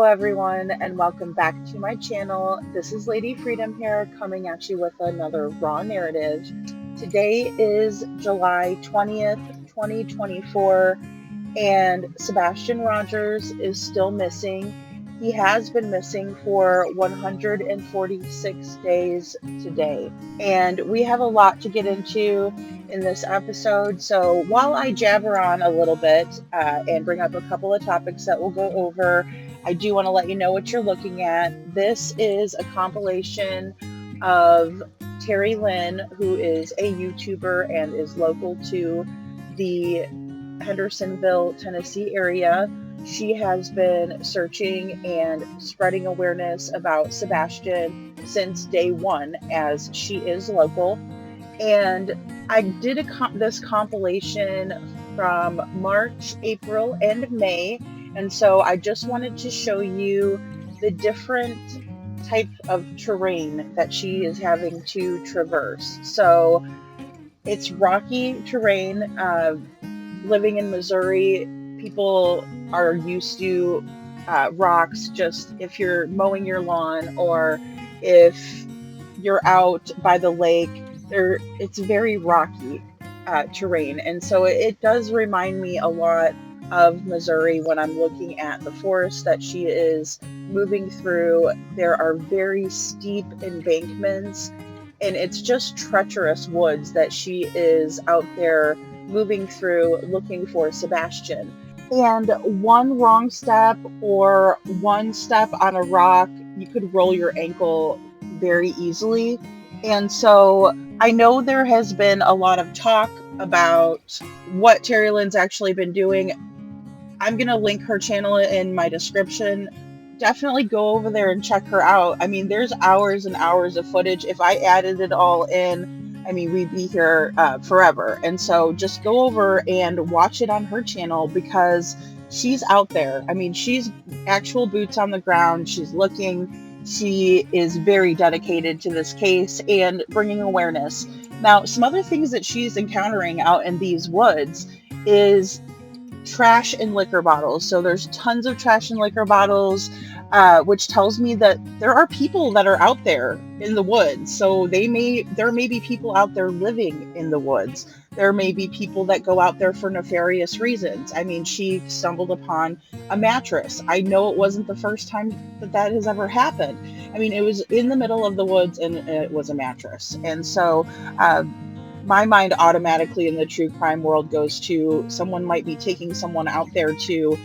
everyone, and welcome back to my channel. This is Lady Freedom here, coming at you with another raw narrative. Today is July 20th, 2024, and Sebastian Rogers is still missing. He has been missing for 146 days today, and we have a lot to get into in this episode. So while I jabber on a little bit and bring up a couple of topics that we'll go over, I do want to let you know what you're looking at. This is a compilation of Terri Lynn, who is a YouTuber and is local to the Hendersonville, Tennessee area. She has been searching and spreading awareness about Sebastian since day one, as she is local. And I did this compilation from March, April, and May. And so I just wanted to show you the different type of terrain that she is having to traverse. So it's rocky terrain. Living in Missouri, people are used to rocks, just if you're mowing your lawn or if you're out by the lake. It's very rocky terrain, and so it does remind me a lot of Missouri when I'm looking at the forest that she is moving through. There are very steep embankments, and it's just treacherous woods that she is out there moving through looking for Sebastian. And one wrong step or one step on a rock, you could roll your ankle very easily. And so I know there has been a lot of talk about what Terri Lynn's actually been doing. I'm going to link her channel in my description. Definitely go over there and check her out. I mean, there's hours and hours of footage. If I added it all in, I mean, we'd be here forever. And so just go over and watch it on her channel, because she's out there. I mean, she's actual boots on the ground. She's looking. She is very dedicated to this case and bringing awareness. Now, some other things that she's encountering out in these woods is trash and liquor bottles. So there's tons of trash and liquor bottles, which tells me that there are people that are out there in the woods. So there may be people out there living in the woods. There may be people that go out there for nefarious reasons. I mean, she stumbled upon a mattress. I know it wasn't the first time that has ever happened. I mean, it was in the middle of the woods and it was a mattress. And so my mind automatically in the true crime world goes to someone might be taking someone out there to,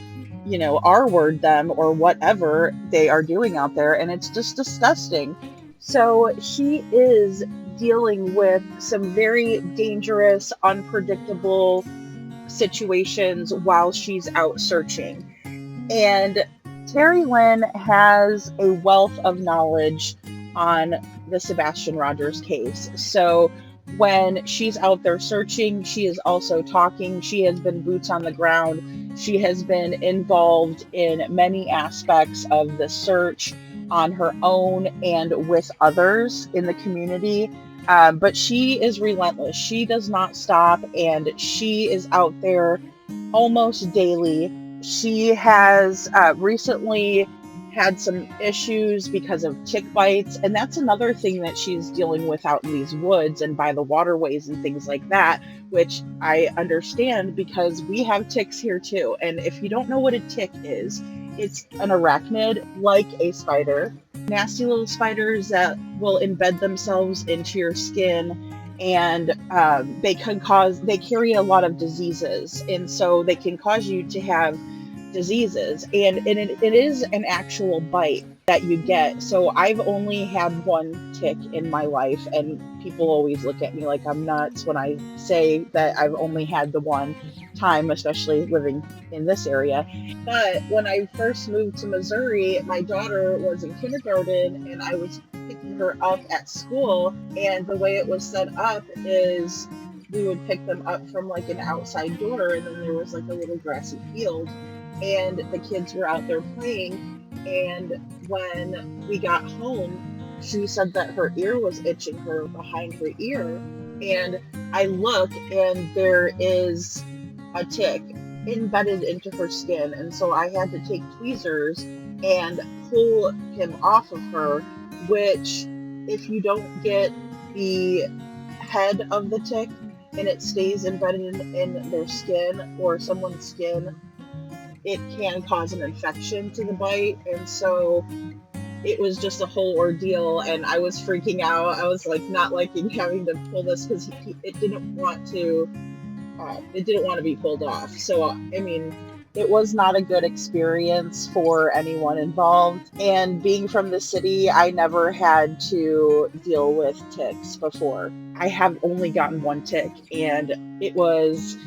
R-word them or whatever they are doing out there. And it's just disgusting. So she is dealing with some very dangerous, unpredictable situations while she's out searching. And Terri Lynn has a wealth of knowledge on the Sebastian Rogers case. So when she's out there searching, she is also talking. She has been boots on the ground. She has been involved in many aspects of the search on her own and with others in the community. But she is relentless. She does not stop, and she is out there almost daily. She has recently had some issues because of tick bites, and that's another thing that she's dealing with out in these woods and by the waterways and things like that, which I understand because we have ticks here too. And if you don't know what a tick is, it's an arachnid like a spider, nasty little spiders that will embed themselves into your skin, and they carry a lot of diseases, and so they can cause you to have diseases, and it is an actual bite that you get. So I've only had one tick in my life, and people always look at me like I'm nuts when I say that I've only had the one time, especially living in this area. But when I first moved to Missouri, my daughter was in kindergarten and I was picking her up at school, and the way it was set up is we would pick them up from like an outside door, and then there was like a little grassy field, and the kids were out there playing. And when we got home, she said that her ear was itching her behind her ear, and I look and there is a tick embedded into her skin, and so I had to take tweezers and pull him off of her, which if you don't get the head of the tick and it stays embedded in their skin or someone's skin, it can cause an infection to the bite. And so it was just a whole ordeal, and I was freaking out. I was like not liking having to pull this because it didn't want to be pulled off. So I mean, it was not a good experience for anyone involved. And being from the city, I never had to deal with ticks before. I have only gotten one tick, and it was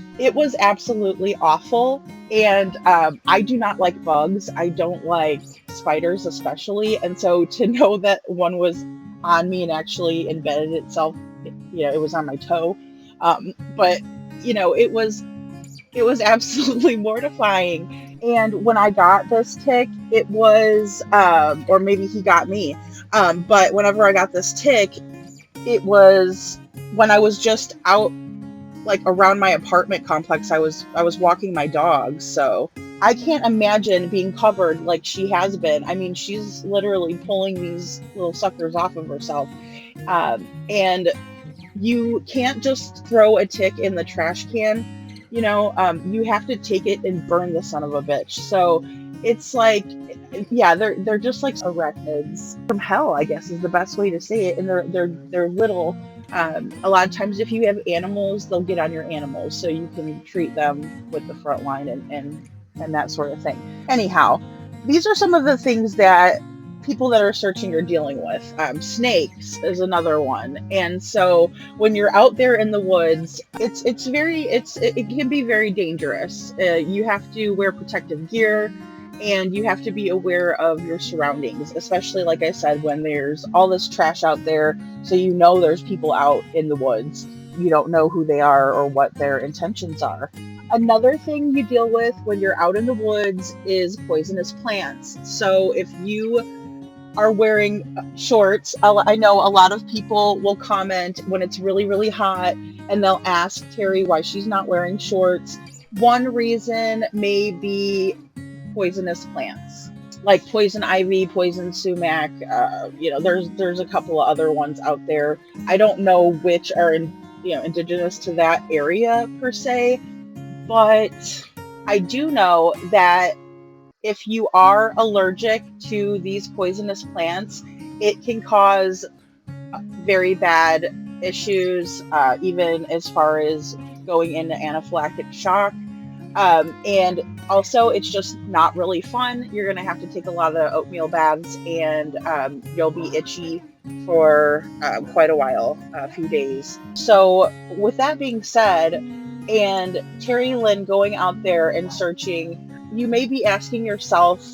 absolutely awful. And I do not like bugs. I don't like spiders especially. And so to know that one was on me and actually embedded itself, it was on my toe. But it was absolutely mortifying. And when I got this tick, it was, or maybe he got me. But whenever I got this tick, it was when I was just out, like around my apartment complex. I was walking my dog. So I can't imagine being covered like she has been. I mean, she's literally pulling these little suckers off of herself. And you can't just throw a tick in the trash can. You have to take it and burn the son of a bitch. So it's like, yeah, they're just like arachnids from hell, I guess is the best way to say it. And they're little. A lot of times if you have animals, they'll get on your animals, so you can treat them with the front line and that sort of thing. Anyhow, these are some of the things that people that are searching are dealing with. Snakes is another one. And so when you're out there in the woods, it can be very dangerous. You have to wear protective gear, and you have to be aware of your surroundings, especially, like I said, when there's all this trash out there. So there's people out in the woods. You don't know who they are or what their intentions are. Another thing you deal with when you're out in the woods is poisonous plants. So if you are wearing shorts, I know a lot of people will comment when it's really, really hot, and they'll ask Terri why she's not wearing shorts. One reason may be poisonous plants, like poison ivy, poison sumac. There's a couple of other ones out there. I don't know which are indigenous to that area per se, but I do know that if you are allergic to these poisonous plants, it can cause very bad issues, even as far as going into anaphylactic shock. And also, it's just not really fun. You're going to have to take a lot of oatmeal baths, and you'll be itchy for quite a while, a few days. So with that being said, and Terri Lynn going out there and searching, you may be asking yourself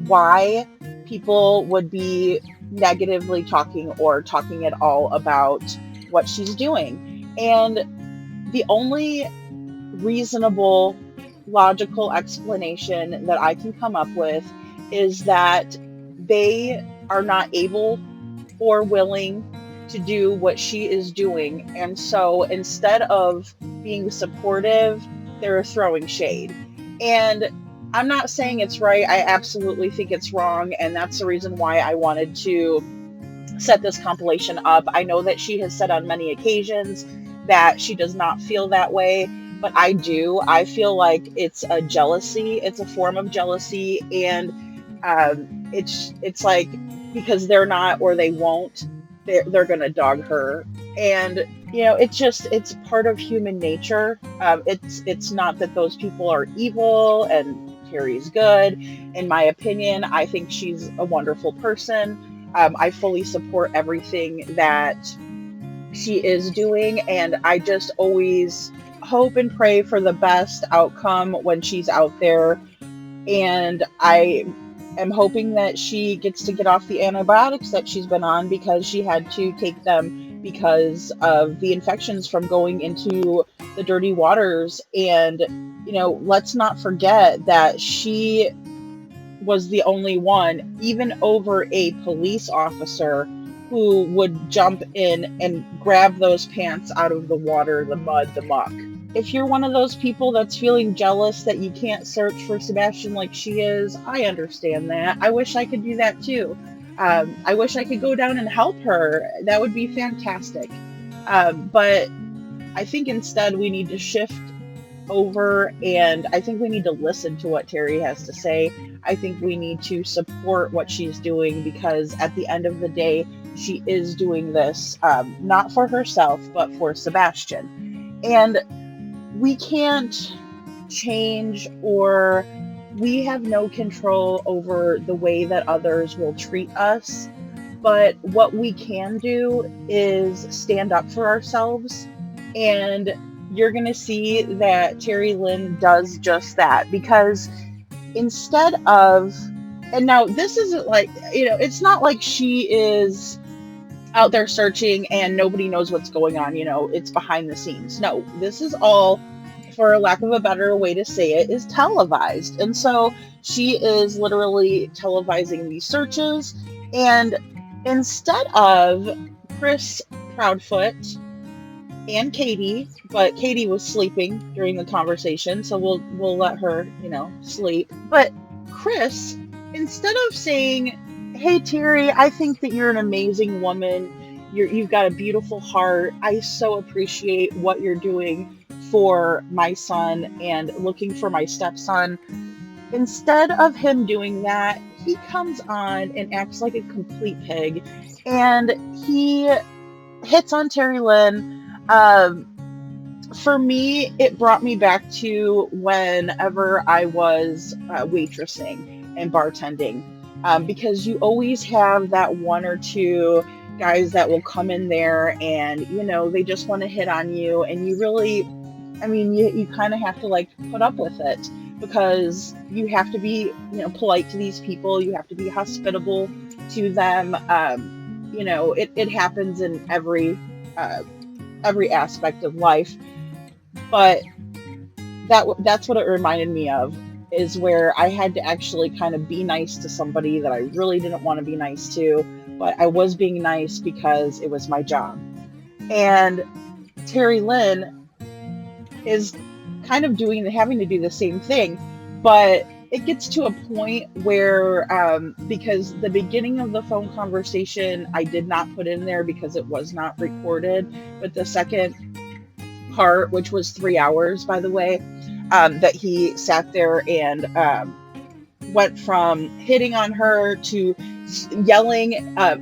why people would be negatively talking or talking at all about what she's doing. And the only reasonable, logical explanation that I can come up with is that they are not able or willing to do what she is doing. And so instead of being supportive, they're throwing shade. And I'm not saying it's right. I absolutely think it's wrong. And that's the reason why I wanted to set this compilation up. I know that she has said on many occasions that she does not feel that way, but I do. I feel like it's a jealousy. It's a form of jealousy. And it's like, because they're not, or they won't, they're going to dog her. And it's part of human nature. It's not that those people are evil and Terri's good. In my opinion, I think she's a wonderful person. I fully support everything that she is doing, and I just always hope and pray for the best outcome when she's out there. And I am hoping that she gets to get off the antibiotics that she's been on, because she had to take them because of the infections from going into the dirty waters. And let's not forget that she was the only one, even over a police officer, who would jump in and grab those pants out of the water, the mud, the muck. if you're one of those people that's feeling jealous that you can't search for Sebastian like she is, I understand that. I wish I could do that too. I wish I could go down and help her. That would be fantastic. But I think instead we need to shift over, and I think we need to listen to what Terri has to say. I think we need to support what she's doing, because at the end of the day, she is doing this not for herself, but for Sebastian. And we can't change, or we have no control over the way that others will treat us. But what we can do is stand up for ourselves. And you're going to see that Terri Lynn does just that, because instead of, and now this isn't like, it's not like she is out there searching and nobody knows what's going on, it's behind the scenes. No, this is all, for lack of a better way to say it, is televised. And so she is literally televising these searches. And instead of Chris Proudfoot and Katie, but Katie was sleeping during the conversation, so we'll let her, sleep. But Chris, instead of saying, "Hey Terri, I think that you're an amazing woman. You've got a beautiful heart. I so appreciate what you're doing for my son and looking for my stepson." Instead of him doing that, he comes on and acts like a complete pig, and he hits on Terri Lynn. For me, it brought me back to whenever I was waitressing and bartending, because you always have that one or two guys that will come in there and, they just want to hit on you, and you really, you kind of have to like put up with it, because you have to be, polite to these people. You have to be hospitable to them. It happens in every aspect of life. But that's what it reminded me of, is where I had to actually kind of be nice to somebody that I really didn't want to be nice to, but I was being nice because it was my job. And Terri Lynn is kind of having to do the same thing, but it gets to a point where, because the beginning of the phone conversation I did not put in there because it was not recorded, but the second part, which was 3 hours, by the way, that he sat there and went from hitting on her to yelling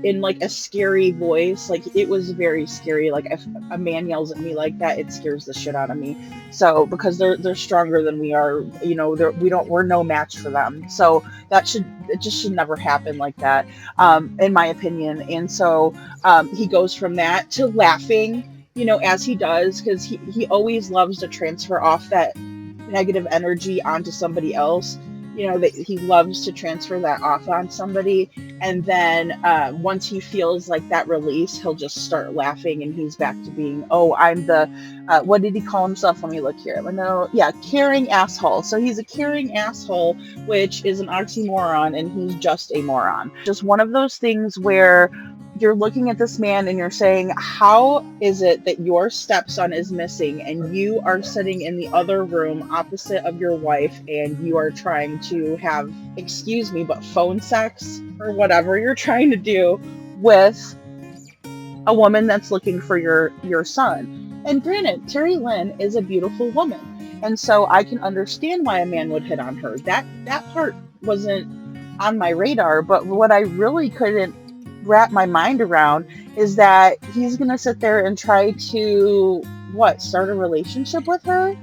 in like a scary voice. Like, it was very scary. Like, if a man yells at me like that, it scares the shit out of me. So, because they're stronger than we are, we're no match for them. So it just should never happen like that, in my opinion. And so he goes from that to laughing, as he does, because he always loves to transfer off that negative energy onto somebody else. That he loves to transfer that off on somebody. And then once he feels like that release, he'll just start laughing, and he's back to being, I'm the, what did he call himself? Let me look here. Caring asshole. So he's a caring asshole, which is an oxymoron, and he's just a moron. Just one of those things where you're looking at this man and you're saying, how is it that your stepson is missing and you are sitting in the other room opposite of your wife, and you are trying to have, excuse me, but phone sex or whatever you're trying to do with a woman that's looking for your son? And granted, Terri Lynn is a beautiful woman, and so I can understand why a man would hit on her. That part wasn't on my radar, but what I really couldn't wrap my mind around is that he's gonna sit there and try to start a relationship with her.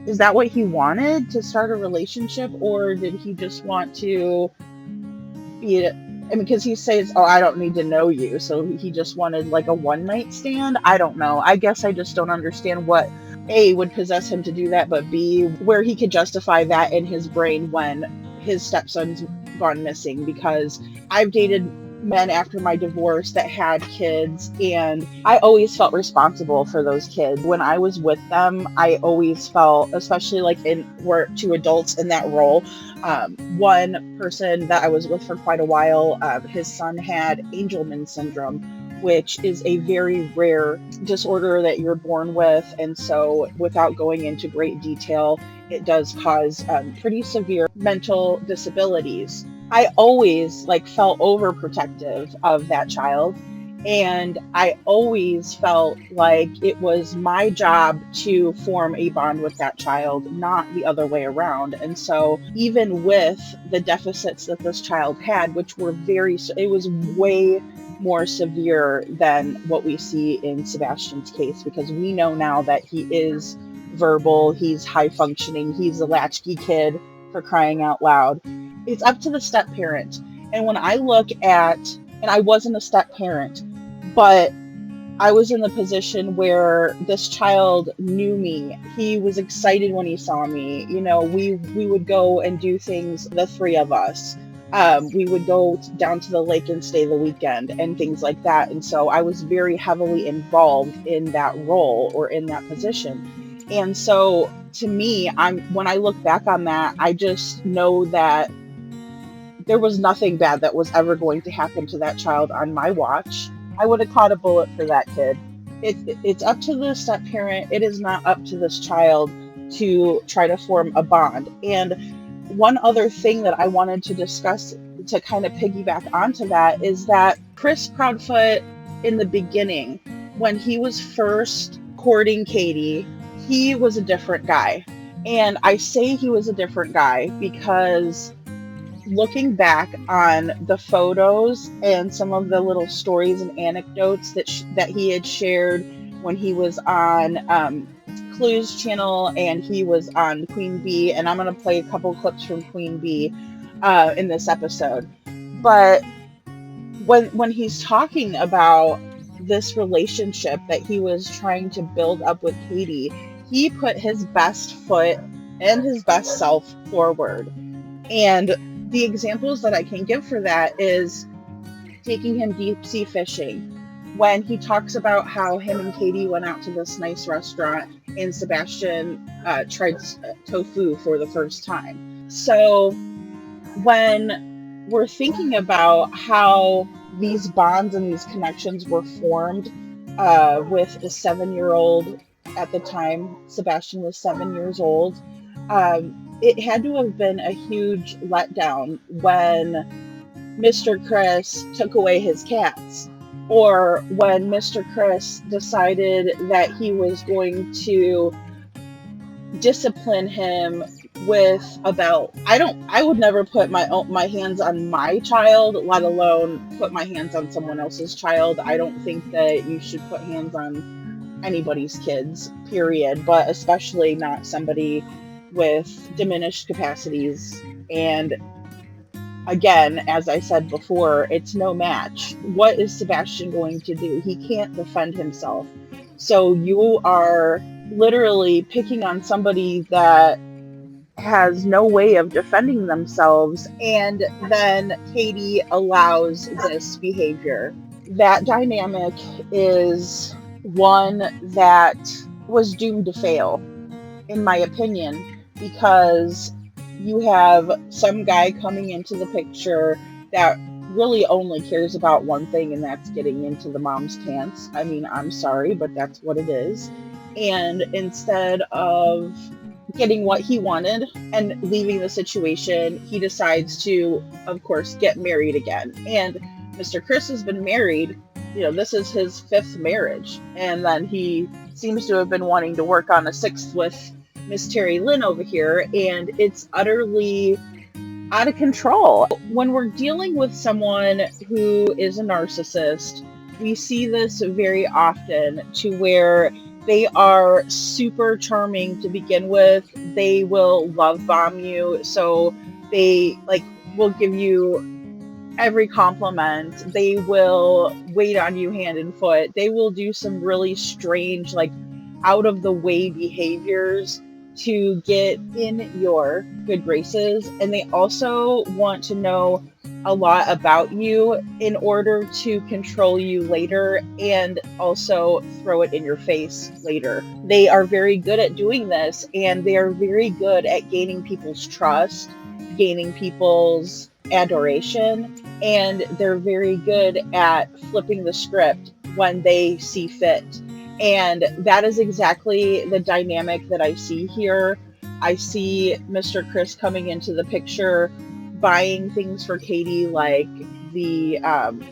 Is that what he wanted, to start a relationship, or did he just want to be because he says, I don't need to know you, so he just wanted like a one night stand? I don't know. I guess I just don't understand what A would possess him to do that, but B, where he could justify that in his brain when his stepson's gone missing. Because I've dated men after my divorce that had kids, and I always felt responsible for those kids. When I was with them, I always felt, especially like we're two adults in that role. One person that I was with for quite a while, his son had Angelman syndrome, which is a very rare disorder that you're born with. And so without going into great detail, it does cause pretty severe mental disabilities. I always felt overprotective of that child. And I always felt like it was my job to form a bond with that child, not the other way around. And so even with the deficits that this child had, which were it was way more severe than what we see in Sebastian's case, because we know now that he is verbal, he's high functioning, he's a latchkey kid, for crying out loud. It's up to the step parent. And when I look at, and I wasn't a step parent, but I was in the position where this child knew me. He was excited when he saw me. We would go and do things, the three of us. We would go down to the lake and stay the weekend and things like that. And so I was very heavily involved in that role or in that position. And so to me, when I look back on that, I just know that there was nothing bad that was ever going to happen to that child on my watch. I would have caught a bullet for that kid. It's up to the step parent. It is not up to this child to try to form a bond. And one other thing that I wanted to discuss to kind of piggyback onto that is that Chris Proudfoot, in the beginning, when he was first courting Katie, he was a different guy. And I say he was a different guy because looking back on the photos and some of the little stories and anecdotes that he had shared when he was on Clue's channel and he was on Queen Bee, and I'm going to play a couple clips from Queen Bee in this episode. But when he's talking about this relationship that he was trying to build up with Katie, he put his best foot and his best self forward. And the examples that I can give for that is taking him deep sea fishing. When he talks about how him and Katie went out to this nice restaurant and Sebastian tried tofu for the first time. So when we're thinking about how these bonds and these connections were formed with the 7-year-old at the time, Sebastian was 7 years old, it had to have been a huge letdown when Mr. Chris took away his cats, or when Mr. Chris decided that he was going to discipline him with a belt. I would never put my hands on my child, let alone put my hands on someone else's child. I don't think that you should put hands on anybody's kids, period, but especially not somebody with diminished capacities. And again, as I said before, it's no match. What is Sebastian going to do? He can't defend himself. So you are literally picking on somebody that has no way of defending themselves, and then Katie allows this behavior. That dynamic is one that was doomed to fail, in my opinion, because you have some guy coming into the picture that really only cares about one thing, and that's getting into the mom's pants. I mean, I'm sorry, but that's what it is. And instead of getting what he wanted and leaving the situation, he decides to, of course, get married again. And Mr. Chris has been married, this is his 5th marriage. And then he seems to have been wanting to work on a 6th with Miss Terri Lynn over here, and it's utterly out of control. When we're dealing with someone who is a narcissist, we see this very often, to where they are super charming to begin with. They will love bomb you, so they will give you every compliment. They will wait on you hand and foot. They will do some really strange, out of the way behaviors to get in your good graces. And they also want to know a lot about you in order to control you later and also throw it in your face later. They are very good at doing this, and they are very good at gaining people's trust, gaining people's adoration, and they're very good at flipping the script when they see fit. And that is exactly the dynamic that I see here. I see Mr. Chris coming into the picture, buying things for Katie, like the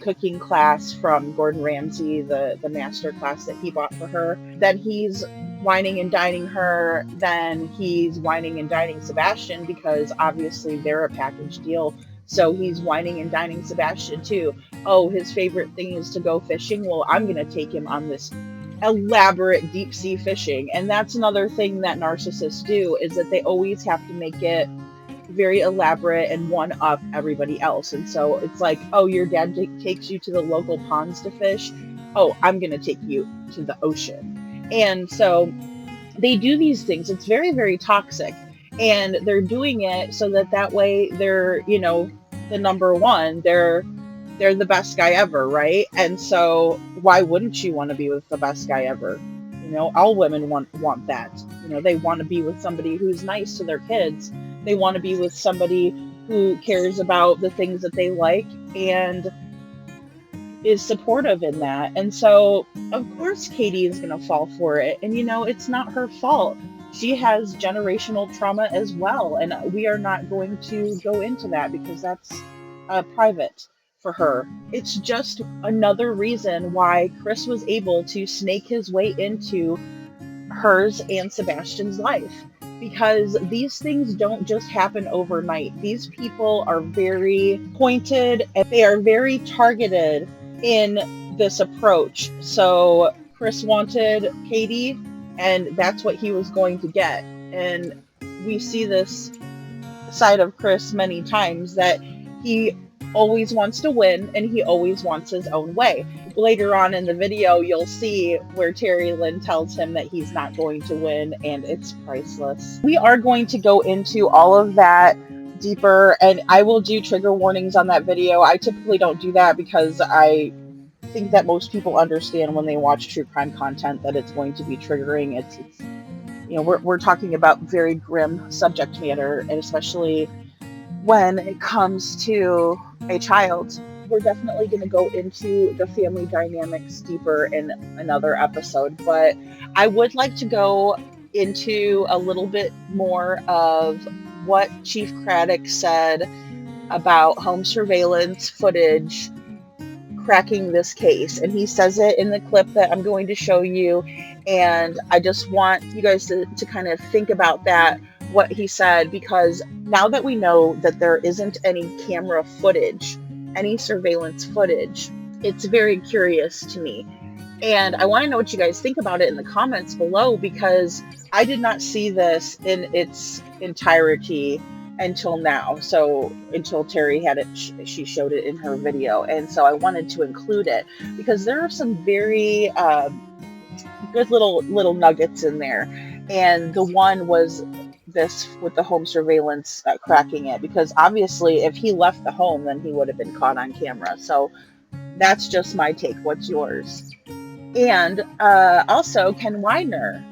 cooking class from Gordon Ramsay, the master class that he bought for her. Then he's whining and dining her. Then he's whining and dining Sebastian, because obviously they're a package deal. So he's whining and dining Sebastian too. Oh, his favorite thing is to go fishing. Well, I'm going to take him on this elaborate deep sea fishing. And that's another thing that narcissists do, is that they always have to make it very elaborate and one up everybody else. And so it's like, oh, your dad takes you to the local ponds to fish. Oh, I'm going to take you to the ocean. And so they do these things. It's very, very toxic. And they're doing it so that way they're, the number one. They're the best guy ever, right? And so why wouldn't you want to be with the best guy ever? All women want that. They want to be with somebody who's nice to their kids. They want to be with somebody who cares about the things that they like and is supportive in that. And so, of course, Katie is going to fall for it. And, it's not her fault. She has generational trauma as well. And we are not going to go into that because that's private for her. It's just another reason why Chris was able to snake his way into hers and Sebastian's life. Because these things don't just happen overnight. These people are very pointed and they are very targeted in this approach. So Chris wanted Katie, and that's what he was going to get. And we see this side of Chris many times, that he always wants to win and he always wants his own way. Later on in the video, you'll see where Terri Lynn tells him that he's not going to win, and it's priceless. We are going to go into all of that deeper, and I will do trigger warnings on that video. I typically don't do that because I think that most people understand when they watch true crime content that it's going to be triggering. It's we're talking about very grim subject matter, and especially when it comes to a child. We're definitely going to go into the family dynamics deeper in another episode, but I would like to go into a little bit more of what Chief Craddock said about home surveillance footage cracking this case. And he says it in the clip that I'm going to show you, and I just want you guys to kind of think about that, what he said, because now that we know that there isn't any camera footage, any surveillance footage, it's very curious to me. And I want to know what you guys think about it in the comments below, because I did not see this in its entirety until now. So until Terri had it, she showed it in her video. And so I wanted to include it because there are some very good little nuggets in there. And the one was this with the home surveillance cracking it, because obviously if he left the home, then he would have been caught on camera. So that's just my take. What's yours? And also Ken Widener,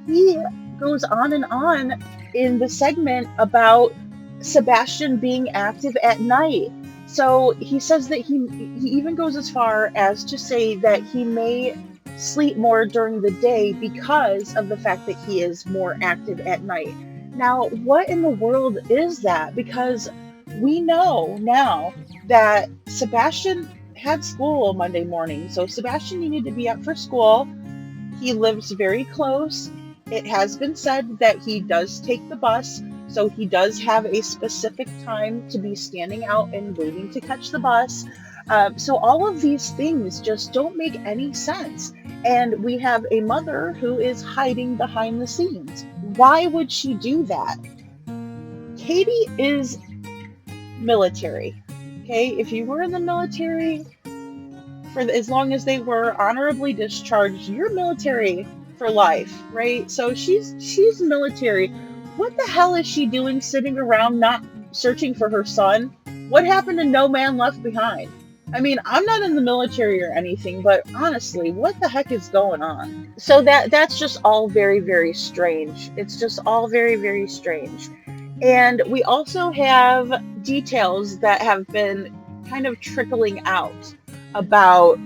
he goes on and on in the segment about Sebastian being active at night. So he says that he even goes as far as to say that he may sleep more during the day because of the fact that he is more active at night. Now, what in the world is that? Because we know now that Sebastian had school on Monday morning. So Sebastian needed to be up for school. He lives very close. It has been said that he does take the bus. So he does have a specific time to be standing out and waiting to catch the bus. So all of these things just don't make any sense. And we have a mother who is hiding behind the scenes. Why would she do that? Katie is military. Okay, if you were in the military for as long as they were honorably discharged, you're military for life, right? So she's military. What the hell is she doing sitting around not searching for her son? What happened to No Man Left Behind? I mean, I'm not in the military or anything, but honestly, what the heck is going on? So that's just all very, very strange. It's just all very, very strange. And we also have details that have been kind of trickling out about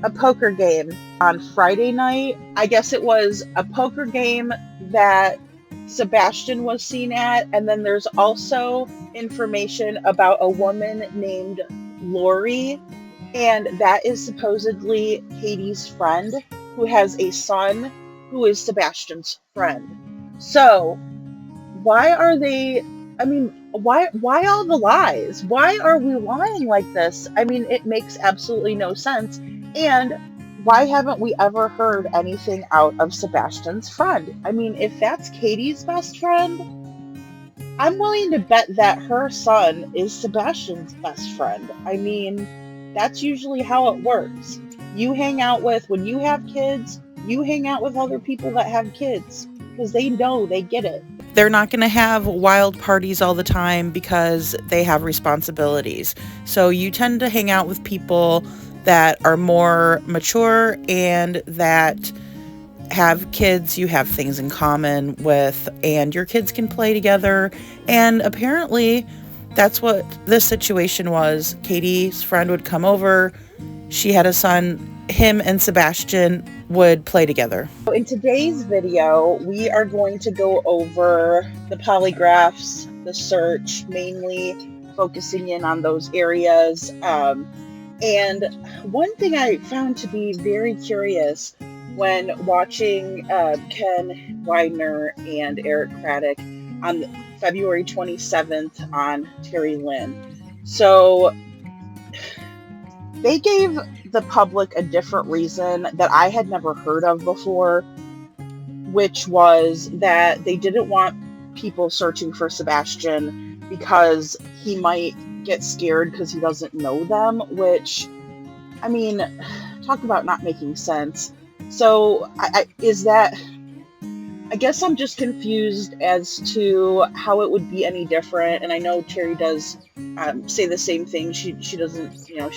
a poker game on Friday night. I guess it was a poker game that Sebastian was seen at. And then there's also information about a woman named Lori. And that is supposedly Katie's friend, who has a son who is Sebastian's friend. So why are they, I mean, why all the lies? Why are we lying like this? I mean, it makes absolutely no sense. And why haven't we ever heard anything out of Sebastian's friend? I mean, if that's Katie's best friend, I'm willing to bet that her son is Sebastian's best friend. I mean, that's usually how it works. You hang out with, when you have kids, you hang out with other people that have kids because they know, they get it. They're not going to have wild parties all the time because they have responsibilities. So you tend to hang out with people that are more mature and that have kids you have things in common with, and your kids can play together. And apparently that's what this situation was. Katie's friend would come over. She had a son. Him and Sebastian would play together. In today's video, we are going to go over the polygraphs, the search, mainly focusing in on those areas. And one thing I found to be very curious when watching Ken Widener and Eric Craddock on February 27th on Terri Lynn. So they gave the public a different reason that I had never heard of before, which was that they didn't want people searching for Sebastian because he might get scared because he doesn't know them, which, I mean, talk about not making sense. So I guess I'm just confused as to how it would be any different. And I know Terri does say the same thing. She doesn't, you know,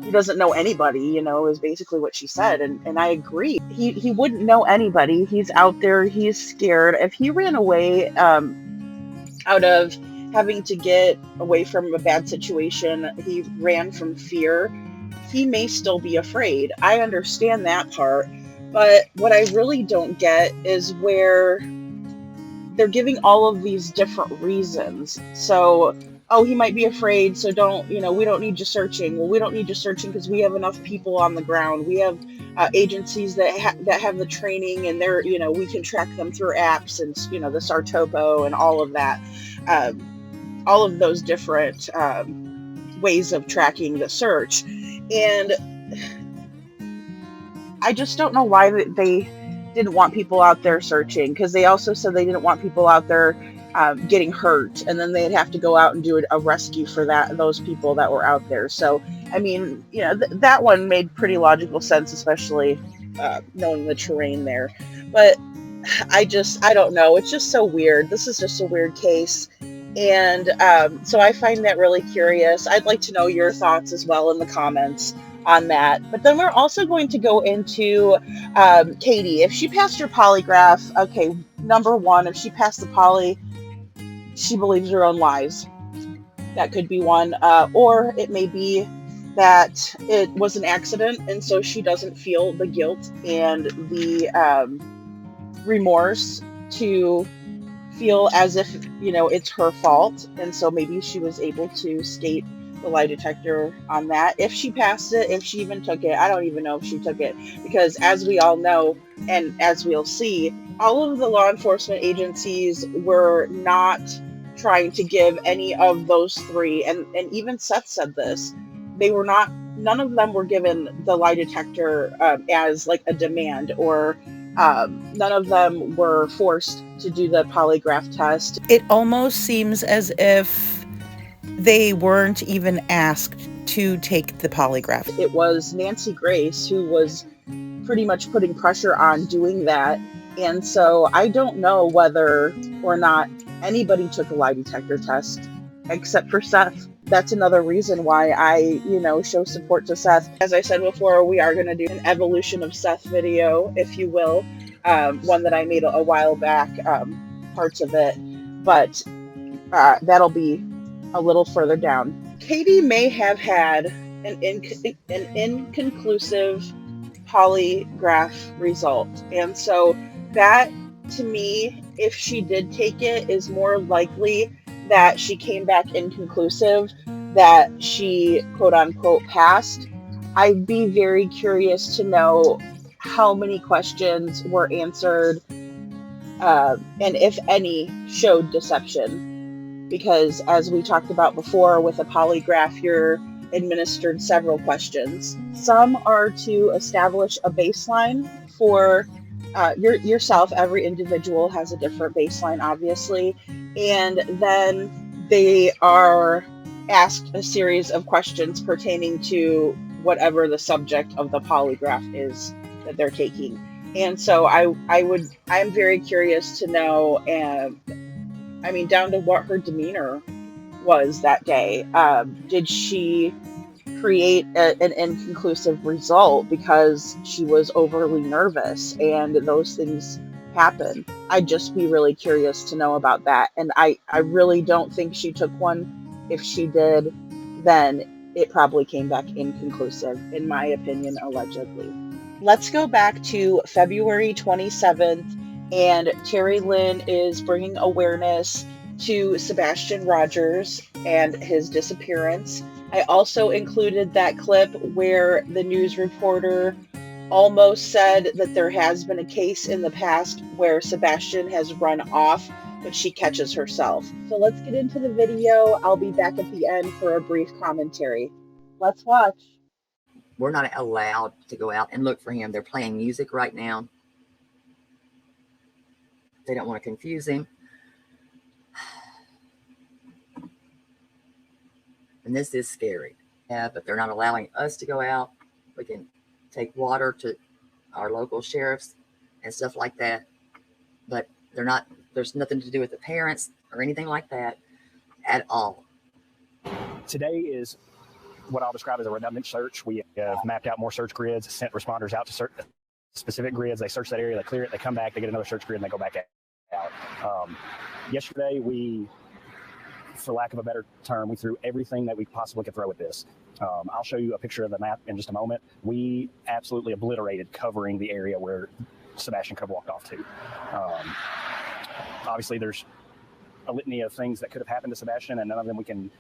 he doesn't know anybody, you know, is basically what she said. And I agree. He wouldn't know anybody. He's out there. He's scared. If he ran away out of having to get away from a bad situation, he ran from fear, he may still be afraid. I understand that part. But what I really don't get is where they're giving all of these different reasons. So, oh, he might be afraid, so don't, you know, we don't need you searching. Well, we don't need you searching because we have enough people on the ground. We have agencies that have the training, and they're, you know, we can track them through apps and, you know, the Sartopo and all of that. All of those different ways of tracking the search. And I just don't know why they didn't want people out there searching, because they also said they didn't want people out there getting hurt, and then they'd have to go out and do a rescue for those people that were out there. So, I mean, you know, that one made pretty logical sense, especially knowing the terrain there. But I don't know. It's just so weird. This is just a weird case. And so I find that really curious. I'd like to know your thoughts as well in the comments on that. But then we're also going to go into Katie. If she passed her polygraph, okay, number one, if she passed the poly, she believes her own lies. That could be one. Or it may be that it was an accident, and so she doesn't feel the guilt and the remorse to feel as if, you know, it's her fault, and so maybe she was able to skate the lie detector on that. If she passed it, if she even took it, I don't even know if she took it, because as we all know, and as we'll see, all of the law enforcement agencies were not trying to give any of those three, and even Seth said this, they were not, none of them were given the lie detector as like a demand, or none of them were forced to do the polygraph test. It almost seems as if they weren't even asked to take the polygraph. It was Nancy Grace who was pretty much putting pressure on doing that. And so I don't know whether or not anybody took a lie detector test except for Seth. That's another reason why I, you know, show support to Seth. As I said before, we are going to do an evolution of Seth video, if you will. One that I made a while back, parts of it. But that'll be a little further down. Katie may have had an inconclusive polygraph result. And so that, to me, if she did take it, is more likely that she came back inconclusive, that she quote unquote passed. I'd be very curious to know how many questions were answered, and if any showed deception. Because as we talked about before, with a polygraph, you're administered several questions. Some are to establish a baseline for yourself. Every individual has a different baseline, obviously. And then they are asked a series of questions pertaining to whatever the subject of the polygraph is that they're taking. And so I'm very curious to know, I mean, down to what her demeanor was that day. Did she create an inconclusive result because she was overly nervous? And those things happen. I'd just be really curious to know about that. And I really don't think she took one. If she did, then it probably came back inconclusive, in my opinion, allegedly. Let's go back to February 27th, and Terri Lynn is bringing awareness to Sebastian Rogers and his disappearance. I also included that clip where the news reporter almost said that there has been a case in the past where Sebastian has run off, but she catches herself. So let's get into the video. I'll be back at the end for a brief commentary. Let's watch. We're not allowed to go out and look for him. They're playing music right now. They don't want to confuse him. And this is scary. Yeah, but they're not allowing us to go out. We can take water to our local sheriffs and stuff like that. But there's nothing to do with the parents or anything like that at all. Today is what I'll describe as a redundant search. We have mapped out more search grids, sent responders out to certain specific grids. They search that area, they clear it, they come back, they get another search grid, and they go back out. Yesterday, we, for lack of a better term, we threw everything that we possibly could throw at this. I'll show you a picture of the map in just a moment. We absolutely obliterated covering the area where Sebastian could have walked off to. Obviously, there's a litany of things that could have happened to Sebastian, and none of them we can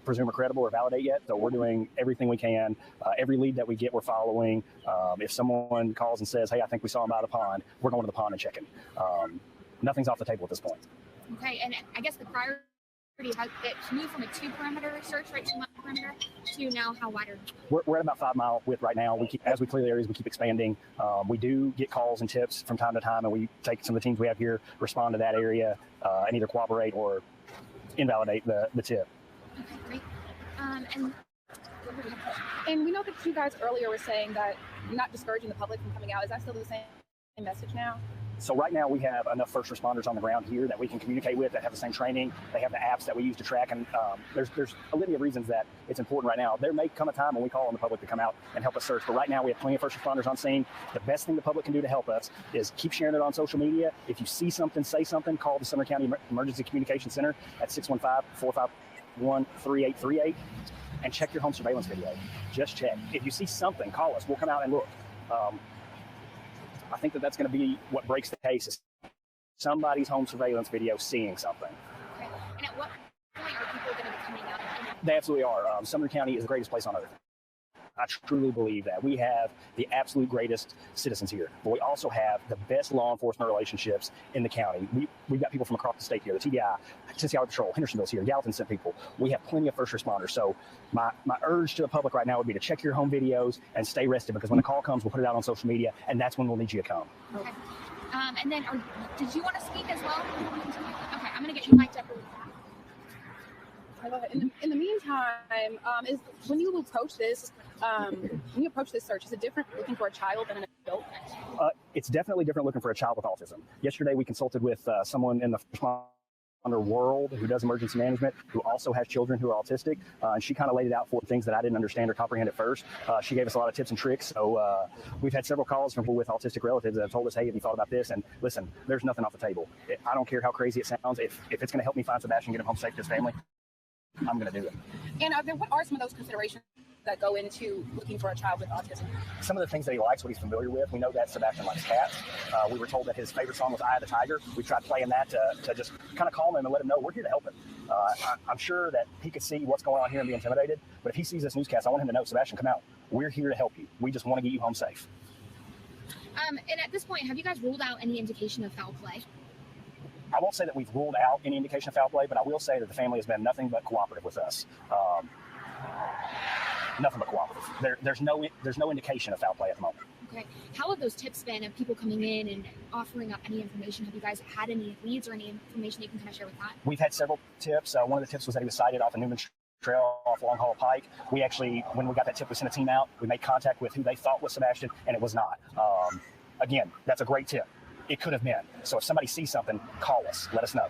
presume are credible or validate yet. So we're doing everything we can. Every lead that we get, we're following. If someone calls and says, hey, I think we saw him by the pond, we're going to the pond and checking. Nothing's off the table at this point. Okay, and I guess the priority has it moved from a 2-perimeter search, right, 2-mile perimeter, to now how wider? We're at about 5-mile width right now. As we clear the areas, we keep expanding. We do get calls and tips from time to time, and we take some of the teams we have here, respond to that area, and either corroborate or invalidate the tip. Okay, great. And we know that you guys earlier were saying that you're not discouraging the public from coming out. Is that still the same message now? So right now we have enough first responders on the ground here that we can communicate with, that have the same training. They have the apps that we use to track, and there's a litany of reasons that it's important right now. There may come a time when we call on the public to come out and help us search, but right now we have plenty of first responders on scene. The best thing the public can do to help us is keep sharing it on social media. If you see something, say something, call the Sumner County Emergency Communication Center at 615-451-3838 and check your home surveillance video. Just check. If you see something, call us. We'll come out and look. I think that's going to be what breaks the case, is somebody's home surveillance video seeing something. Okay. And at what point are people going to be coming out? They absolutely are. Sumner County is the greatest place on earth. I truly believe that. We have the absolute greatest citizens here, but we also have the best law enforcement relationships in the county. We've got people from across the state here, the TDI, Tennessee Highway Patrol, Hendersonville's here, Gallatin sent people. We have plenty of first responders. So my urge to the public right now would be to check your home videos and stay rested, because when the call comes, we'll put it out on social media, and that's when we'll need you to come. Okay. And then, did you want to speak as well? Okay, I'm going to get you mic'd up really fast. In the meantime, is when you approach this search, is it different looking for a child than an adult? It's definitely different looking for a child with autism. Yesterday, we consulted with someone in the responder world who does emergency management, who also has children who are autistic, and she kind of laid it out for things that I didn't understand or comprehend at first. She gave us a lot of tips and tricks. So we've had several calls from people with autistic relatives that have told us, hey, have you thought about this? And listen, there's nothing off the table. I don't care how crazy it sounds. If it's going to help me find Sebastian, get him home safe to his family, I'm going to do it. And what are some of those considerations that go into looking for a child with autism? Some of the things that he likes, what he's familiar with. We know that Sebastian likes cats. We were told that his favorite song was Eye of the Tiger. We tried playing that to just kind of calm him and let him know we're here to help him. I'm sure that he could see what's going on here and be intimidated, but if he sees this newscast, I want him to know, Sebastian, come out. We're here to help you. We just want to get you home safe. And at this point, have you guys ruled out any indication of foul play? I won't say that we've ruled out any indication of foul play, but I will say that the family has been nothing but cooperative with us. Nothing but cooperative. There's no indication of foul play at the moment. Okay. How have those tips been of people coming in and offering up any information? Have you guys had any leads or any information you can kind of share with that? We've had several tips. One of the tips was that he was sighted off a Newman Trail off Long Haul Pike. We actually, when we got that tip, we sent a team out. We made contact with who they thought was Sebastian, and it was not. Again, that's a great tip. It could have been. So if somebody sees something, call us. Let us know.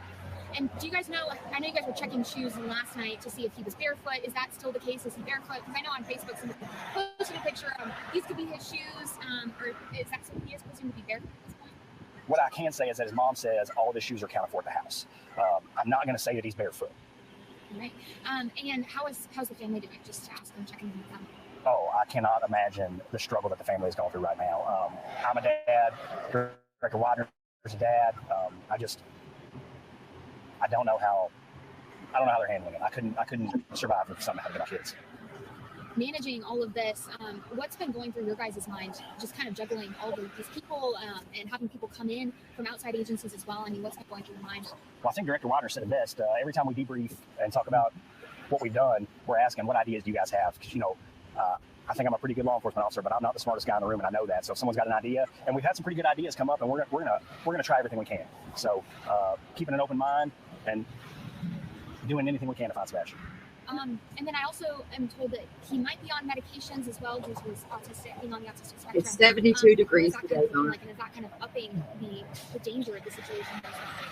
And do you guys know, I know you guys were checking shoes last night to see if he was barefoot. Is that still the case? Is he barefoot? Because I know on Facebook somebody posted a picture of these could be his shoes, or is that something he is presumed to be barefoot at this point? What I can say is that his mom says all of his shoes are accounted for at the house. I'm not going to say that he's barefoot. All right. And how's the family doing? Just to ask them, checking with them. Oh, I cannot imagine the struggle that the family is going through right now. I'm a dad. Director Widener's a dad. I don't know how they're handling it. I couldn't survive if something happened to my kids. Managing all of this, what's been going through your guys' mind? Just kind of juggling all of these people and having people come in from outside agencies as well. I mean, what's been going through your mind? Well, I think Director Widener said it best. Every time we debrief and talk about what we've done, we're asking, what ideas do you guys have? Because, I think I'm a pretty good law enforcement officer, but I'm not the smartest guy in the room, and I know that. So if someone's got an idea, and we've had some pretty good ideas come up, and we're gonna try everything we can. So keeping an open mind and doing anything we can to find Sebastian. And then I also am told that he might be on medications as well due to his being on the autistic spectrum. It's 72 degrees today. And is that kind of upping the danger of the situation?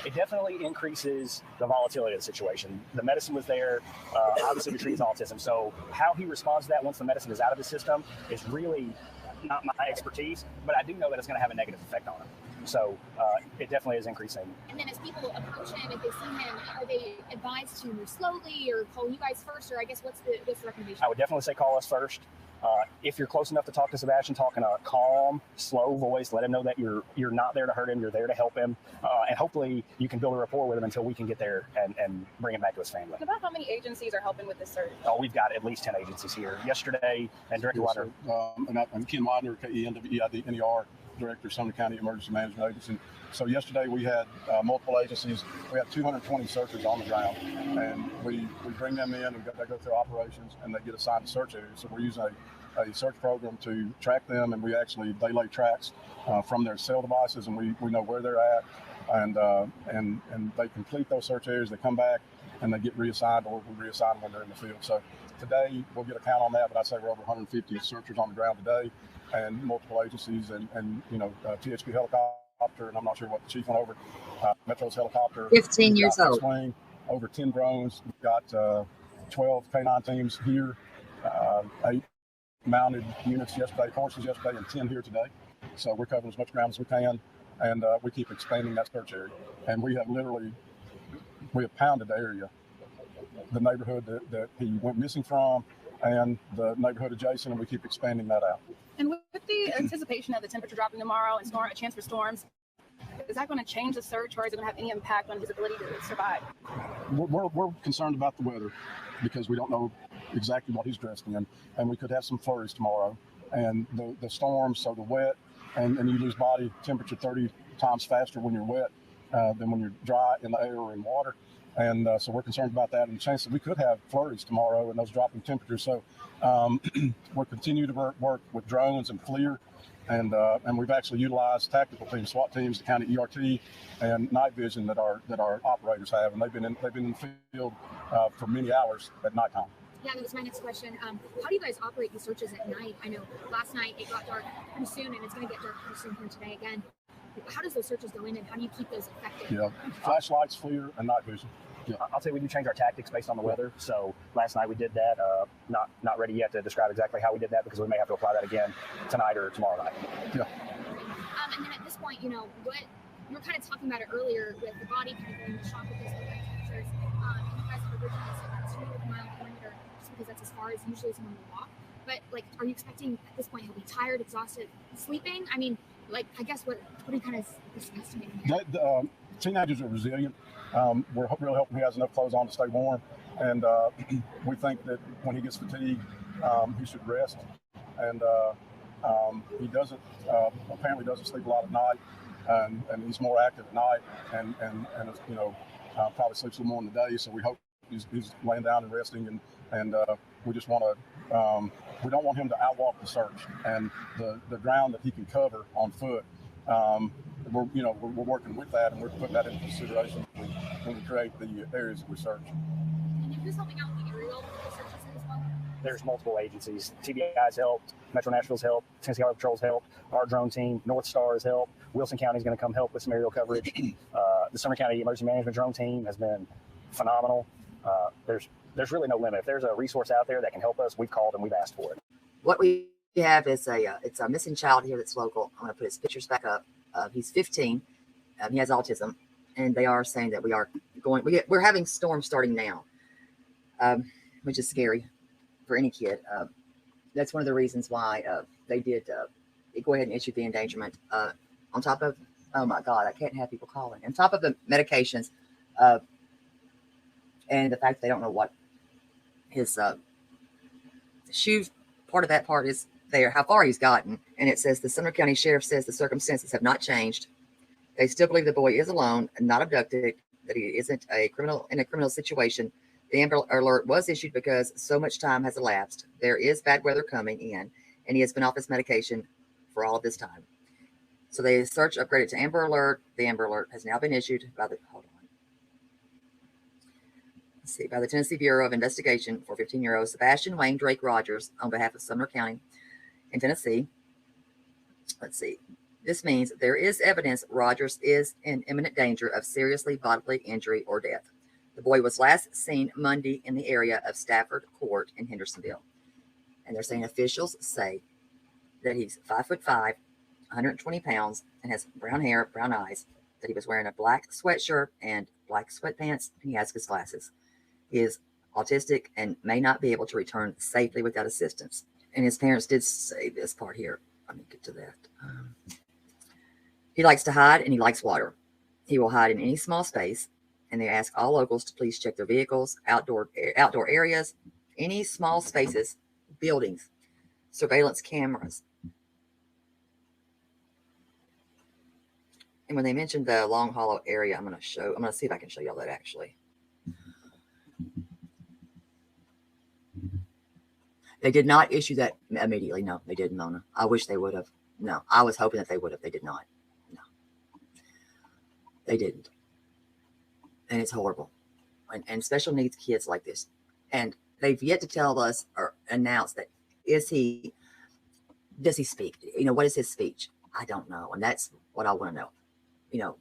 It definitely increases the volatility of the situation. The medicine was there. Obviously, we treat autism. So how he responds to that once the medicine is out of the system is really not my expertise, but I do know that it's going to have a negative effect on him. So it definitely is increasing. And then as people approach him, if they see him, are they advised to move slowly or call you guys first? Or I guess what's the recommendation? I would definitely say call us first. If you're close enough to talk to Sebastian, talk in a calm, slow voice, let him know that you're not there to hurt him, you're there to help him. And hopefully you can build a rapport with him until we can get there and bring him back to his family. About how many agencies are helping with this search? Oh, we've got at least 10 agencies here. Yesterday, and Director Widener. I'm Ken Widener, KENWEID, Director, Sumner County Emergency Management Agency. So yesterday we had multiple agencies. We had 220 searchers on the ground, and we bring them in and they go through operations and they get assigned to search areas. So we're using a search program to track them, and they lay tracks from their cell devices, and we know where they're at, and they complete those search areas. They come back and they get reassigned, or we reassign when they're in the field. So today we'll get a count on that, but I'd say we're over 150 searchers on the ground today, and multiple agencies, and THP helicopter, and I'm not sure what the chief went over. Metro's helicopter. 15 years old. Swing, over 10 drones. We've got 12 K9 teams here, 8 mounted units yesterday, horses yesterday, and 10 here today. So we're covering as much ground as we can, and we keep expanding that search area. And we have pounded the area, the neighborhood that he went missing from, and the neighborhood adjacent, and we keep expanding that out. And with the anticipation of the temperature dropping tomorrow and a chance for storms, is that going to change the search, or is it going to have any impact on his ability to survive? We're concerned about the weather because we don't know exactly what he's dressed in, and we could have some flurries tomorrow. And the storms, so the wet, and you lose body temperature 30 times faster when you're wet than when you're dry in the air or in water. And so we're concerned about that, and the chance that we could have flurries tomorrow and those dropping temperatures. So we're continuing to work with drones and FLIR, and we've actually utilized tactical teams, SWAT teams, the county ERT, and night vision that our operators have, and they've been in the field for many hours at nighttime. Yeah, that was my next question. How do you guys operate these searches at night? I know last night it got dark pretty soon, and it's going to get dark pretty soon here today again. how does those searches go in, and how do you keep those effective? Yeah, flashlights, FLIR, and night vision. Yeah. I'll say we do change our tactics based on the weather. So last night we did that. Not ready yet to describe exactly how we did that, because we may have to apply that again tonight or tomorrow night. Yeah. And then at this point, what you were kind of talking about it earlier with the body kind of going into shock with those overnight temperatures. And you guys have originally said about 2-mile perimeter, just because that's as far as usually someone will walk. But like, are you expecting at this point he'll be tired, exhausted, sleeping? I mean, like, I guess what are you kind of estimating here? Teenagers are resilient. We're really hoping he has enough clothes on to stay warm, and we think that when he gets fatigued, he should rest. And he doesn't apparently doesn't sleep a lot at night, and he's more active at night, and probably sleeps a little more in the day. So we hope he's laying down and resting, and we just want to we don't want him to outwalk the search, and the ground that he can cover on foot. We're working with that, and we're putting that into consideration when we create the areas that we search. And who's helping out with the aerial searches as well? There's multiple agencies. TBI's helped, Metro Nashville's helped, Tennessee Highway Patrol's helped, our drone team, North Star has helped, Wilson County is going to come help with some aerial coverage. The Sumner County Emergency Management drone team has been phenomenal. There's really no limit. If there's a resource out there that can help us, we've called and we've asked for it. What we have is it's a missing child here that's local. I'm going to put his pictures back up. He's 15. He has autism, and they are saying that we're having storms starting now, which is scary for any kid. That's one of the reasons why they did go ahead and issue the endangerment on top of, oh my God, I can't have people calling. On top of the medications and the fact they don't know what his shoe part of that part is there, how far he's gotten. And it says the Sumner County Sheriff says the circumstances have not changed. They still believe the boy is alone and not abducted, that he isn't in a criminal situation. The Amber Alert was issued because so much time has elapsed. There is bad weather coming in, and he has been off his medication for all of this time. So they search upgraded to Amber Alert. The Amber Alert has now been issued by the by the Tennessee Bureau of Investigation for 15-year-old Sebastian Wayne Drake Rogers on behalf of Sumner County in Tennessee. Let's see. This means there is evidence Rogers is in imminent danger of seriously bodily injury or death. The boy was last seen Monday in the area of Stafford Court in Hendersonville. And they're saying officials say that he's 5'5", 120 pounds, and has brown hair, brown eyes, that he was wearing a black sweatshirt and black sweatpants, and he has his glasses. He is autistic and may not be able to return safely without assistance. And his parents did say this part here. Let me get to that. He likes to hide, and he likes water. He will hide in any small space, and they ask all locals to please check their vehicles, outdoor areas, any small spaces, buildings, surveillance cameras. And when they mentioned the Long Hollow area, I'm going to see if I can show y'all that actually. They did not issue that immediately. No, they didn't, Mona. I wish they would have. No, I was hoping that they would have. They did not. No, they didn't. And it's horrible. And special needs kids like this. And they've yet to tell us or announce that does he speak? What is his speech? I don't know. And that's what I want to know.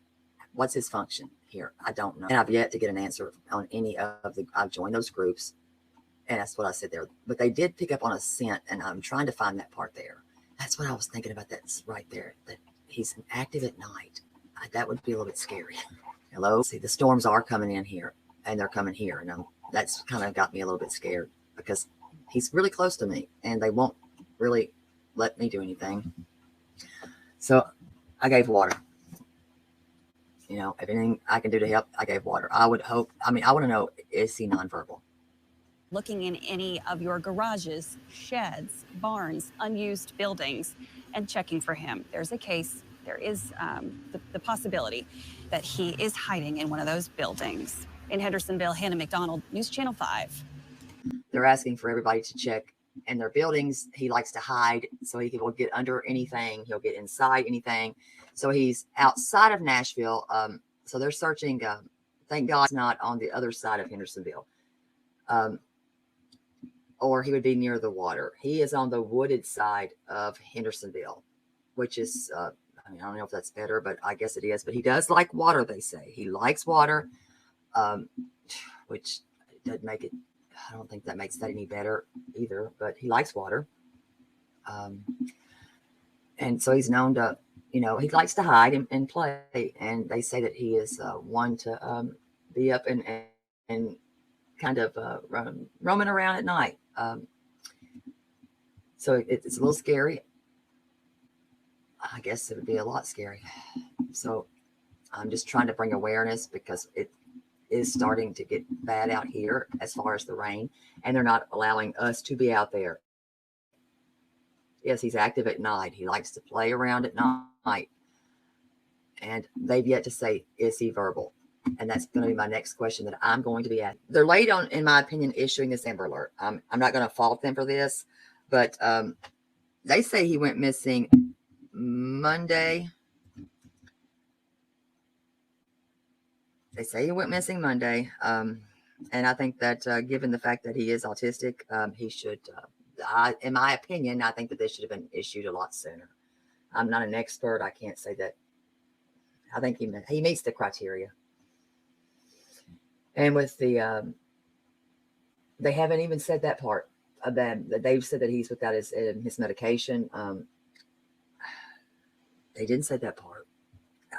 What's his function here? I don't know. And I've yet to get an answer on any of I've joined those groups. And that's what I said there. But they did pick up on a scent, and I'm trying to find that part there. That's what I was thinking about. That's right there. That he's active at night. That would be a little bit scary. Hello? See, the storms are coming in here, and they're coming here. And that's kind of got me a little bit scared because he's really close to me, and they won't really let me do anything. So I gave water. Everything I can do to help, I gave water. I want to know, is he nonverbal? Looking in any of your garages, sheds, barns, unused buildings, and checking for him. There's a case, there is the possibility that he is hiding in one of those buildings. In Hendersonville, Hannah McDonald, News Channel 5. They're asking for everybody to check in their buildings. He likes to hide, so he will get under anything. He'll get inside anything. So he's outside of Nashville. So they're searching. Thank God it's not on the other side of Hendersonville. Or he would be near the water. He is on the wooded side of Hendersonville, which is, mean, I don't know if that's better, but I guess it is. But he does like water, they say. He likes water, which doesn't make it, I don't think that makes that any better either, but he likes water. And so he's known to, he likes to hide and play. And they say that he is one to be up and kind of roaming around at night. So it's a little scary. I guess it would be a lot scary. So I'm just trying to bring awareness because it is starting to get bad out here as far as the rain, and they're not allowing us to be out there. Yes, he's active at night. He likes to play around at night. And they've yet to say, is he verbal? And that's going to be my next question that I'm going to be at. They're late on, in my opinion, issuing this Amber Alert. I'm not going to fault them for this, but they say he went missing Monday. They say he went missing Monday. And I think that given the fact that he is autistic, he should, in my opinion, I think that this should have been issued a lot sooner. I'm not an expert. I can't say that. I think he meets the criteria. And with the, they haven't even said that part of them. They've said that he's without his medication. They didn't say that part.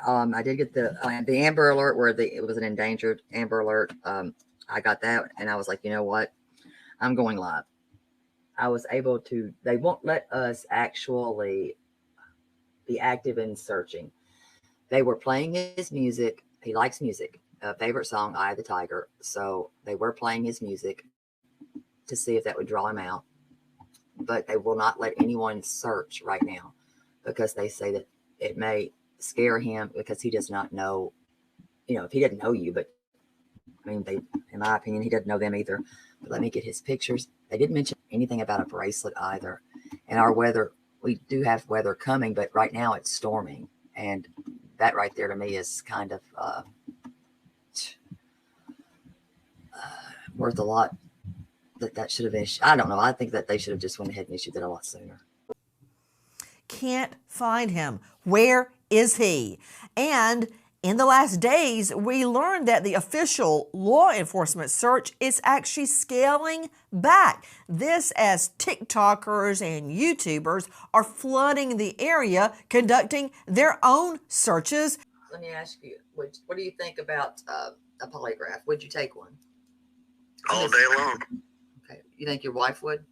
I did get the Amber Alert where it was an endangered Amber Alert. I got that, and I was like, you know what? I'm going live. I was able to. They won't let us actually be active in searching. They were playing his music. He likes music. Favorite song, Eye of the Tiger. So they were playing his music to see if that would draw him out. But they will not let anyone search right now because they say that it may scare him because he does not know, if he doesn't know you, but I mean, in my opinion, he doesn't know them either. But let me get his pictures. They didn't mention anything about a bracelet either. And our weather, we do have weather coming, but right now it's storming. And that right there to me is kind of worth a lot. That should have been, I don't know. I think that they should have just went ahead and issued that a lot sooner. Can't find him. Where is he? And in the last days, we learned that the official law enforcement search is actually scaling back. This as TikTokers and YouTubers are flooding the area, conducting their own searches. Let me ask you, what do you think about a polygraph? Would you take one? All day long. Okay. You think your wife would?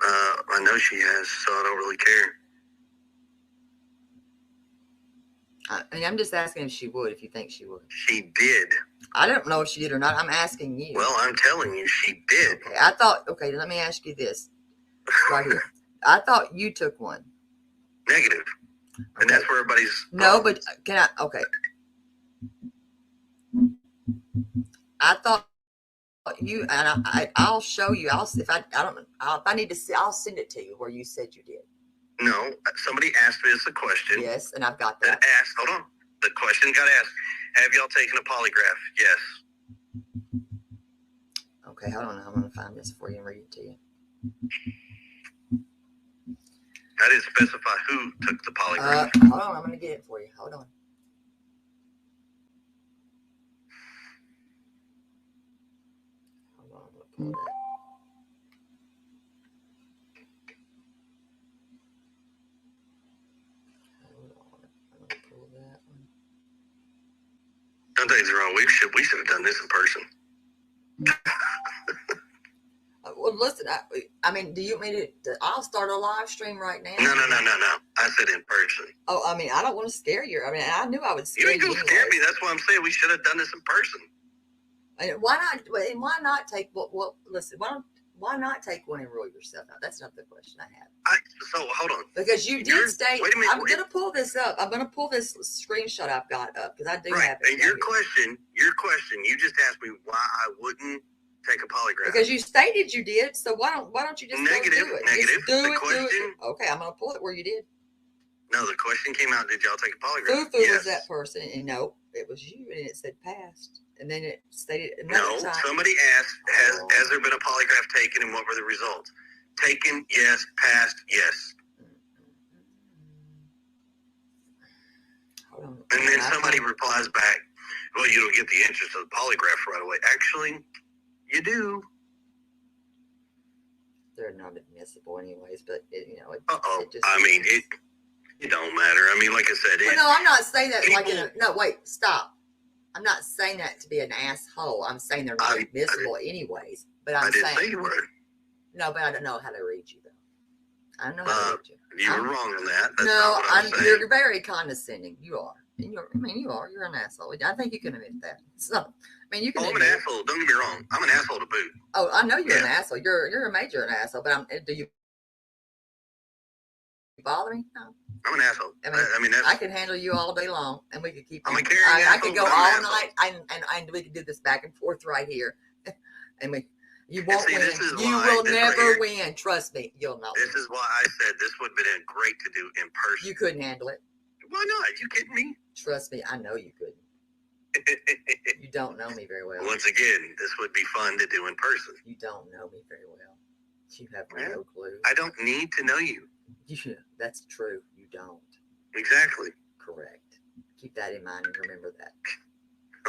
I know she has, so I don't really care. I mean, I'm just asking if she would, if you think she would. She did. I don't know if she did or not. I'm asking you. Well, I'm telling you, she did. Okay, let me ask you this right here. I thought you took one. Negative. Okay. And that's where everybody's... No, but can I... Okay. I thought you, and I'll show you. If I need to see, I'll send it to you where you said you did. No, somebody asked me this a question. Yes, and I've got that. Hold on. The question got asked. Have y'all taken a polygraph? Yes. Okay, hold on. I'm going to find this for you and read it to you. I didn't specify who took the polygraph. Hold on. I'm going to get it for you. Hold on. Pull that. Hold on. I'm gonna pull that one. Nothing's wrong. We should have done this in person. Well, listen. I mean, do you mean to? I'll start a live stream right now. No. I said in person. Oh, I mean, I don't want to scare you. I mean, I knew I would scare you. You ain't gonna scare me. That's why I'm saying we should have done this in person. And why not? And why not take listen? Why not take one and rule yourself out? That's not the question I have. So hold on. Because you did state. Wait a minute. I'm going to pull this up. I'm going to pull this screenshot I've got up because I do have it. And your question, you just asked me why I wouldn't take a polygraph. Because you stated you did. So why don't you just negative? Go do it? Negative. Just do question. Do it. Okay, I'm going to pull it where you did. No, the question came out. Did y'all take a polygraph? Fufu was that person, and no, it was you, and it said passed. And then it stated another time. Somebody asked, has there been a polygraph taken and what were the results? Taken, yes. Passed, yes. Hold on. And then somebody replies back, well, you don't get the answers to the polygraph right away. Actually, you do. They're not admissible anyways, but it It don't matter. I mean, like I said, no, I'm not saying that no, wait, stop. I'm not saying that to be an asshole. I'm saying they're not admissible anyways. But I didn't say you were. No, but I don't know how to read you, though. I don't know how to read you. You were wrong on that. That's not what I'm saying. You're very condescending. You are. And you are. You're an asshole. I think you can admit that. So, you can. I'm an asshole. Don't get me wrong. I'm an asshole to boot. Oh, I know you're an asshole. You're a major an asshole. But do you bother me? No. I'm an asshole. I could handle you all day long, and we could keep. I'm a I could go all night, and we could do this back and forth right here, and you won't win. You will never win. Trust me, you'll not. This is why I said this would have been great to do in person. You couldn't handle it. Why not? You kidding me? Trust me, I know you couldn't. You don't know me very well. Once again, this would be fun to do in person. You don't know me very well. You have no clue. I don't need to know you. That's true. You don't. Exactly. Correct. Keep that in mind and remember that.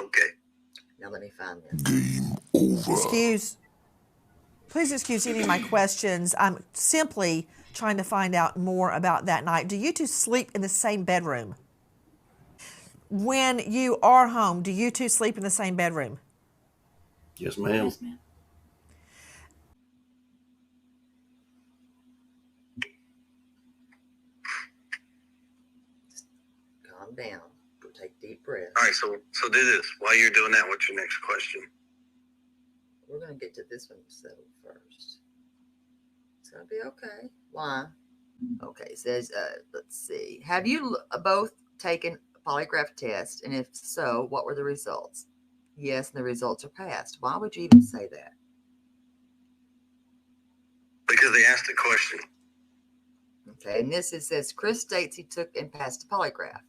Okay. Now let me find this. Please excuse any of my questions. I'm simply trying to find out more about that night. Do you two sleep in the same bedroom? When you are home, do you two sleep in the same bedroom? Yes, ma'am. Yes, ma'am. Calm down. Go take deep breaths. All right, so do this. While you're doing that, what's your next question? We're going to get to this one settled first. It's going to be okay. Why? Okay, it says, let's see. Have you both taken a polygraph test? And if so, what were the results? Yes, and the results are passed. Why would you even say that? Because they asked a question. Okay, and it says, Chris states he took and passed a polygraph.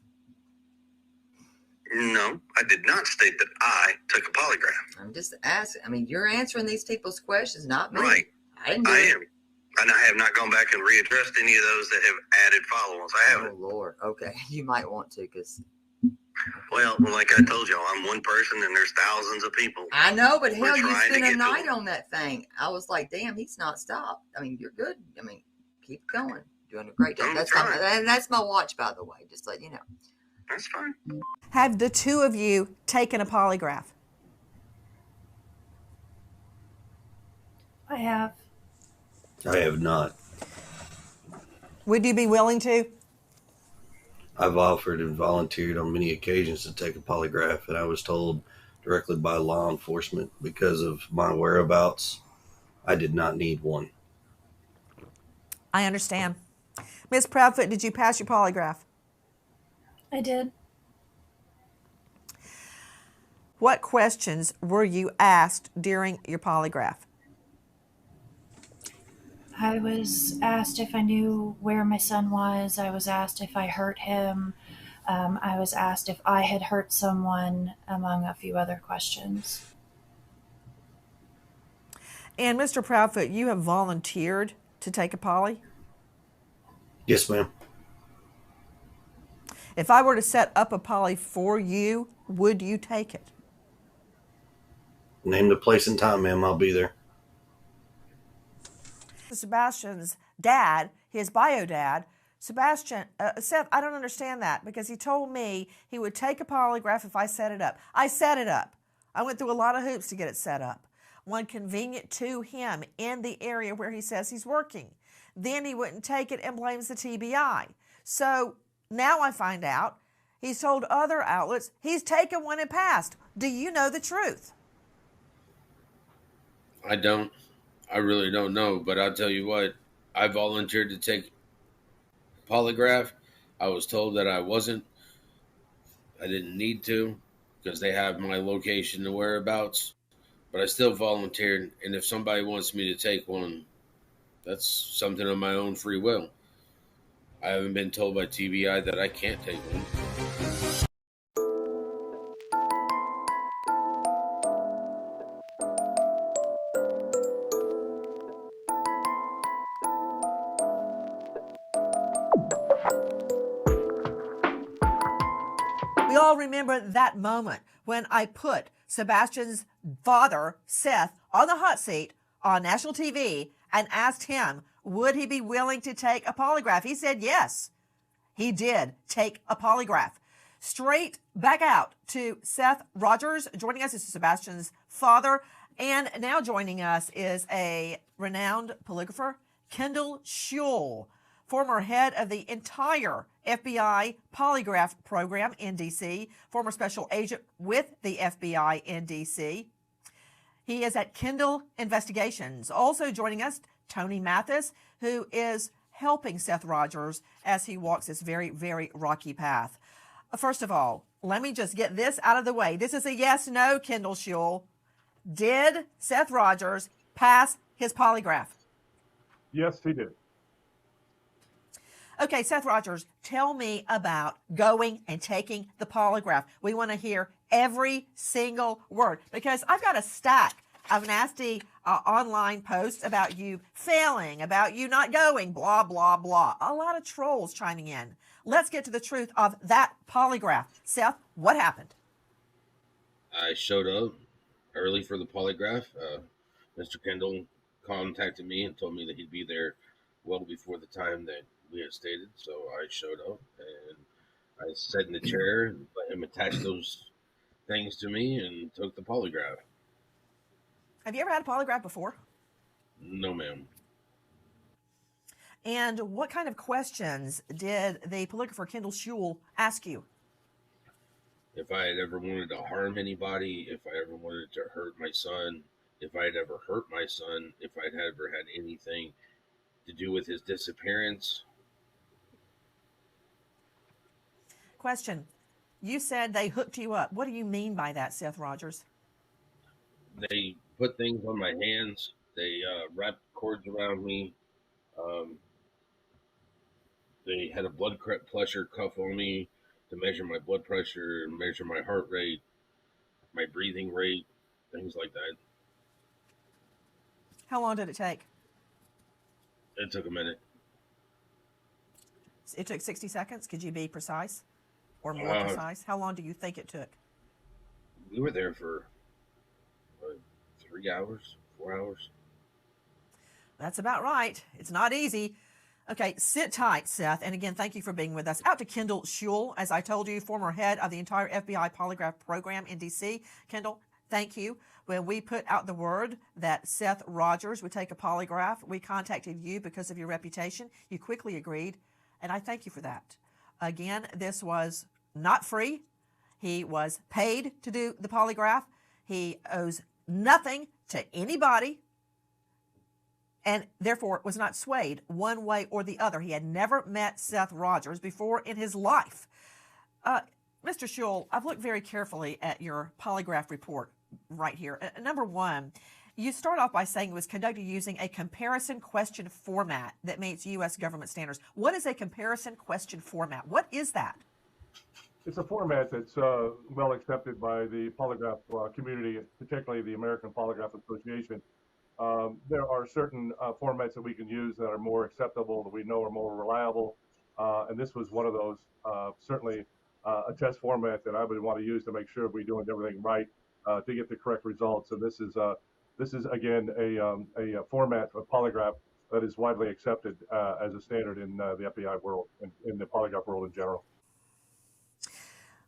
No, I did not state that I took a polygraph. I'm just asking. You're answering these people's questions, not me. Right. I didn't do I it. am. And I have not gone back and readdressed any of those that have added follow-ons. I haven't. Oh, Lord. Okay. You might want to because... Well, like I told y'all, I'm one person and there's thousands of people. I know, but hell, you spent a night on that thing. I was like, damn, he's not stopped. You're good. Keep going. Doing a great job. That's my watch, by the way. Just let you know. That's fine. Have the two of you taken a polygraph? I have. I have not. Would you be willing to? I've offered and volunteered on many occasions to take a polygraph, and I was told directly by law enforcement because of my whereabouts, I did not need one. I understand. Ms. Proudfoot, did you pass your polygraph? I did. What questions were you asked during your polygraph? I was asked if I knew where my son was. I was asked if I hurt him. I was asked if I had hurt someone, among a few other questions. And Mr. Proudfoot, you have volunteered to take a poly? Yes, ma'am. If I were to set up a poly for you, would you take it? Name the place and time, ma'am. I'll be there. Sebastian's dad, his bio dad, Sebastian, Seth, I don't understand that because he told me he would take a polygraph if I set it up. I set it up. I went through a lot of hoops to get it set up. One convenient to him in the area where he says he's working. Then he wouldn't take it and blames the TBI. So now I find out he's told other outlets he's taken one and passed. Do you know the truth? I don't. I really don't know, but I'll tell you what, I volunteered to take polygraph. I was told that I wasn't. I didn't need to because they have my location and whereabouts, but I still volunteered. And if somebody wants me to take one, that's something of my own free will. I haven't been told by TBI that I can't take one. all remember that moment when I put Sebastian's father, Seth, on the hot seat on national TV and asked him, would he be willing to take a polygraph? He said yes. He did take a polygraph. Straight back out to Seth Rogers. Joining us is Sebastian's father. And now joining us is a renowned polygrapher, Kendall Schewel, former head of the entire FBI Polygraph program in D.C., former special agent with the FBI in D.C. He is at Kendall Investigations. Also joining us, Tony Mathis, who is helping Seth Rogers as he walks this very, very rocky path. First of all, let me just get this out of the way. This is a yes/no, Kendall Schewel. Did Seth Rogers pass his polygraph? Yes, he did. Okay, Seth Rogers, tell me about going and taking the polygraph. We want to hear every single word because I've got a stack of nasty online posts about you failing, about you not going, blah, blah, blah. A lot of trolls chiming in. Let's get to the truth of that polygraph. Seth, what happened? I showed up early for the polygraph. Mr. Kendall contacted me and told me that he'd be there well before the time that we had stated. So I showed up and I sat in the chair and let him attach those things to me and took the polygraph. Have you ever had a polygraph before? No, ma'am. And what kind of questions did the polygrapher Kendall Schewel ask you? If I had ever wanted to harm anybody, if I ever wanted to hurt my son, if I had ever hurt my son, if I'd ever had anything to do with his disappearance. Question. You said they hooked you up. What do you mean by that, Seth Rogers? They put things on my hands. They wrapped cords around me. They had a blood pressure cuff on me to measure my blood pressure, measure my heart rate, my breathing rate, things like that. How long did it take? It took a minute. It took 60 seconds. Could you be precise or more precise? How long do you think it took? We were there for 3 hours, 4 hours. That's about right. It's not easy. Okay, sit tight, Seth. And again, thank you for being with us. Out to Kendall Schewel, as I told you, former head of the entire FBI Polygraph program in D.C. Kendall, thank you. When we put out the word that Seth Rogers would take a polygraph, we contacted you because of your reputation. You quickly agreed, and I thank you for that. Again, this was not free. He was paid to do the polygraph. He owes nothing to anybody, and therefore was not swayed one way or the other. He had never met Seth Rogers before in his life. Mr. Schewel, I've looked very carefully at your polygraph report right here. Number one, you start off by saying it was conducted using a comparison question format that meets U.S. government standards. What is a comparison question format? What is that? It's a format that's well accepted by the polygraph community, particularly the American Polygraph Association. There are certain formats that we can use that are more acceptable, that we know are more reliable, and this was one of those. Certainly a test format that I would want to use to make sure we're doing everything right to get the correct results. And this is again a format of polygraph that is widely accepted as a standard in the FBI world and in the polygraph world in general.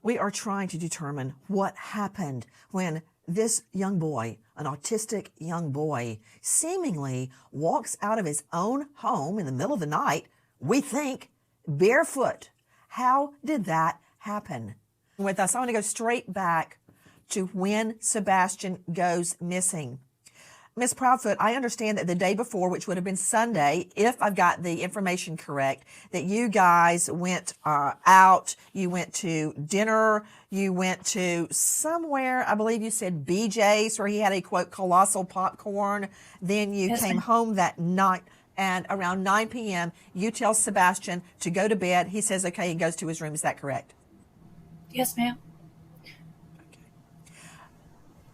We are trying to determine what happened when this young boy, an autistic young boy, seemingly walks out of his own home in the middle of the night, we think, barefoot. How did that happen? With us, I want to go straight back to when Sebastian goes missing. Miss Proudfoot, I understand that the day before, which would have been Sunday, if I've got the information correct, that you guys went out, you went to dinner, you went to somewhere, I believe you said BJ's, where he had a, quote, colossal popcorn. Then you came home that night, and around 9 p.m., you tell Sebastian to go to bed. He says, okay, and goes to his room. Is that correct? Yes, ma'am. Okay.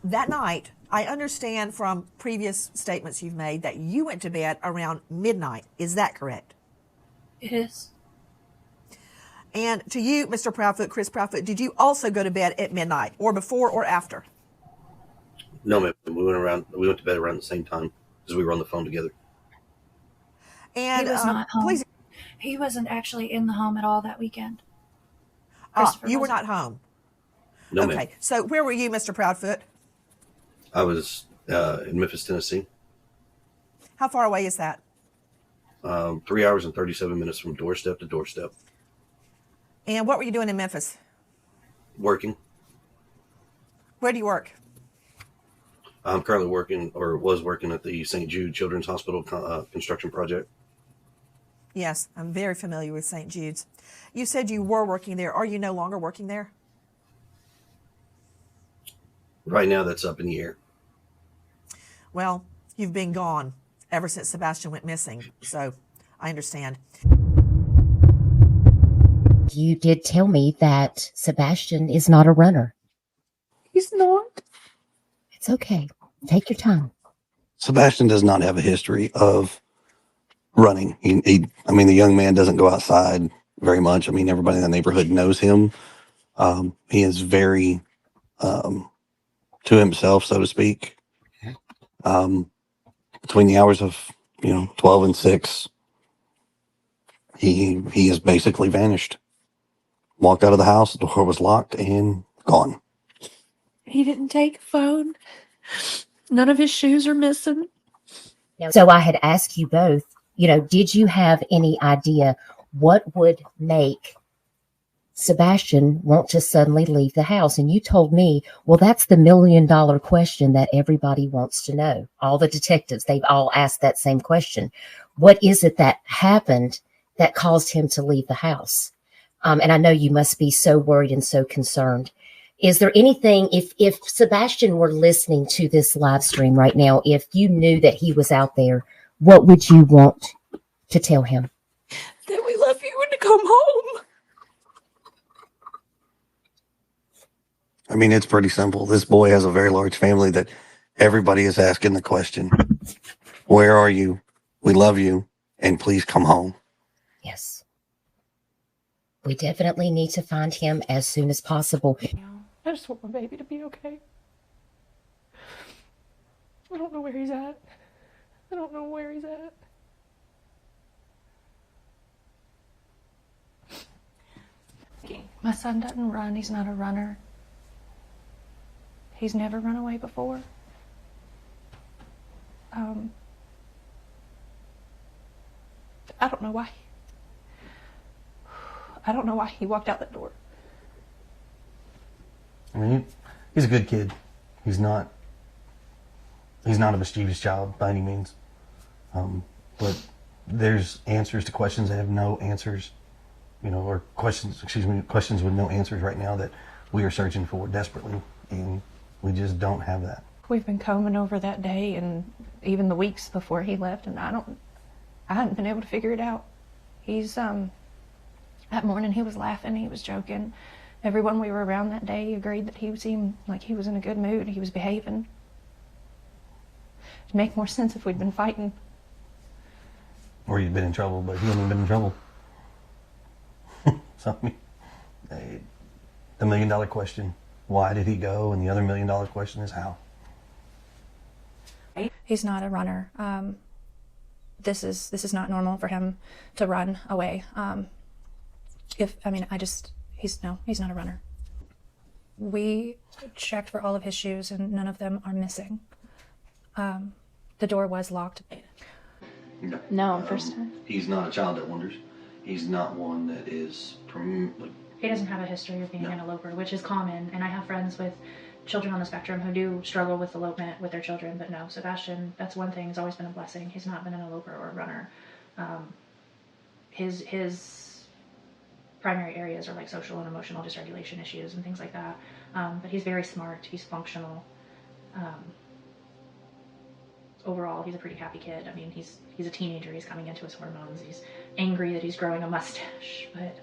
That night, I understand from previous statements you've made that you went to bed around midnight. Is that correct? It is. And to you, Mr. Proudfoot, Chris Proudfoot, did you also go to bed at midnight or before or after? No, ma'am. We went to bed around the same time because we were on the phone together. And he was not home. please. He wasn't actually in the home at all that weekend. You were not home. No, okay. ma'am. So where were you, Mr. Proudfoot? I was in Memphis, Tennessee. How far away is that? 3 hours and 37 minutes from doorstep to doorstep. And what were you doing in Memphis? Working. Where do you work? I'm currently was working at the St. Jude Children's Hospital construction project. Yes, I'm very familiar with St. Jude's. You said you were working there. Are you no longer working there? Right now, that's up in the air. Well, you've been gone ever since Sebastian went missing, so I understand. You did tell me that Sebastian is not a runner. He's not. It's okay. Take your time. Sebastian does not have a history of running. I mean, the young man doesn't go outside very much. I mean, everybody in the neighborhood knows him. He is very to himself, so to speak. Between the hours of 12 and 6, he has basically vanished. Walked out of the house, the door was locked and gone. He didn't take a phone. None of his shoes are missing. So I had asked you both, did you have any idea what would make Sebastian want to suddenly leave the house? And you told me, well, that's the $1 million question that everybody wants to know. All the detectives, they've all asked that same question. What is it that happened that caused him to leave the house? And I know you must be so worried and so concerned. Is there anything, if Sebastian were listening to this live stream right now, if you knew that he was out there, what would you want to tell him? That we love you and to come home. I mean, it's pretty simple. This boy has a very large family that everybody is asking the question, where are you? We love you, and please come home. Yes. We definitely need to find him as soon as possible. I just want my baby to be okay. I don't know where he's at. I don't know where he's at. My son doesn't run. He's not a runner. He's never run away before. I don't know why. I don't know why he walked out that door. I mean, he's a good kid. He's not a mischievous child by any means. But there's answers to questions that have no answers, or questions with no answers right now that we are searching for desperately, and we just don't have that. We've been combing over that day and even the weeks before he left, and I hadn't been able to figure it out. That morning he was laughing, he was joking. Everyone we were around that day agreed that he seemed like he was in a good mood, he was behaving. It'd make more sense if we'd been fighting. Or you'd been in trouble, but he hadn't been in trouble. So, I mean, the $1 million question, why did he go? And the other $1 million question is how. He's not a runner. This is not normal for him to run away. He's not a runner. We checked for all of his shoes and none of them are missing. The door was locked. No, first time. He's not a child that wanders. He's not one that is... He doesn't have a history of being an eloper, which is common, and I have friends with children on the spectrum who do struggle with elopement with their children, but no, Sebastian, that's one thing, has always been a blessing. He's not been an eloper or a runner. His primary areas are like social and emotional dysregulation issues and things like that, but he's very smart, he's functional. Overall, he's a pretty happy kid. I mean, he's a teenager, he's coming into his hormones, he's angry that he's growing a mustache, but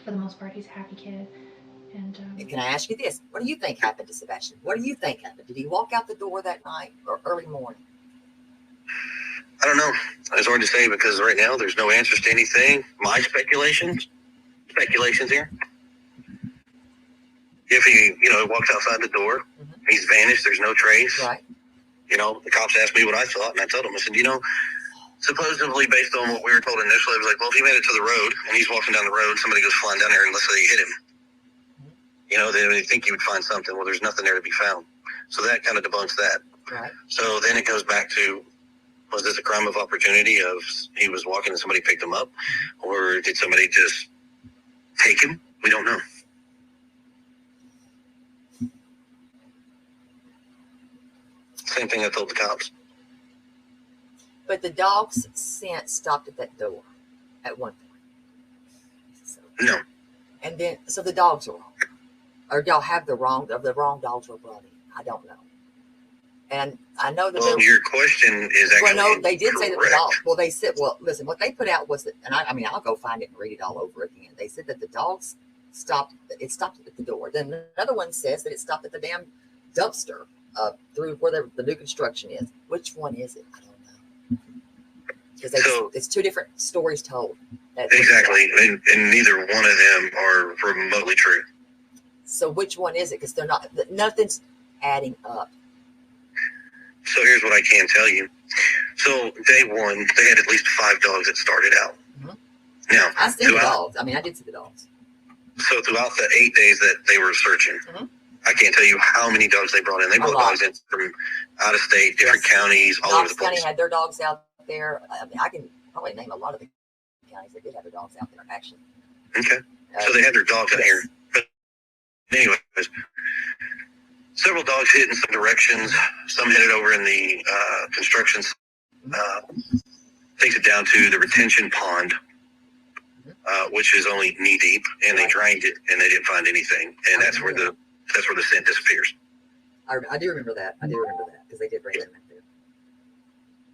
for the most part, he's a happy kid. And can I ask you this? What do you think happened to Sebastian? What do you think happened? Did he walk out the door that night or early morning? I don't know. It's hard to say because right now there's no answers to anything. My speculations here. If he, walks outside the door, he's vanished. There's no trace. Right. The cops asked me what I thought, and I told them, I said, supposedly based on what we were told initially, it was like, well, if he made it to the road and he's walking down the road, somebody goes flying down there, and let's say he hit him. They would think you would find something. Well, there's nothing there to be found. So that kind of debunks that. Right. So then it goes back to, was this a crime of opportunity of he was walking and somebody picked him up? Or did somebody just take him? We don't know. Same thing I told the cops. But the dog's scent stopped at that door at one point. So, no. And then, so the dogs are wrong. Or y'all have the wrong dogs were brought in. I don't know. And I know that. Well, your question is actually. Well, no, they did correct. say that the dogs. Well, they said, listen, what they put out was that, and I'll go find it and read it all over again. They said that the dogs stopped. It stopped at the door. Then another one says that it stopped at the damn dumpster through where the new construction is. Which one is it? I don't know. Because it's two different stories told. Exactly, and neither one of them are remotely true. So which one is it? Because they're not. Nothing's adding up. So here's what I can tell you. So day one, they had at least 5 dogs that started out. Mm-hmm. Now, I see the dogs. I did see the dogs. So throughout the 8 days that they were searching, I can't tell you how many dogs they brought in. They brought dogs in from out of state, different counties, all over the place. County had their dogs out there. I can probably name a lot of the counties that did have their dogs out there, actually. Okay. So they had their dogs out here. But anyways, several dogs hit in some directions. Some headed over in the construction. Takes it down to the retention pond, which is only knee deep, and they drained it, and they didn't find anything, and that's where the scent disappears. I do remember that. Because they did bring them in there.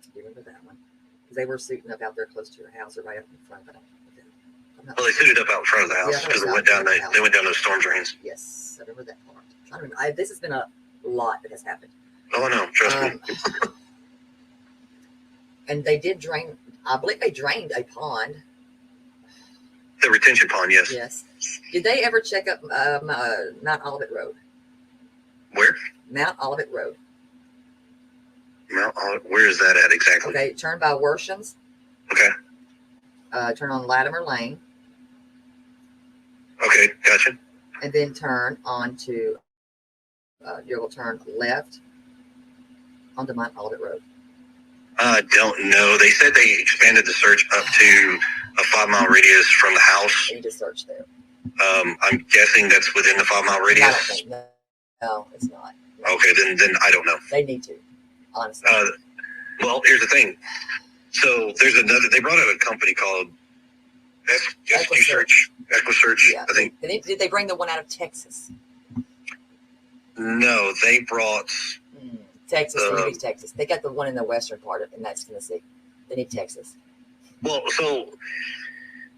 I do remember that one because they were suiting up out there close to your house or right up in front of it. Well, they suited up out in front of the house because they went down those storm drains. Yes, I remember that part. I remember. This has been a lot that has happened. Oh, no, trust me. And they did drain. I believe they drained a pond. The retention pond, yes. Yes. Did they ever check up Mount Olivet Road? Where? Mount Olivet Road. Mount Olivet. Where is that at exactly? Okay, turn by Worshams. Okay. Turn on Latimer Lane. Okay, gotcha. And then turn on to, you'll turn left onto Mount Olivet Road. I don't know. They said they expanded the search up to a 5-mile radius from the house. You need to search there. I'm guessing that's within the 5-mile radius. I don't think, no, it's not. Okay, then I don't know. They need to, honestly. Well, here's the thing. So there's they brought out a company called EquiSearch. Yeah. I think. Did they bring the one out of Texas? No, they brought Texas. They need Texas. They got the one in the western part and that's Tennessee. They need Texas. Well, so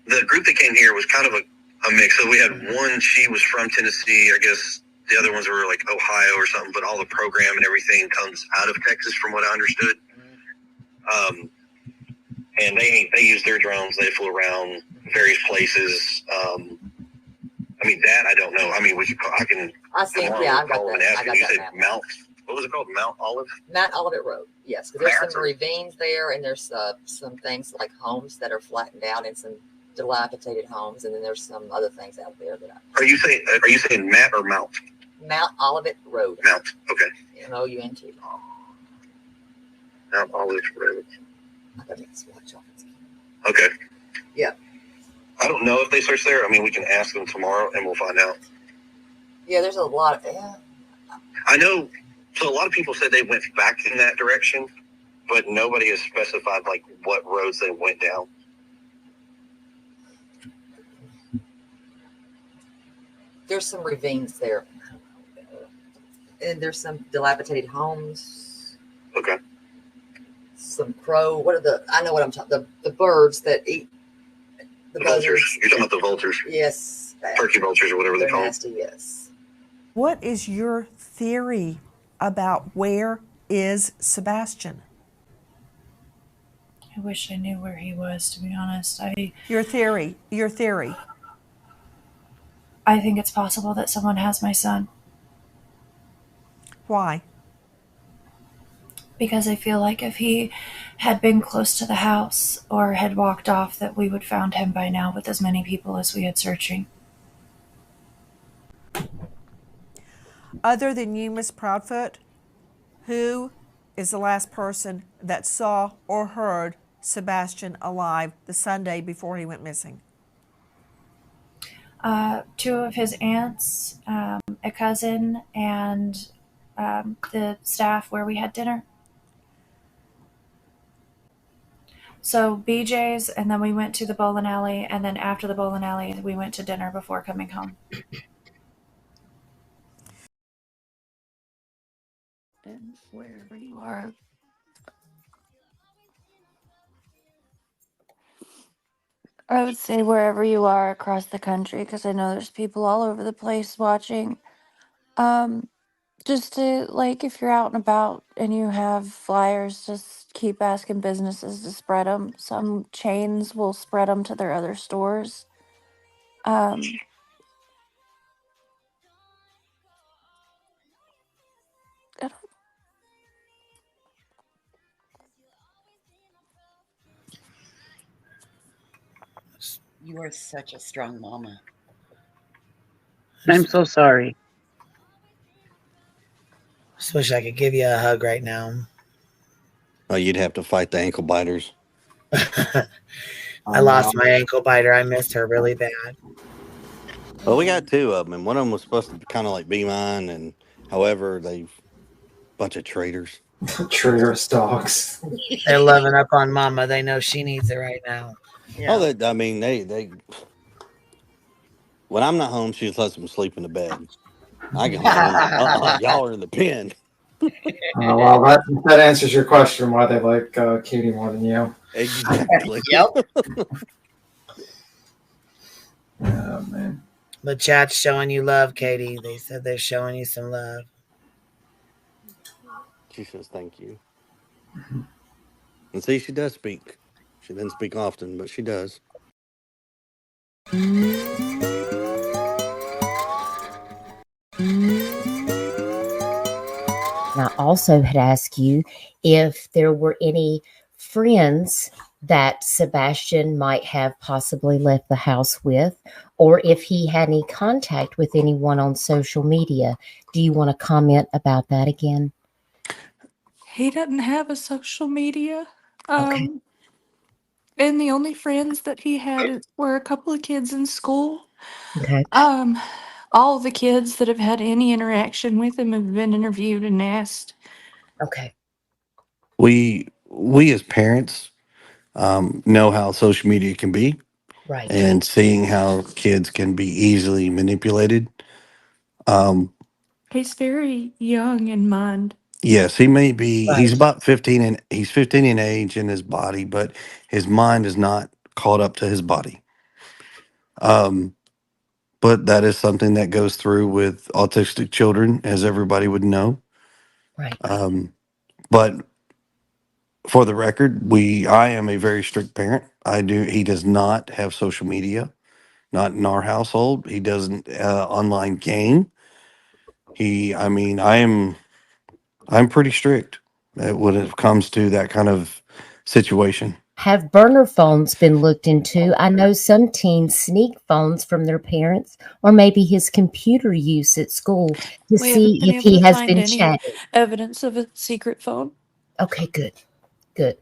the group that came here was kind of a mix. So we had one, she was from Tennessee. I guess the other ones were like Ohio or something, but all the program and everything comes out of Texas from what I understood. And they used their drones. They flew around various places. That I don't know. I can. I see. Yeah, I got that. I got you that said Mount. What was it called? Mount Olive. Mount Olivet Road. Yes, because there's some ravines there, and there's some things like homes that are flattened out, and some dilapidated homes, and then there's some other things out there that. Are you saying Matt or Mount? Mount Olivet Road. Mount. Okay. MOUNT. Mount Olivet Road. I got to make this watch off. Okay. Yeah. I don't know if they search there. We can ask them tomorrow and we'll find out. Yeah, there's a lot of. I know. So a lot of people said they went back in that direction, but nobody has specified what roads they went down. There's some ravines there, and there's some dilapidated homes. Okay. Some crow. What are I know what I'm talking. The birds that eat. The vultures. You're talking about the vultures. Yes. Turkey vultures or whatever they call them. Nasty, yes. What is your theory about where is Sebastian? I wish I knew where he was, to be honest. Your theory. I think it's possible that someone has my son. Why? Because I feel like if he had been close to the house or had walked off, that we would found him by now with as many people as we had searching. Other than you, Miss Proudfoot, who is the last person that saw or heard Sebastian alive the Sunday before he went missing? Two of his aunts, a cousin, and the staff where we had dinner. So BJ's, and then we went to the bowling alley, and then after the bowling alley, we went to dinner before coming home. And wherever you are, I would say wherever you are across the country, because I know there's people all over the place watching. Just to, like, if you're out and about and you have flyers, just keep asking businesses to spread them. Some chains will spread them to their other stores. I don't- You are such a strong mama. I'm so sorry. Just wish I could give you a hug right now. Oh, you'd have to fight the ankle biters. I lost my ankle biter. I missed her really bad. Well, we got two of them, and one of them was supposed to kind of like be mine, and however, they bunch of traitors. Traitorous dogs. They're loving up on Mama. They know she needs it right now. Oh, I mean, they. When I'm not home, she just lets them sleep in the bed. I get home, y'all are in the pen. Well, that answers your question why they like Katie more than you. Exactly. Yep. Oh, man. The chat's showing you love, Katie. They said they're showing you some love. She says thank you. And see, she does speak. She doesn't speak often, but she does. And I also had asked you if there were any friends that Sebastian might have possibly left the house with, or if he had any contact with anyone on social media. Do you want to comment about that again? He doesn't have a social media. Okay. And the only friends that he had were a couple of kids in school. Okay. All the kids that have had any interaction with him have been interviewed and asked. Okay. We as parents know how social media can be, Right. and seeing how kids can be easily manipulated. He's very young in mind. Yes, he may be. Right. He's about 15, and he's 15 in age in his body, but his mind is not caught up to his body. But that is something that goes through with autistic children, as everybody would know. Right. But for the record, I am a very strict parent. He does not have social media, not in our household. He doesn't online game. I'm pretty strict when it comes to that kind of situation. Have burner phones been looked into? I know some teens sneak phones from their parents, or maybe his computer use at school to We see haven't been if able he to has find been any chatting. evidence of a secret phone. Okay, good. Good.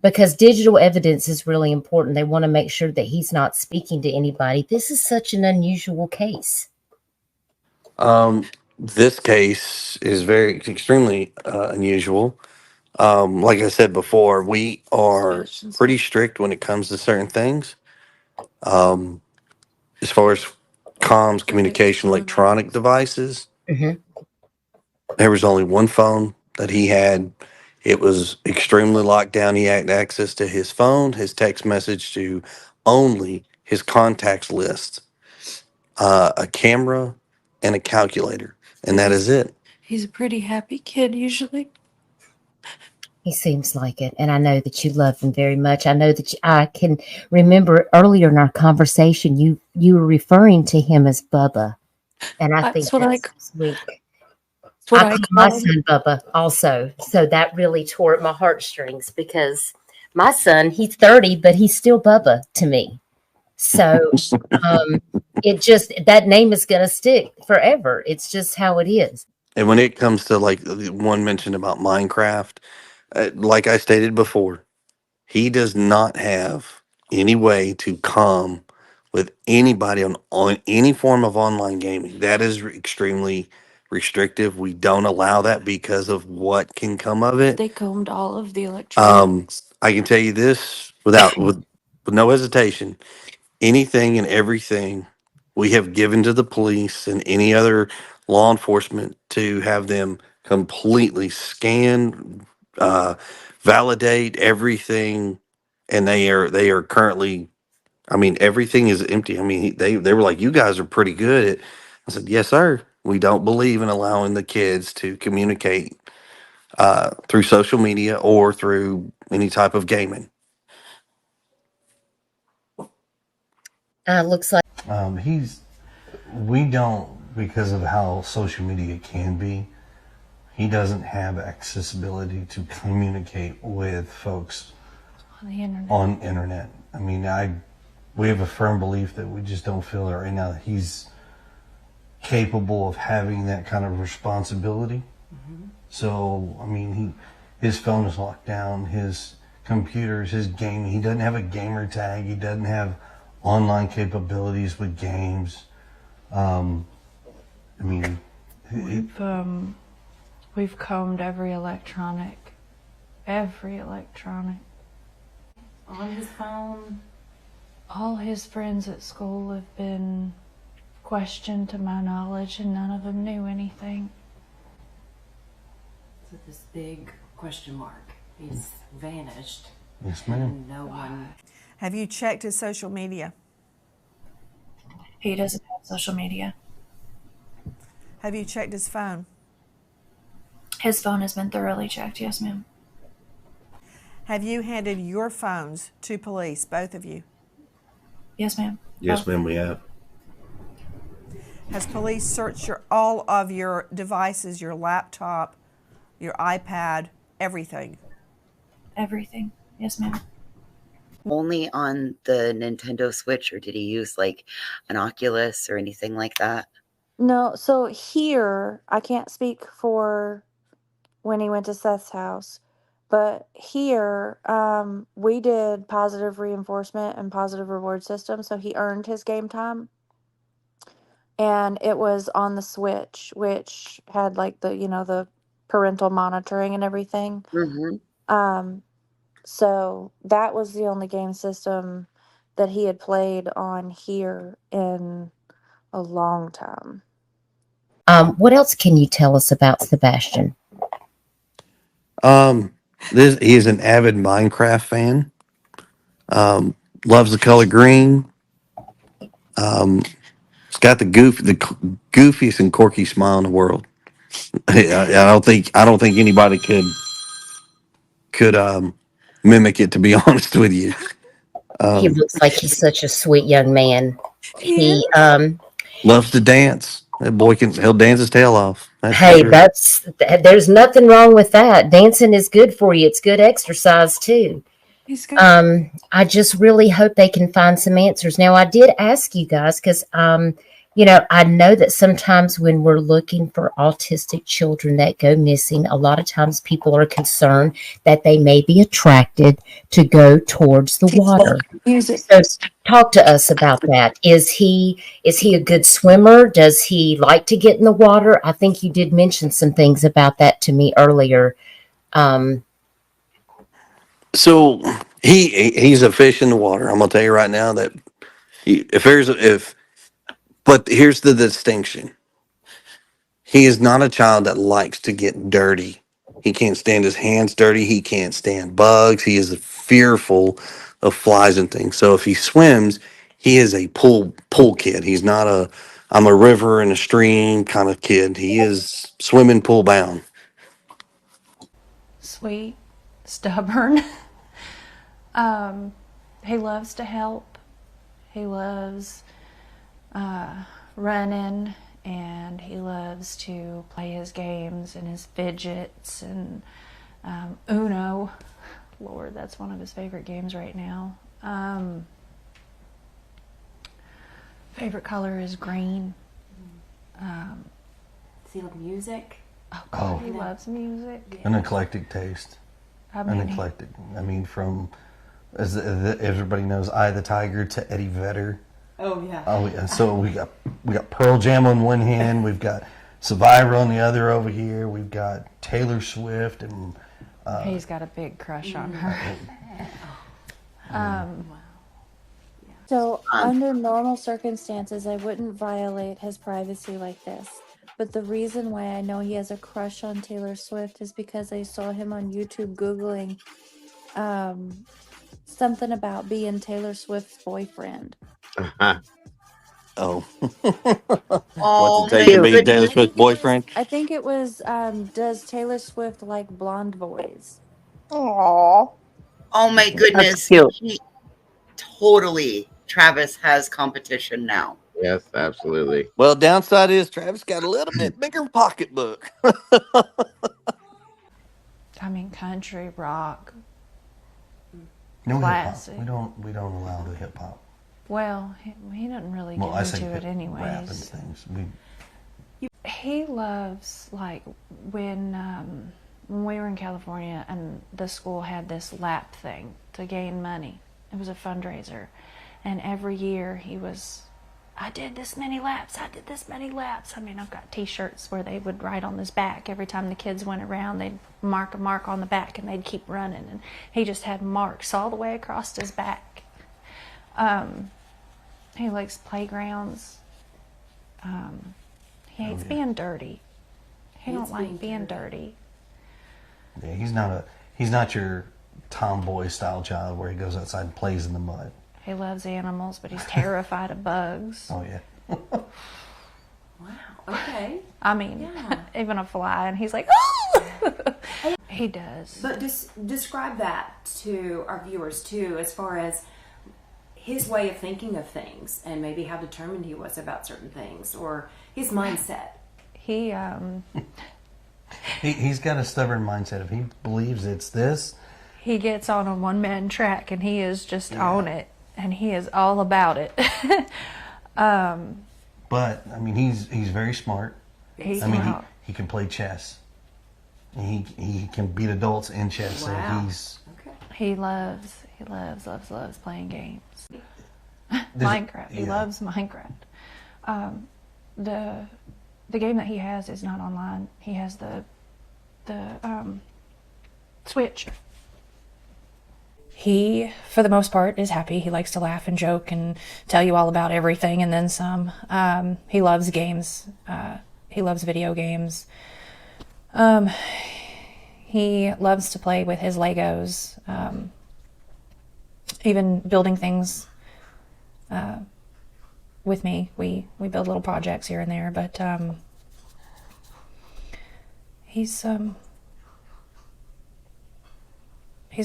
Because digital evidence is really important. They want to make sure that he's not speaking to anybody. This is such an unusual case. This case is extremely unusual. Like I said before, we are pretty strict when it comes to certain things. As far as comms, communication, electronic devices, Mm-hmm. there was only one phone that he had. It was extremely locked down. He had access to his phone, his text message, to only his contacts list, a camera, and a calculator, and that is it. He's a pretty happy kid usually. He seems like it, and I know that you love him very much. I know that I can remember earlier in our conversation you were referring to him as Bubba, and I think That's what that's sweet. That's what I I call my call him. son Bubba also, so that really tore at my heartstrings because my son, he's 30, but he's still Bubba to me. So it just that name is going to stick forever. It's just how it is. And when it comes to like the one mentioned about Minecraft, like I stated before, he does not have any way to come with anybody on any form of online gaming. That is extremely restrictive. We don't allow that because of what can come of it. They combed all of the electronics. I can tell you this with no hesitation. Anything and everything we have given to the police and any other law enforcement to have them completely scan, uh, validate everything, and they are currently. I mean, everything is empty. I mean, they were like, "You guys are pretty good at." I said, "Yes, sir. We don't believe in allowing the kids to communicate through social media or through any type of gaming." Looks like We don't, because of how social media can be, he doesn't have accessibility to communicate with folks On the internet. on internet. I mean, we have a firm belief that we just don't feel that right now he's capable of having that kind of responsibility. So, I mean, his phone is locked down, his computers, his gaming. He doesn't have a gamer tag. He doesn't have online capabilities with games. I mean, We've combed every electronic on his phone. All his friends at school have been questioned to my knowledge, and none of them knew anything. So this big question mark. He's vanished. Yes, ma'am. And no one. Have you checked his social media? He doesn't have social media. Have you checked his phone? His phone has been thoroughly checked, yes, ma'am. Have you handed your phones to police, both of you? Yes, ma'am. Yes, ma'am, we have. Has police searched all of your devices, your laptop, your iPad, everything? Everything. Yes, ma'am. Only on the Nintendo Switch, or did he use like an Oculus or anything like that? No, so here, I can't speak for when he went to Seth's house, but here, we did positive reinforcement and positive reward system, so he earned his game time. And it was on the Switch, which had like the parental monitoring and everything. So that was the only game system that he had played on here in a long time. what else can you tell us about Sebastian? He is an avid Minecraft fan. Loves the color green. He's got the goofiest and quirky smile in the world. I don't think anybody could mimic it. To be honest with you, He looks like he's such a sweet young man. He loves to dance. That boy he'll dance his tail off. Hey, there's nothing wrong with that. Dancing is good for you. It's good exercise too. I just really hope they can find some answers. Now, I did ask you guys because, I know that sometimes when we're looking for autistic children that go missing, a lot of times people are concerned that they may be attracted to go towards the water. So talk to us about that. Is he a good swimmer? Does he like to get in the water? I think you did mention some things about that to me earlier. So he's a fish in the water. I'm gonna tell you right now that but here's the distinction. He is not a child that likes to get dirty. He can't stand his hands dirty. He can't stand bugs. He is fearful of flies and things. So if he swims, he is a pool kid. He's not I'm a river and a stream kind of kid. He is swimming pool bound. Sweet. stubborn. He loves to help. He loves running, and he loves to play his games and his fidgets and Uno. Lord, that's one of his favorite games right now. Favorite color is green. Does he love music? Oh, God, he loves music. An eclectic taste. I mean, An eclectic. I mean, from, as everybody knows, Eye of the Tiger to Eddie Vedder. Oh yeah. Oh yeah. So we got Pearl Jam on one hand, we've got Survivor on the other over here, we've got Taylor Swift, and he's got a big crush on her. So, under normal circumstances, I wouldn't violate his privacy like this. But the reason why I know he has a crush on Taylor Swift is because I saw him on YouTube Googling something about being Taylor Swift's boyfriend. Oh. Oh, What's it take to be Taylor Swift's boyfriend? I think it was, does Taylor Swift like blonde boys? Aww. Oh my goodness. cute. He totally, Travis has competition now. Yes, absolutely. Well, downside is Travis got a little bit bigger pocketbook. I mean, country, rock, no classic. hip hop. We don't allow the hip hop. Well, he doesn't really Well, I get say into it rap and anyways. things. He loves, like, when we were in California and the school had this lap thing to gain money. It was a fundraiser. And every year he was, I did this many laps, I did this many laps. I mean, I've got t-shirts where they would write on his back. Every time the kids went around, they'd mark a mark on the back and they'd keep running. And he just had marks all the way across his back. He likes playgrounds. He hates being dirty. He don't like being dirty. Yeah, he's not your tomboy style child where he goes outside and plays in the mud. He loves animals, but he's terrified of bugs. Oh yeah. Wow. Okay. I mean, even a fly, and he's like, he does. But describe that to our viewers too, as far as his way of thinking of things, and maybe how determined he was about certain things, or his mindset. He's got a stubborn mindset. If he believes it's this, he gets on a one-man track, and he is just on it, and he is all about it. But I mean, he's very smart. He's I mean, smart. he can play chess. He can beat adults in chess. Wow. So he's He loves playing games. Minecraft. He loves Minecraft. The game that he has is not online. He has the Switch. He, for the most part, is happy. He likes to laugh and joke and tell you all about everything and then some. He loves games. He loves video games. He loves to play with his Legos. Even building things with me. We build little projects here and there, but he's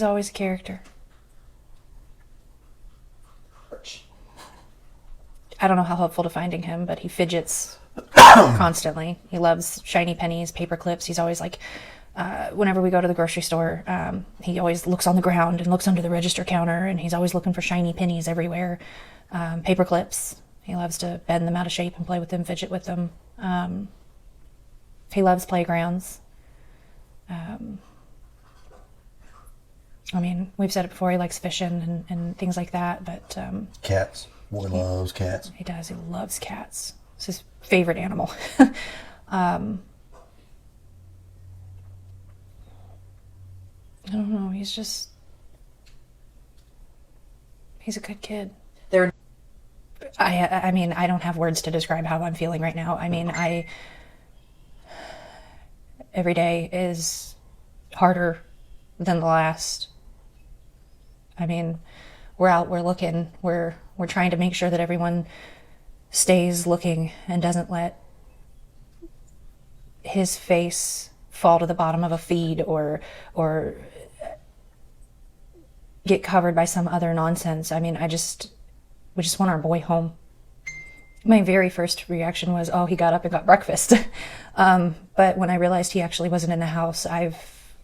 always a character. I don't know how helpful to finding him, but he fidgets constantly. He loves shiny pennies, paper clips. He's always like, whenever we go to the grocery store, he always looks on the ground and looks under the register counter, and he's always looking for shiny pennies everywhere. Paper clips. He loves to bend them out of shape and play with them, fidget with them. He loves playgrounds. I mean, we've said it before, he likes fishing and things like that, but... cats. Boy loves cats. He does. He loves cats. It's his favorite animal. I don't know. He's a good kid. I mean, I don't have words to describe how I'm feeling right now. I mean, every day is harder than the last. I mean, we're out, we're looking, we're trying to make sure that everyone stays looking and doesn't let his face fall to the bottom of a feed or get covered by some other nonsense. I mean, we just want our boy home. My very first reaction was, oh, he got up and got breakfast. But when I realized he actually wasn't in the house, I've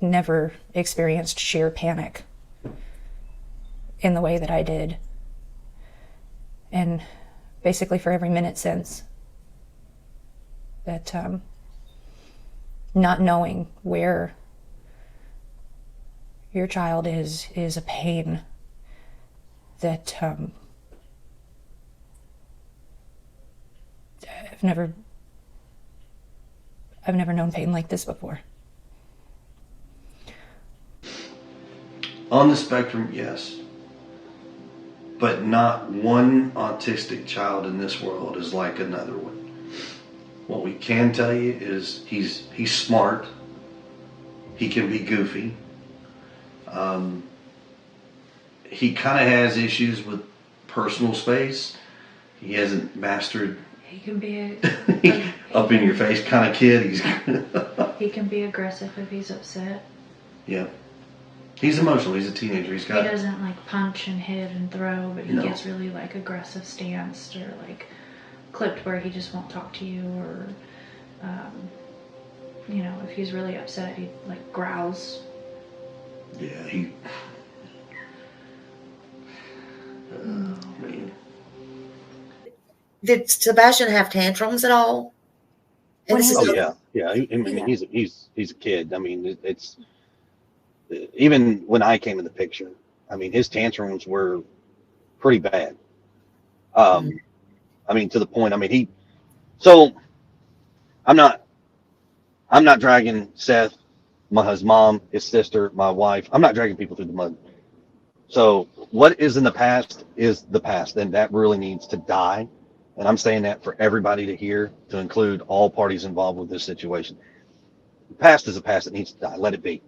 never experienced sheer panic in the way that I did. And basically for every minute since, that not knowing where your child is a pain that I've never known pain like this before. On the spectrum, yes. But not one autistic child in this world is like another one. What we can tell you is he's smart. He can be goofy. He kind of has issues with personal space. He hasn't mastered. He can be up in your face kind of kid. he can be aggressive if he's upset. Yeah. He's emotional. He's a teenager. He doesn't like punch and hit and throw, but he No. gets really like aggressive stanced or like clipped where he just won't talk to you, or if he's really upset, he like growls. Yeah, he. Oh man. Did Sebastian have tantrums at all? Oh yeah. I mean, he's a kid. I mean, it's even when I came in the picture. I mean, his tantrums were pretty bad. I mean, to the point. I mean, So I'm not dragging Seth, his mom, his sister, my wife. I'm not dragging people through the mud. So what is in the past is the past, and that really needs to die. And I'm saying that for everybody to hear, to include all parties involved with this situation. The past is a past that needs to die. Let it be.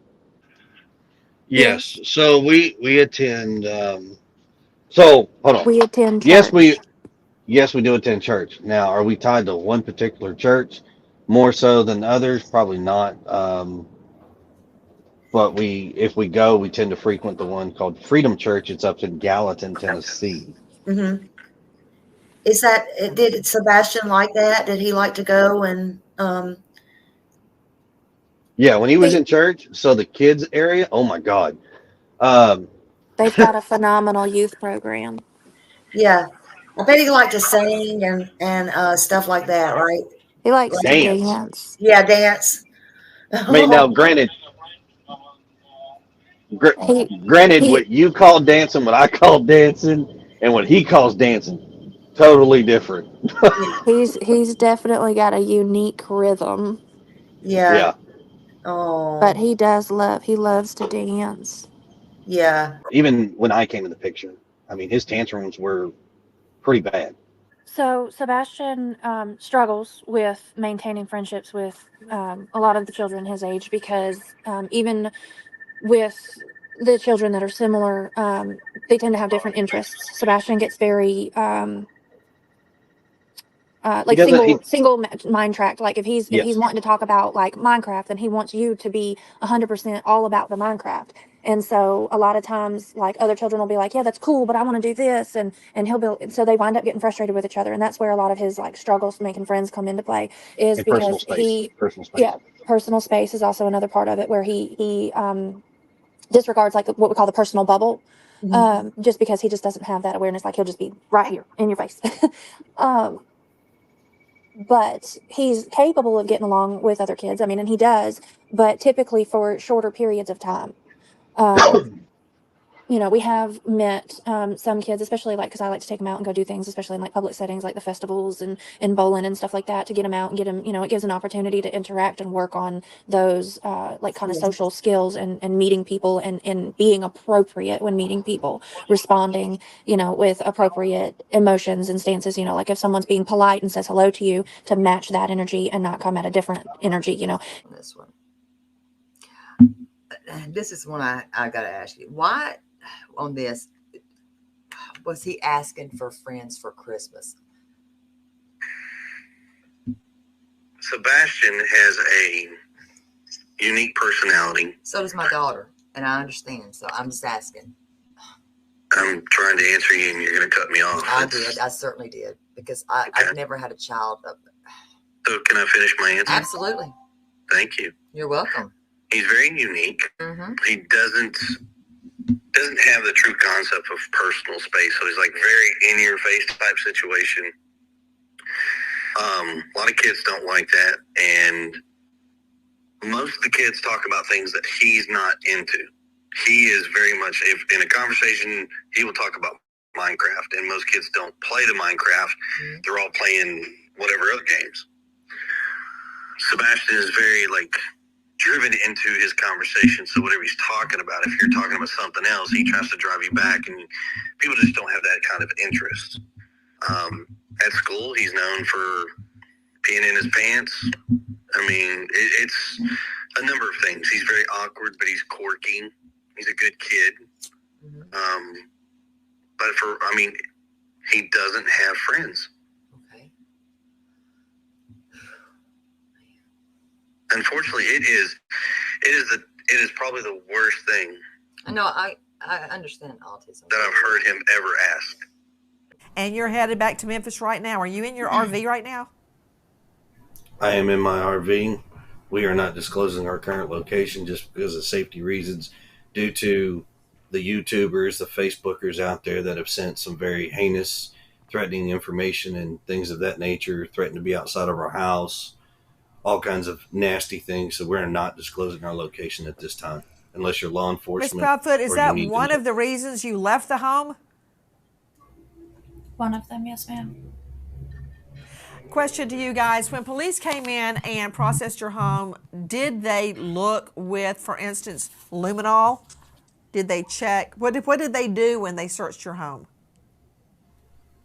Yes. So we attend. So hold on. We attend Yes, church. yes, we do attend church. Now, are we tied to one particular church more so than others? Probably not. But if we go, we tend to frequent the one called Freedom Church. It's up in Gallatin, Tennessee. Mm-hmm. Did Sebastian like that? Did he like to go and? Yeah, when he was in church, so the kids area. Oh my God. They've got a phenomenal youth program. Yeah, I bet he liked to sing and stuff like that, right? He likes to Dance. dance. Yeah, dance. I mean, now, granted, what you call dancing, what I call dancing, and what he calls dancing, totally different. He's definitely got a unique rhythm. Yeah. Oh. But he loves to dance. Yeah. Even when I came in the picture, I mean, his tantrums were pretty bad. So Sebastian struggles with maintaining friendships with a lot of the children his age because even with the children that are similar, they tend to have different interests. Sebastian gets very single mind tracked. Like if he's wanting to talk about like Minecraft, then he wants you to be 100% all about the Minecraft. And so a lot of times, like other children will be like, yeah, that's cool, but I want to do this, and he'll be. So they wind up getting frustrated with each other, and that's where a lot of his like struggles making friends come into play. Is And because personal space is also another part of it where he disregards like what we call the personal bubble, just because he just doesn't have that awareness. Like he'll just be right here in your face. But he's capable of getting along with other kids. I mean, and he does, but typically for shorter periods of time. We have met some kids, especially like because I like to take them out and go do things, especially in like public settings like the festivals and bowling and stuff like that, to get them out and get them, it gives an opportunity to interact and work on those like kind of social skills and meeting people and being appropriate when meeting people, responding, with appropriate emotions and stances, like if someone's being polite and says hello to you, to match that energy and not come at a different energy, This one. This is one I got to ask you. Why on this was he asking for friends for Christmas? Sebastian has a unique personality. So does my daughter. and I understand. So I'm just asking. I'm trying to answer you, and you're going to cut me off. I did. I certainly did, because I've never had a child. So can I finish my answer? Absolutely. Thank you. You're welcome. He's very unique. Mm-hmm. He doesn't have the true concept of personal space, so he's like very in your face type situation. A lot of kids don't like that, and most of the kids talk about things that he's not into. He is very much, if in a conversation, he will talk about Minecraft, and most kids don't play the Minecraft. Mm-hmm. They're all playing whatever other games. Sebastian is very driven into his conversation, so whatever he's talking about, if you're talking about something else, he tries to drive you back, and people just don't have that kind of interest. At school, he's known for peeing in his pants. I mean, it's a number of things. He's very awkward, but he's quirky. He's a good kid. Mm-hmm. He doesn't have friends. Okay. Unfortunately, it is probably the worst thing. No, I understand autism that I've heard him ever ask. And you're headed back to Memphis right now. Are you in your RV right now? I am in my RV. We are not disclosing our current location just because of safety reasons, due to the YouTubers, the Facebookers out there that have sent some very heinous, threatening information and things of that nature, threatened to be outside of our house, all kinds of nasty things. So we're not disclosing our location at this time, unless you're law enforcement. Ms. Proudfoot, is that one of the reasons you left the home? One of them, yes, ma'am. Question to you guys. When police came in and processed your home, did they look with, for instance, luminol? Did they check? What did they do when they searched your home?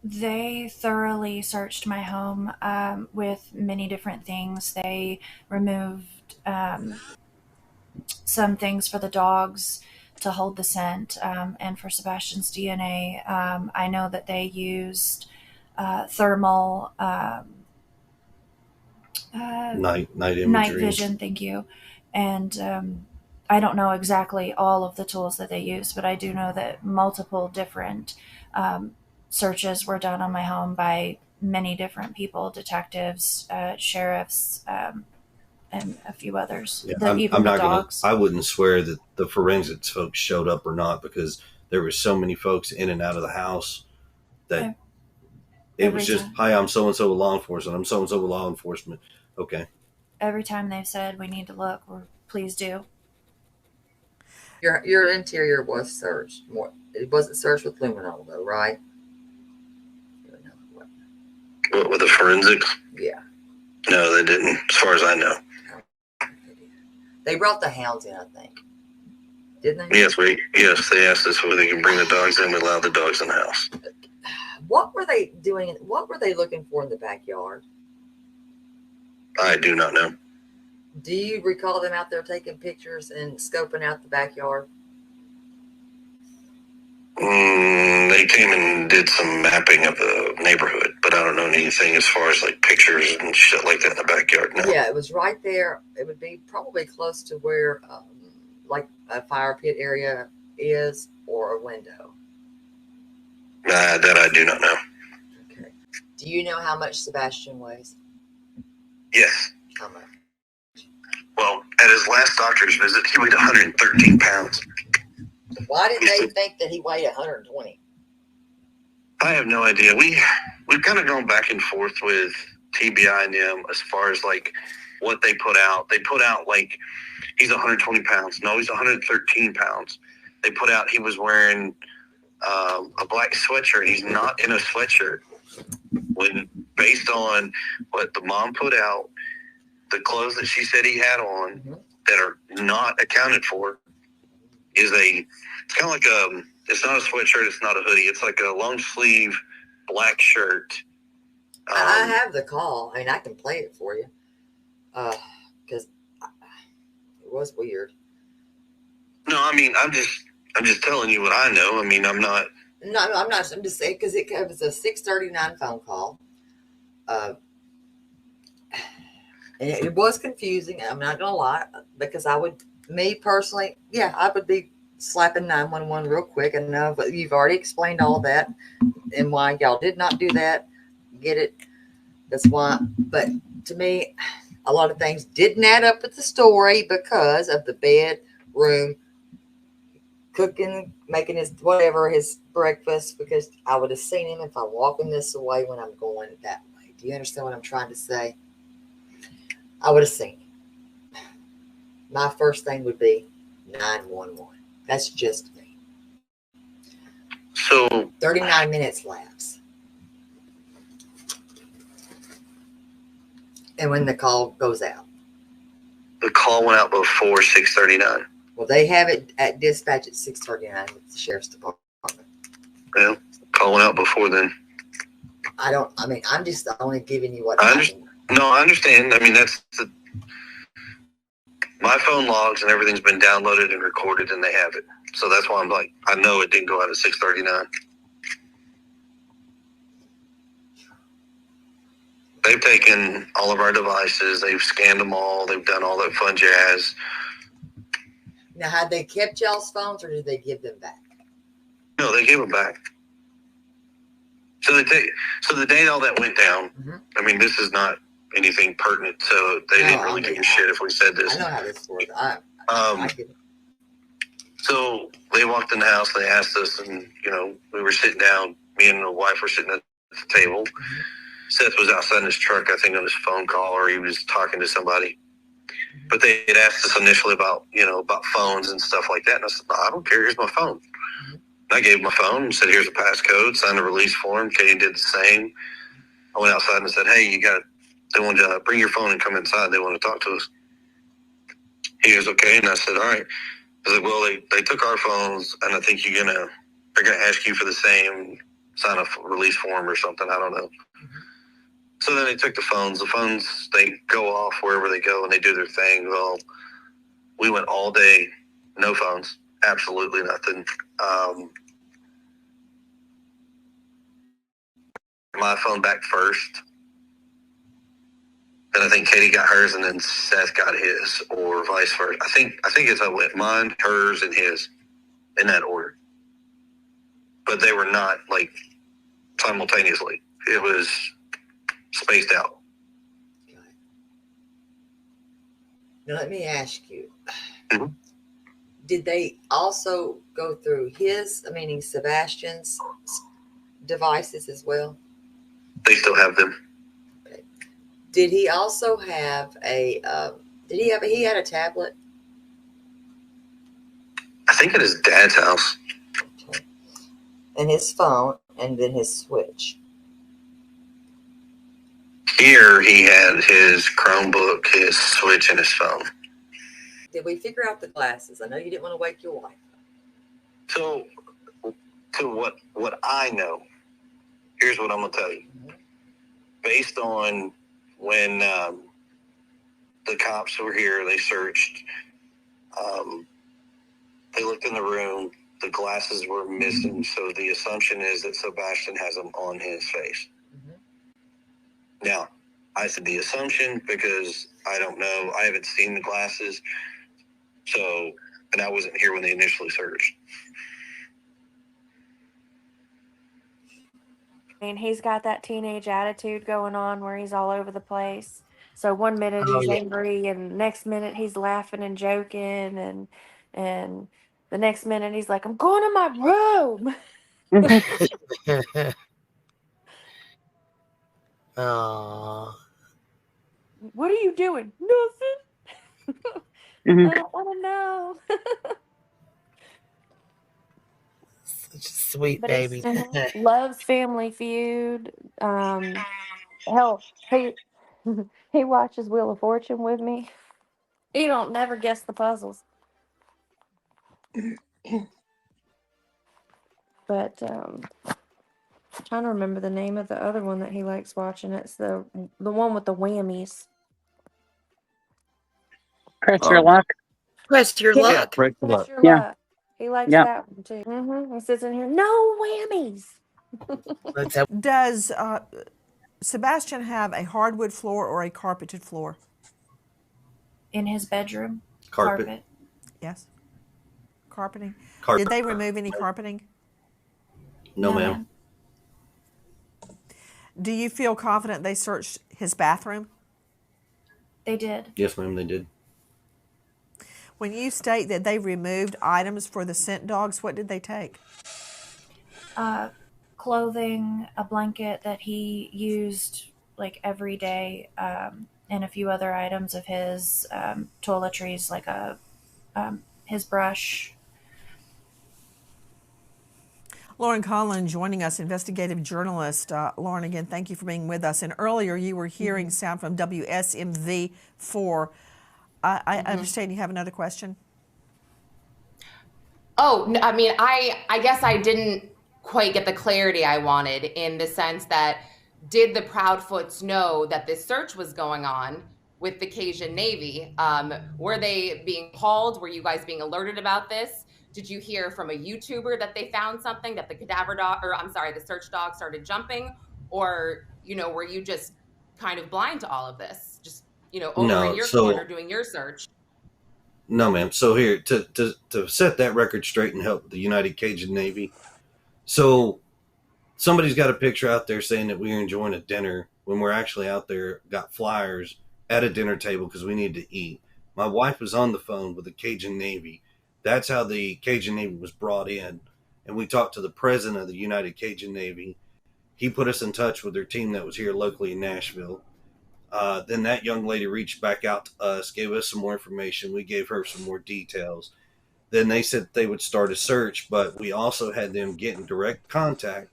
They thoroughly searched my home with many different things. They removed some things for the dogs to hold the scent, and for Sebastian's DNA. I know that they used thermal night imagery. Night vision, thank you. And I don't know exactly all of the tools that they used, but I do know that multiple different searches were done on my home by many different people, detectives, sheriffs, and a few others. Yeah, I wouldn't swear that the forensics folks showed up or not, because there were so many folks in and out of the house that it was just, hi, I'm so-and-so with law enforcement. I'm so-and-so with law enforcement. Okay. Every time they've said we need to look, please do. Your interior was searched. It wasn't searched with luminol, though, right? What, with the forensics? Yeah. No, they didn't, as far as I know. They brought the hounds in, I think. Didn't they? Yes, they asked us whether they can bring the dogs in. We allowed the dogs in the house. What were they doing? What were they looking for in the backyard? I do not know. Do you recall them out there taking pictures and scoping out the backyard? They came and did some mapping of the neighborhood, but I don't know anything as far as pictures and shit like that in the backyard. No. Yeah, it was right there. It would be probably close to where a fire pit area is, or a window. That I do not know. Okay. Do you know how much Sebastian weighs? Yes. How much? Well, at his last doctor's visit, he weighed 113 pounds. Why did they think that he weighed 120? I have no idea. We've kind of gone back and forth with TBI and them as far as what they put out. They put out he's 120 pounds. No, he's 113 pounds. They put out he was wearing a black sweatshirt. He's not in a sweatshirt. When based on what the mom put out, the clothes that she said he had on that are not accounted for is it's kind of it's not a sweatshirt, it's not a hoodie, it's like a long sleeve black shirt. I have the call. I mean, I can play it for you. Because it was weird. No, I mean, I'm just telling you what I know. I mean, I'm not. No, I'm not. I'm just saying, because it was a 6:39 phone call. And it was confusing. I'm not gonna lie, because I would Me personally, yeah, I would be slapping 911 real quick. And but you've already explained all that and why y'all did not do that. Get it? That's why. But to me, a lot of things didn't add up with the story because of the bedroom cooking, making his breakfast. Because I would have seen him if I'm walking this away when I'm going that way. Do you understand what I'm trying to say? I would have seen him. My first thing would be 911. That's just me. So 39 minutes lapse. And when the call goes out. The call went out before 6:39. Well, they have it at dispatch at 6:39 with the sheriff's department. Yeah, call went out before then. I'm just only giving you what I understand. No, I understand. I mean, my phone logs and everything's been downloaded and recorded, and they have it. So that's why I'm like, I know it didn't go out at 6:39. They've taken all of our devices. They've scanned them all. They've done all that fun jazz. Now, had they kept y'all's phones, or did they give them back? No, they gave them back. So the day all that went down, I mean, this is not anything pertinent, so they didn't really give a shit if we said this. I know how this works. So they walked in the house, they asked us, and, we were sitting down. Me and the wife were sitting at the table. Seth was outside in his truck, I think, on his phone call, or he was talking to somebody. But they had asked us initially about phones and stuff like that. And I said, no, I don't care. Here's my phone. And I gave him my phone and said, here's a passcode, signed a release form. Katie did the same. I went outside and said, hey, they want you to bring your phone and come inside. They want to talk to us. He goes, okay. And I said, all right. I said, well, they took our phones, and I think they're going to ask you for the same, sign a release form or something. I don't know. So then they took the phones. The phones, they go off wherever they go, and they do their thing. Well, we went all day, no phones, absolutely nothing. My phone back first. Then I think Katie got hers, and then Seth got his, or vice versa. I think it's how it went. Mine, hers, and his, in that order. But they were not, simultaneously. It was spaced out. Now, let me ask you. Did they also go through meaning Sebastian's devices as well? They still have them. Okay. Did he also have he had a tablet? I think at his dad's house. Okay. And his phone, and then his switch. Here he had his Chromebook, his switch, and his phone. Did we figure out the glasses? I know you didn't want to wake your wife. So, to what I know, here's what I'm going to tell you. Based on when the cops were here, they searched, they looked in the room, the glasses were missing, so the assumption is that Sebastian has them on his face. Now, I said the assumption because I don't know. I haven't seen the glasses. And I wasn't here when they initially searched. I mean, he's got that teenage attitude going on where he's all over the place. So one minute he's angry, and next minute he's laughing and joking, and the next minute he's like, I'm going to my room. Aww. What are you doing? Nothing. I don't want to know. Such a sweet But baby. Loves Family Feud. Hell, he watches Wheel of Fortune with me. He don't never guess the puzzles. But trying to remember the name of the other one that he likes watching. It's the one with the whammies. Press your luck. Press your Yeah, luck. Press your Press luck. Your Yeah. Luck. He likes Yeah. that one too. He sits in here, no whammies. Does Sebastian have a hardwood floor or a carpeted floor? In his bedroom, Carpet. Yes. Carpeting. Carpet. Did they remove any carpeting? No, ma'am. Do you feel confident they searched his bathroom? They did. Yes, ma'am, they did. When you state that they removed items for the scent dogs, what did they take? Clothing, a blanket that he used like every day, and a few other items of his, toiletries, like his brush. Lauren Conlon joining us, investigative journalist. Lauren, again, thank you for being with us. And earlier you were hearing sound from WSMV4. I understand you have another question. Oh, I mean, I guess I didn't quite get the clarity I wanted, in the sense that, did the Proudfoots know that this search was going on with the Cajun Navy? Were they being called? Were you guys being alerted about this? Did you hear from a YouTuber that they found something, that the the search dog started jumping? Or, were you just kind of blind to all of this? Just, over in your corner doing your search? No, ma'am. So here, to set that record straight and help the United Cajun Navy. So somebody's got a picture out there saying that we are enjoying a dinner when we're actually out there, got flyers at a dinner table because we need to eat. My wife was on the phone with the Cajun Navy. That's how the Cajun Navy was brought in. And we talked to the president of the United Cajun Navy. He put us in touch with their team that was here locally in Nashville. Then that young lady reached back out to us, gave us some more information. We gave her some more details. Then they said they would start a search, but we also had them get in direct contact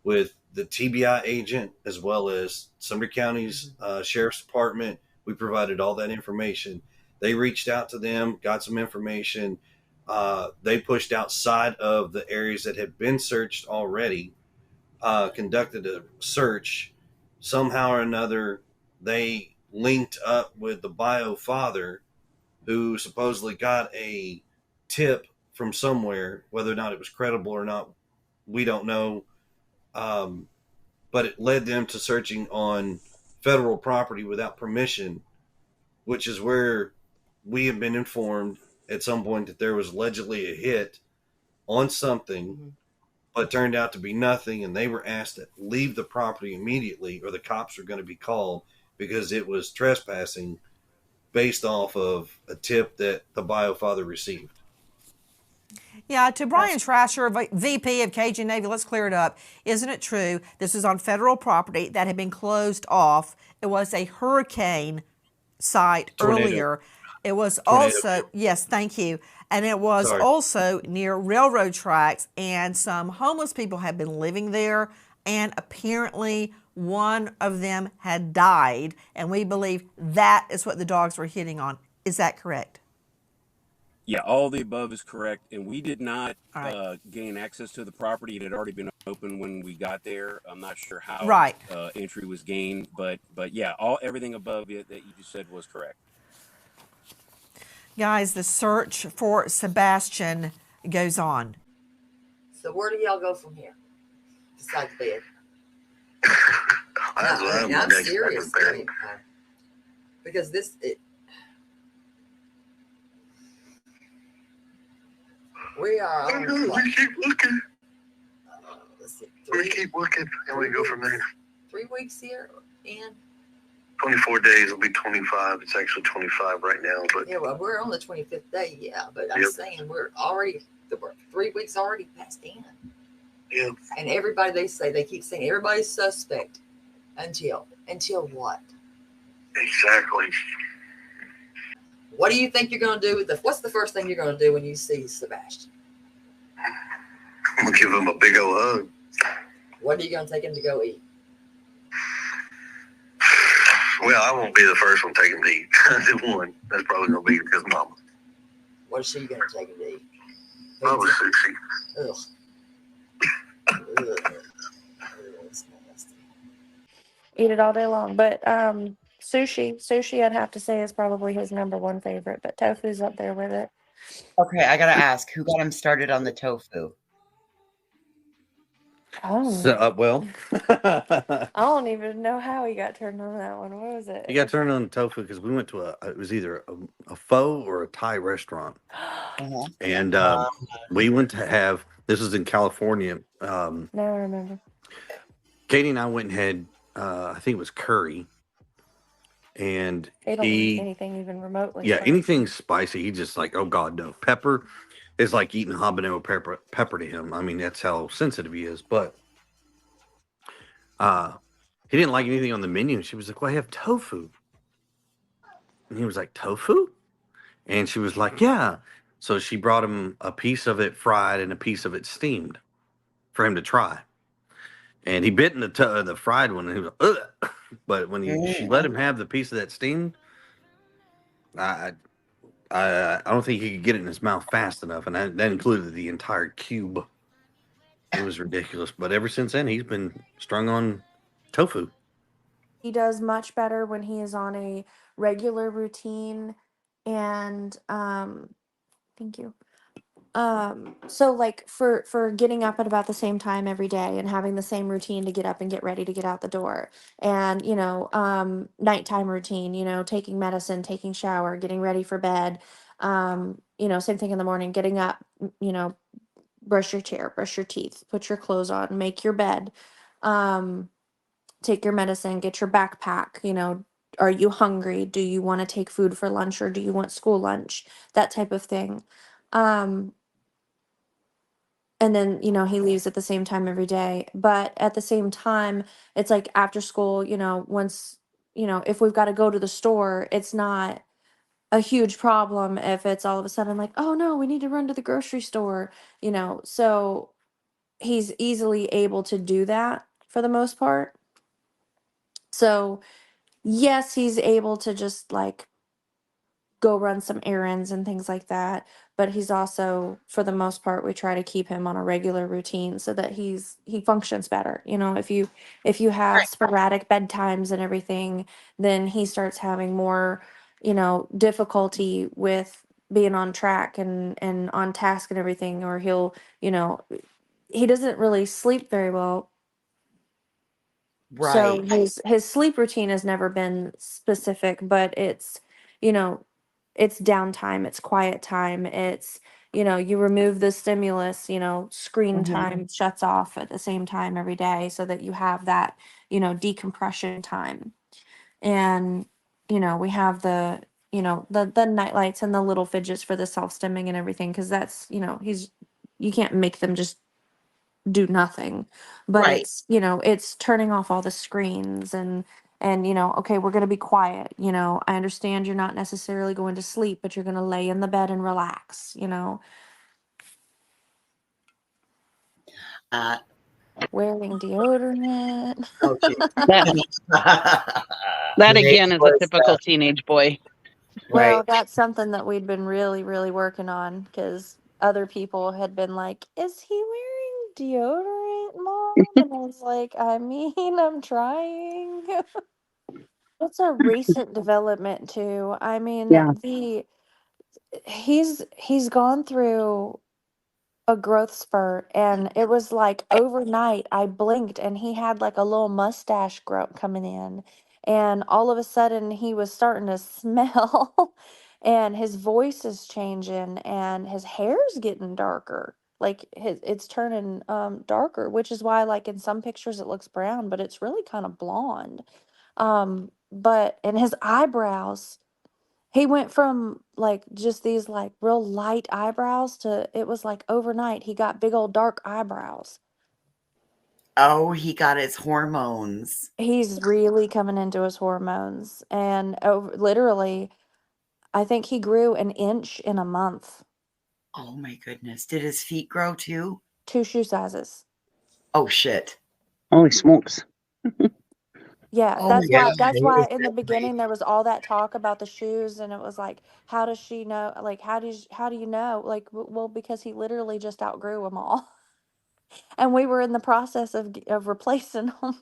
with the TBI agent as well as Sumter County's Sheriff's Department. We provided all that information. They reached out to them, got some information. They pushed outside of the areas that had been searched already, conducted a search. Somehow or another, they linked up with the bio father, who supposedly got a tip from somewhere. Whether or not it was credible or not, we don't know. But it led them to searching on federal property without permission, which is where we have been informed at some point that there was allegedly a hit on something, but turned out to be nothing. And they were asked to leave the property immediately, or the cops were going to be called, because it was trespassing based off of a tip that the bio father received. Yeah, to Brian Trasher, VP of Cajun Navy, let's clear it up. Isn't it true this is on federal property that had been closed off? It was a hurricane site earlier. It was also, yes, thank you. And it was also near railroad tracks, and some homeless people had been living there, and apparently one of them had died, and we believe that is what the dogs were hitting on. Is that correct? Yeah, all the above is correct, and we did not gain access to the property. It had already been open when we got there. I'm not sure how entry was gained, but yeah, everything above it that you just said was correct. Guys, the search for Sebastian goes on. So where do y'all go from here? Besides bed. I'm serious. Because we are on we keep looking. We keep looking, and we go from there. 3 weeks here, and 24 days will be 25. It's actually 25 right now, but yeah, well, we're on the 25th day, but I'm saying we're already 3 weeks already passed in. Yeah. And everybody, they keep saying everybody's suspect until what? Exactly. What do you think you're going to do with what's the first thing you're going to do when you see Sebastian? I'm going to give him a big old hug. What are you going to take him to go eat? Well, I won't be the first one taking to eat. One. That's probably going to be his mama. What is she going to take him to eat? Probably 60. Ugh. Eat it all day long. But sushi, I'd have to say, is probably his number one favorite. But tofu's up there with it. Okay, I gotta ask, who got him started on the tofu? So, well, I don't even know how he got turned on that one. What was it? he got turned on tofu because we went to it was either a pho or a Thai restaurant. And we went to have, this was in California. Now I remember. Katie and I went and had, I think it was curry. And They don't eat anything even remotely. yeah, spicy. anything spicy, he just like, oh God, no. Pepper is like eating habanero pepper to him. I mean, that's how sensitive he is. But he didn't like anything on the menu. She was like, well, I have tofu. And he was like, tofu? And she was like, yeah. So she brought him a piece of it fried and a piece of it steamed for him to try. And he bit in the fried one, and he was like, ugh. But when she let him have the piece of that steamed, I don't think he could get it in his mouth fast enough, and that included the entire cube. It was ridiculous. But ever since then, he's been strung on tofu. He does much better when he is on a regular routine, and thank you. So like for getting up at about the same time every day and having the same routine to get up and get ready to get out the door, and nighttime routine, taking medicine, taking shower, getting ready for bed, same thing in the morning, getting up, brush your chair, brush your teeth, put your clothes on, make your bed, take your medicine, get your backpack, are you hungry? Do you want to take food for lunch, or do you want school lunch? That type of thing. And then, he leaves at the same time every day. But at the same time, it's like after school, once, if we've got to go to the store, it's not a huge problem if it's all of a sudden like, oh no, we need to run to the grocery store, so he's easily able to do that for the most part. So yes, he's able to just like go run some errands and things like that, but he's also, for the most part, we try to keep him on a regular routine so that he functions better. If you have sporadic bedtimes and everything, then he starts having more difficulty with being on track and on task and everything, or he doesn't really sleep very well. So his sleep routine has never been specific, but it's it's downtime, it's quiet time, it's you remove the stimulus, screen time shuts off at the same time every day so that you have that decompression time. And we have the the night lights and the little fidgets for the self-stimming and everything, because that's you can't make them just do nothing, but it's turning off all the screens and okay, we're going to be quiet. I understand you're not necessarily going to sleep, but you're going to lay in the bed and relax. Wearing deodorant. That again is a typical teenage boy. Well, that's something that we'd been really, really working on, because other people had been like, is he wearing deodorant, Mom? And I was like, I mean, I'm trying. It's a recent development too. I mean, Yeah. he's gone through a growth spurt, and it was like overnight I blinked and he had like a little mustache growth coming in, and all of a sudden he was starting to smell and his voice is changing and his hair's getting darker. Like it's turning darker, which is why like in some pictures it looks brown, but it's really kind of blonde. But in his eyebrows, he went from like just these like real light eyebrows to, it was like overnight he got big old dark eyebrows. Oh, he got his hormones. He's really coming into his hormones, and literally, I think he grew an inch in a month. Oh my goodness. Did his feet grow too? 2 shoe sizes. Oh shit. Holy smokes. Yeah, Oh that's my why God, that's it why was in the so beginning there was all that talk about the shoes, and it was like, how does she know, like how do you know, like, well, because he literally just outgrew them all. And we were in the process of replacing them.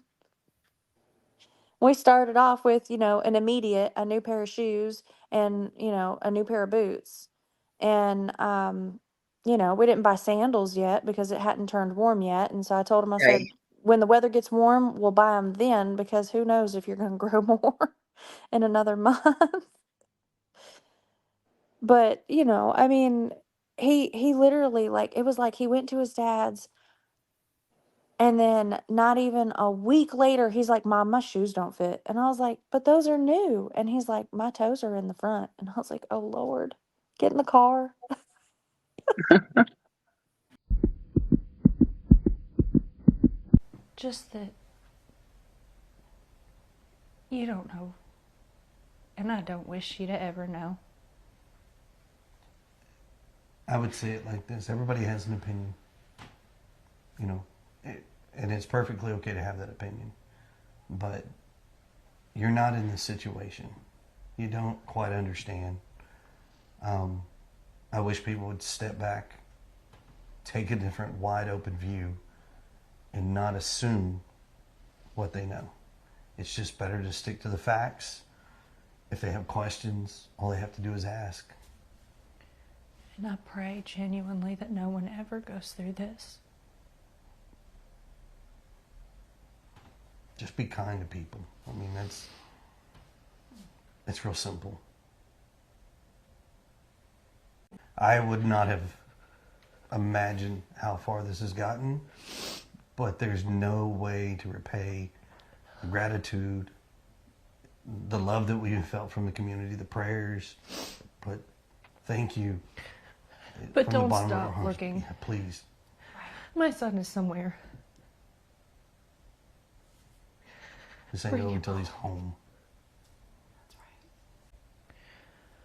We started off with, an immediate, a new pair of shoes and, a new pair of boots. And, we didn't buy sandals yet because it hadn't turned warm yet. And so I told him, I Right. said, when the weather gets warm, we'll buy them then, because who knows if you're going to grow more in another month. But, I mean, he literally, like, it was like he went to his dad's, and then not even a week later, he's like, Mom, my shoes don't fit. And I was like, but those are new. And he's like, my toes are in the front. And I was like, oh, Lord, get in the car. Just that you don't know. And I don't wish you to ever know. I would say it like this: everybody has an opinion, and it's perfectly okay to have that opinion. But you're not in this situation. You don't quite understand. I wish people would step back, take a different, wide open view, and not assume what they know. It's just better to stick to the facts. If they have questions, all they have to do is ask. And I pray genuinely that no one ever goes through this. Just be kind to people. I mean, it's real simple. I would not have imagined how far this has gotten, but there's no way to repay the gratitude, the love that we've felt from the community, the prayers. But thank you. But from the don't bottom of our stop hearts. looking. Yeah, please. My son is somewhere. This ain't Bring over him until he's home.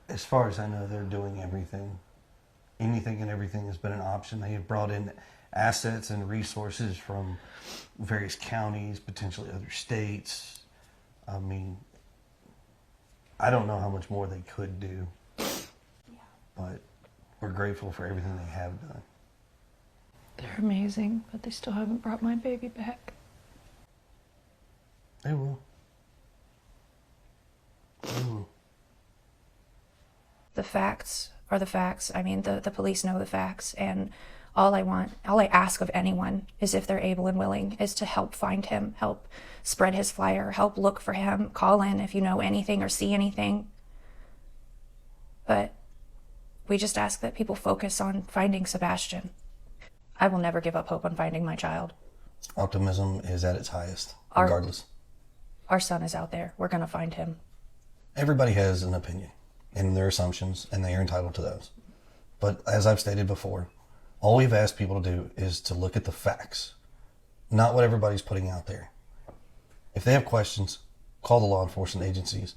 As far as I know, they're doing everything. Anything and everything has been an option. They have brought in assets and resources from various counties, potentially other states. I mean, I don't know how much more they could do, but we're grateful for everything they have done. They're amazing, but they still haven't brought my baby back. They will. They will. The facts are the facts. I mean, the police know the facts, and all I ask of anyone is, if they're able and willing, is to help find him, help spread his flyer, help look for him, call in if you know anything or see anything. But we just ask that people focus on finding Sebastian. I will never give up hope on finding my child. Optimism is at its highest, regardless. Our son is out there. We're going to find him. Everybody has an opinion and their assumptions, and they are entitled to those. But as I've stated before, all we've asked people to do is to look at the facts, not what everybody's putting out there. If they have questions, call the law enforcement agencies,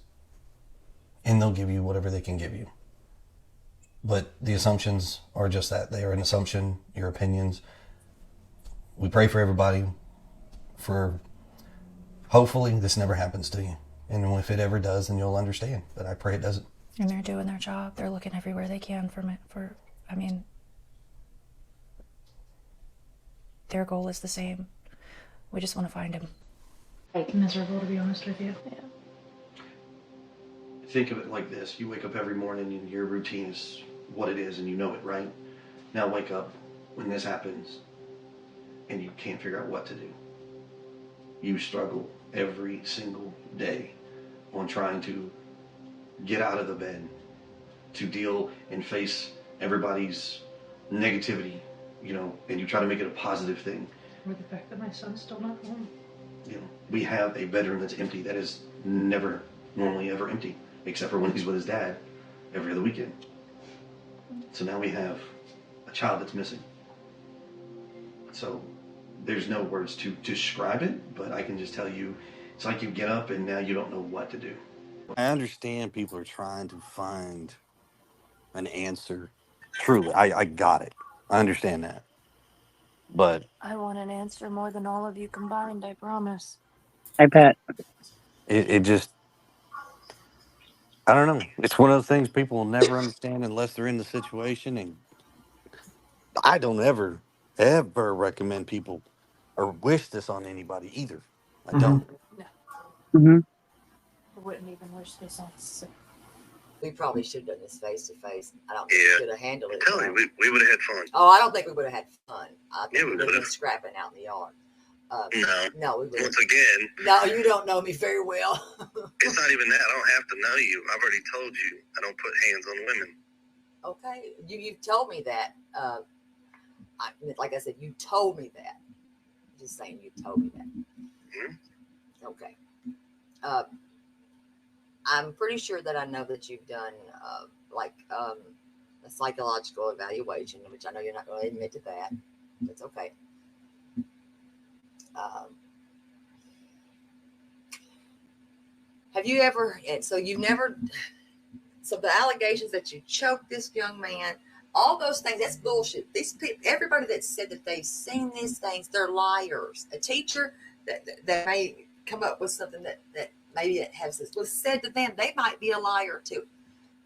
and they'll give you whatever they can give you. But the assumptions are just that. They are an assumption, your opinions. We pray for everybody, for hopefully this never happens to you. And if it ever does, then you'll understand. But I pray it doesn't. And they're doing their job. They're looking everywhere they can their goal is the same. We just want to find him. Like, miserable, to be honest with you. Yeah. Think of it like this. You wake up every morning and your routine is what it is and you know it, right? Now wake up when this happens and you can't figure out what to do. You struggle every single day on trying to get out of the bed, to deal and face everybody's negativity, and you try to make it a positive thing. Or the fact that my son's still not home. We have a bedroom that's empty that is never normally ever empty, except for when he's with his dad every other weekend. So now we have a child that's missing. So there's no words to describe it, but I can just tell you, it's like you get up and now you don't know what to do. I understand people are trying to find an answer. Truly, I got it. I understand that. But I want an answer more than all of you combined, I promise. I bet. it just, I don't know. It's one of those things people will never understand unless they're in the situation. And I don't ever recommend people or wish this on anybody either. I don't. No. Mm-hmm. I wouldn't even wish this on Seth. We probably should have done this face to face. I don't think we could have handled it. Tell you, we would have had fun. Oh, I don't think we would have had fun. I think Yeah, we we would have been would've. scrapping out in the yard. No. We would. Once again. No, you don't know me very well. It's not even that. I don't have to know you. I've already told you I don't put hands on women. Okay, you've told me that. Like I said, you told me that. I'm just saying, you told me that. Mm-hmm. Okay. I'm pretty sure that I know that you've done a psychological evaluation, which I know you're not going to admit to that. That's okay. Have you ever? So you've never. So the allegations that you choked this young man, all those things, that's bullshit. These people, everybody that said that they've seen these things, they're liars. A teacher that may come up with something that maybe it was said to them, they might be a liar too.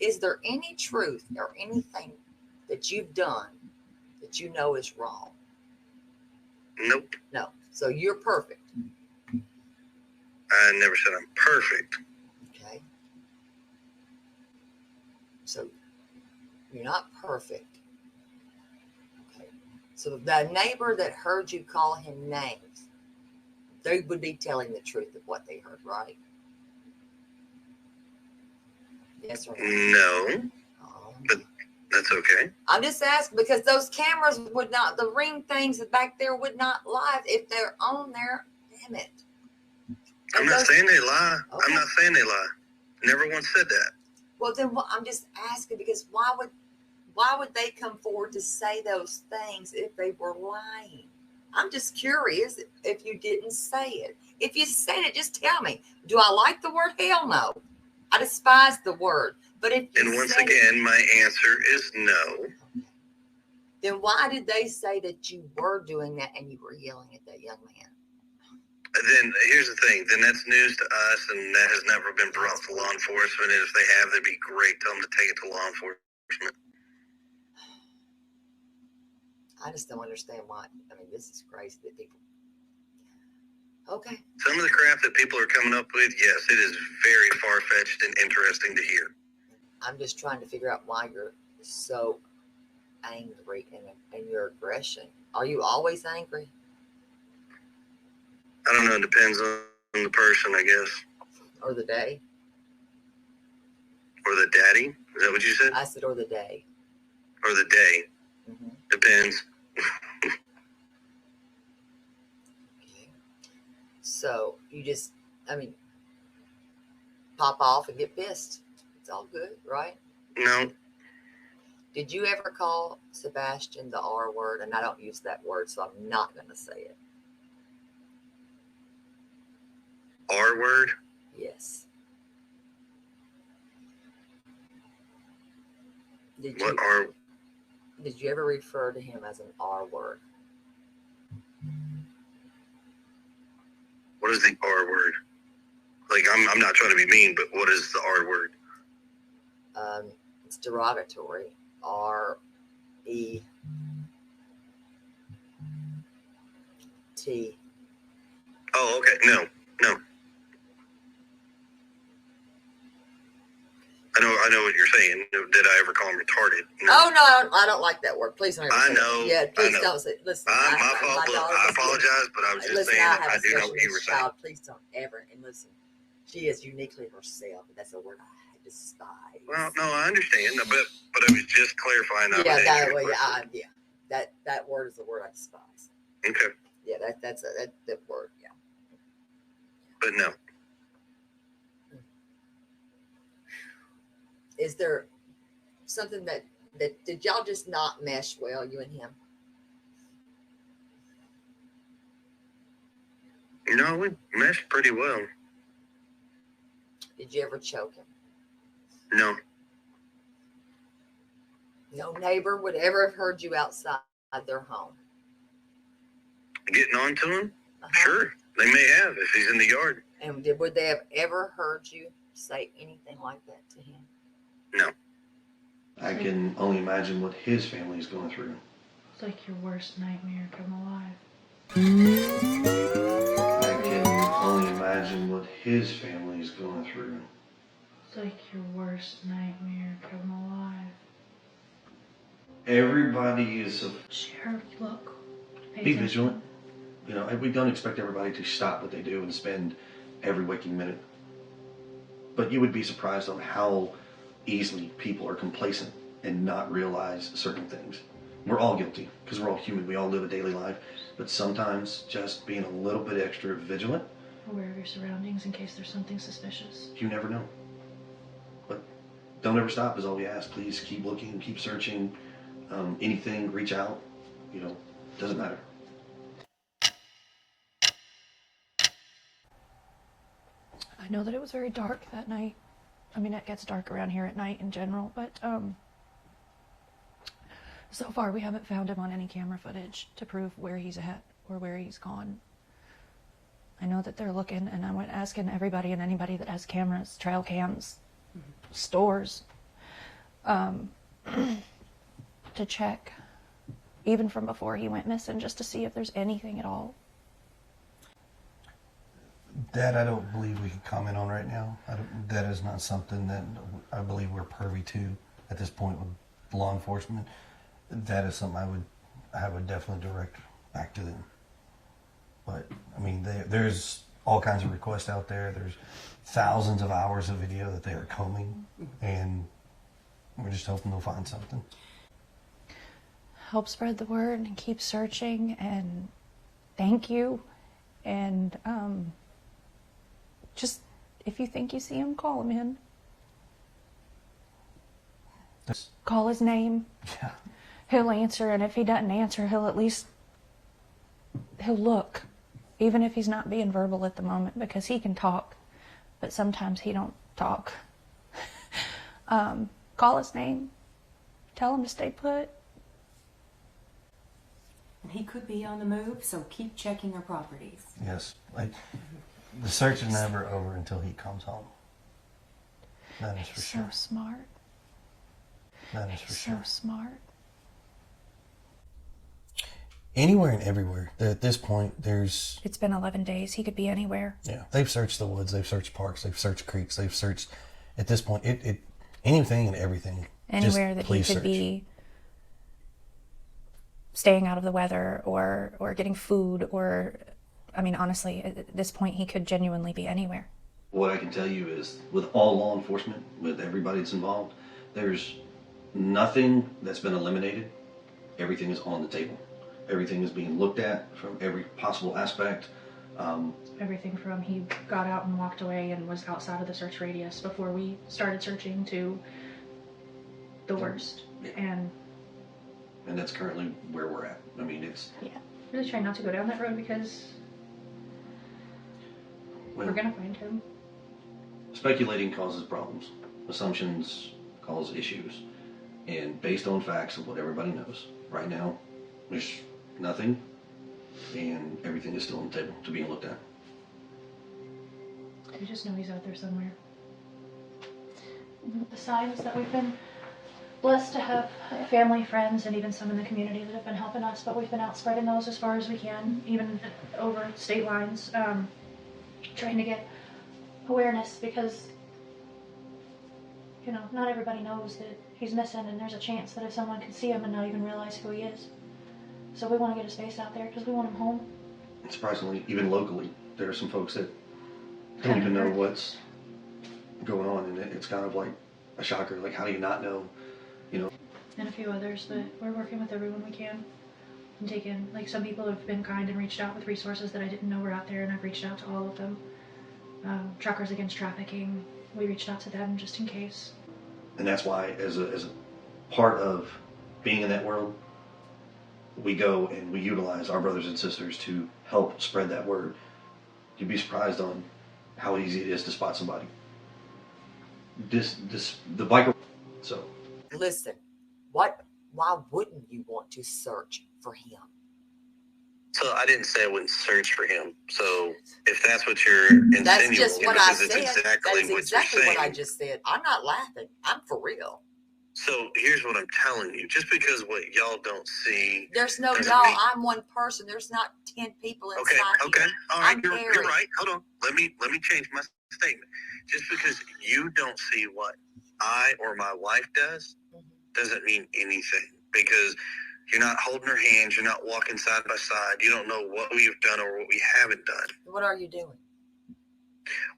Is there any truth or anything that you've done that you know is wrong? Nope. No. So you're perfect. I never said I'm perfect. Okay. So you're not perfect. Okay. So the neighbor that heard you call him names, they would be telling the truth of what they heard, right? Yes or no? No. But that's okay. I'm just asking because those cameras would not, the ring things back there would not lie if they're on there. Damn it. I'm not saying they lie. Okay. I'm not saying they lie. Never once said that. Well, then I'm just asking because why would they come forward to say those things if they were lying? I'm just curious if you didn't say it. If you said it, just tell me. Do I like the word? Hell no. I despise the word. But if you and once again, my answer is no. Then why did they say that you were doing that and you were yelling at that young man? Then here's the thing. Then that's news to us, and that has never been brought to law enforcement. And if they have, that'd be great. Tell them to take it to law enforcement. I just don't understand why. I mean, this is crazy that people. Okay. Some of the crap that people are coming up with, yes, it is very far-fetched and interesting to hear. I'm just trying to figure out why you're so angry and your aggression. Are you always angry? I don't know. It depends on the person, I guess. Or the day. Or the daddy. Is that what you said? I said, or the day. Or the day. Mm-hmm. Depends. Okay. So you just, pop off and get pissed. It's all good, right? No. Did you ever call Sebastian the R word? And I don't use that word, so I'm not going to say it. R word? Yes. Did you ever refer to him as an R word? What is the R word? Like, I'm not trying to be mean, but what is the R word? It's derogatory. R-E-T. Oh, okay. No. I know what you're saying. Did I ever call him retarded? No. Oh, no, I don't like that word. Please don't ever say I know. It. Yeah, please I know. don't say it. Listen, my fault. I apologize, but I was just saying I do know what you were saying. Please don't ever. And listen, she is uniquely herself. That's a word I despise. Well, no, I understand. But I was just clarifying that. Yeah, that word is a word I despise. Okay. Yeah, that's that word. Yeah. But no. Is there something that did y'all just not mesh well, you and him? No, we meshed pretty well. Did you ever choke him? No. No neighbor would ever have heard you outside their home. Getting on to him? Sure. They may have if he's in the yard. And would they have ever heard you say anything like that to him? No. I can only imagine what his family is going through. It's like your worst nightmare come alive. I can only imagine what his family is going through. It's It's like your worst nightmare come alive. Everybody is. Sheriff, look. Pay Be attention. vigilant. You know, we don't expect everybody to stop what they do and spend every waking minute. But you would be surprised on how easily people are complacent and not realize certain things. We're all guilty because we're all human. We all live a daily life. But sometimes just being a little bit extra vigilant. Aware of your surroundings in case there's something suspicious. You never know. But don't ever stop is all we ask. Please keep looking, keep searching. Anything, reach out. You know, doesn't matter. I know that it was very dark that night. I mean, it gets dark around here at night in general, but so far we haven't found him on any camera footage to prove where he's at or where he's gone. I know that they're looking, and I'm asking everybody and anybody that has cameras, trail cams, stores, to check, even from before he went missing, just to see if there's anything at all. That I don't believe we can comment on right now. That is not something that I believe we're privy to at this point with law enforcement. That is something I would definitely direct back to them. But I mean, there's all kinds of requests out there. There's thousands of hours of video that they are combing, and we're just hoping they'll find something. Help spread the word and keep searching, and thank you. And just, if you think you see him, call him in. Call his name. Yeah. He'll answer, and if he doesn't answer, he'll look, even if he's not being verbal at the moment, because he can talk, but sometimes he don't talk. Call his name. Tell him to stay put. He could be on the move, so keep checking your properties. Yes, like the search is never over until he comes home. That is for sure. So smart. That is for sure. So smart. Anywhere and everywhere. At this point, It's been 11 days. He could be anywhere. Yeah, they've searched the woods, they've searched parks, they've searched creeks, they've searched. At this point, anything and everything. Anywhere that he could be staying out of the weather or getting food or, I mean, honestly, at this point, he could genuinely be anywhere. What I can tell you is, with all law enforcement, with everybody that's involved, there's nothing that's been eliminated. Everything is on the table. Everything is being looked at from every possible aspect. Everything from he got out and walked away and was outside of the search radius before we started searching to the worst. Yeah. And that's currently where we're at. I mean, it's... Yeah. Really trying not to go down that road because we're going to find him. Speculating causes problems. Assumptions cause issues. And based on facts of what everybody knows, right now, there's nothing, and everything is still on the table to being looked at. We just know he's out there somewhere. The signs that we've been blessed to have family, friends, and even some in the community that have been helping us, but we've been out spreading those as far as we can, even over state lines, trying to get awareness because, you know, not everybody knows that he's missing, and there's a chance that if someone could see him and not even realize who he is. So we want to get his face out there because we want him home. And surprisingly, even locally, there are some folks that don't even know what's going on, and it's kind of like a shocker. Like, how do you not know? You know. And a few others, but we're working with everyone we can and taking. Like, some people have been kind and reached out with resources that I didn't know were out there, and I've reached out to all of them. Truckers Against Trafficking, we reached out to them just in case. And that's why, as a part of being in that world, we go and we utilize our brothers and sisters to help spread that word. You'd be surprised on how easy it is to spot somebody. The biker. So. Listen, why wouldn't you want to search for him? So I didn't say I wouldn't search for him. So if that's what you're insinuating, That's just what I said. Exactly That's exactly what I just said. I'm not laughing. I'm for real. So here's what I'm telling you. Just because what y'all don't see. There's no y'all. I'm one person. There's not 10 people inside. Okay. All right. I'm You're right. Hold on. Let me change my statement. Just because you don't see what I or my wife does doesn't mean anything, because you're not holding her hands, you're not walking side by side, you don't know what we've done or what we haven't done. What are you doing?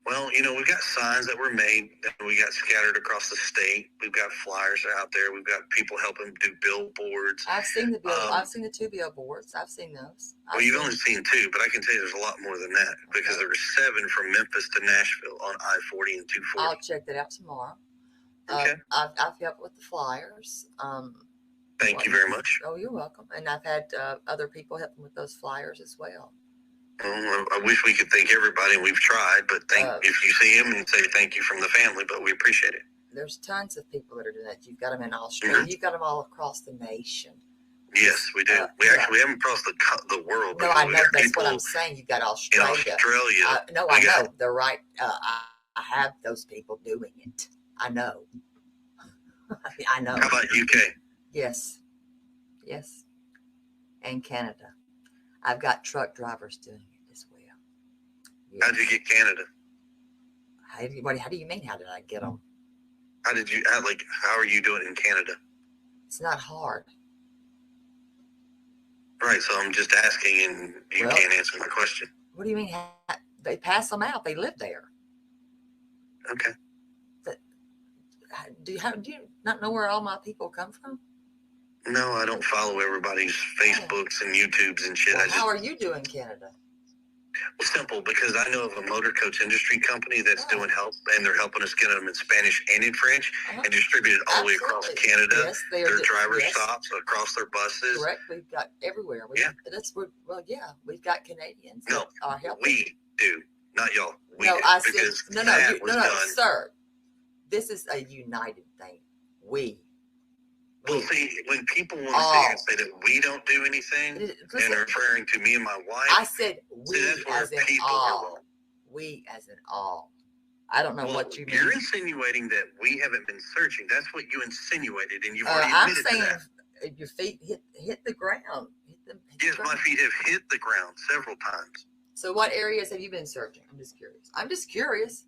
Well, we've got signs that were made that we got scattered across the state. We've got flyers out there. We've got people helping do billboards. I've seen the I've seen the 2 billboards. I've seen those. Well, you've only seen 2, but I can tell you there's a lot more than that, because there were 7 from Memphis to Nashville on I-40 and 240. I'll check that out tomorrow. Okay. I've helped with the flyers. Thank you very much. Oh, you're welcome. And I've had other people helping with those flyers as well. I wish we could thank everybody, and we've tried, but if you see them and say thank you from the family, but we appreciate it. There's tons of people that are doing that. You've got them in Australia. You've got them all across the nation. Yes, we do. We haven't crossed the world. No, I know. That's what I'm saying. You've got Australia. No, I know. They're right. I have those people doing it. I know. I know. How about UK? Yes. Yes. And Canada. I've got truck drivers doing it as well. Yes. How did you get Canada? How do you mean? How did I get them? How are you doing in Canada? It's not hard. Right. So I'm just asking, and you can't answer my question. What do you mean? They pass them out. They live there. Okay. Do you not know where all my people come from? No, I don't follow everybody's Facebooks and YouTubes and shit. Well, how are you doing, Canada? Well, simple, because I know of a motor coach industry company that's doing help, and they're helping us get them in Spanish and in French and distribute it all the way across Canada. Yes, they are. Their driver stops across their buses. Correct. We've got everywhere. We've got Canadians. No, are helping. we do, not y'all. We no, do, I said because no, sir. This is a united thing. Well, see, when people want to sit here and say that we don't do anything, and referring to me and my wife, I said we as in all. We as in all. I don't know what you mean. You're insinuating that we haven't been searching. That's what you insinuated, and you've already admitted to that. I'm saying your feet hit the ground. Yes, my feet have hit the ground several times. So what areas have you been searching? I'm just curious.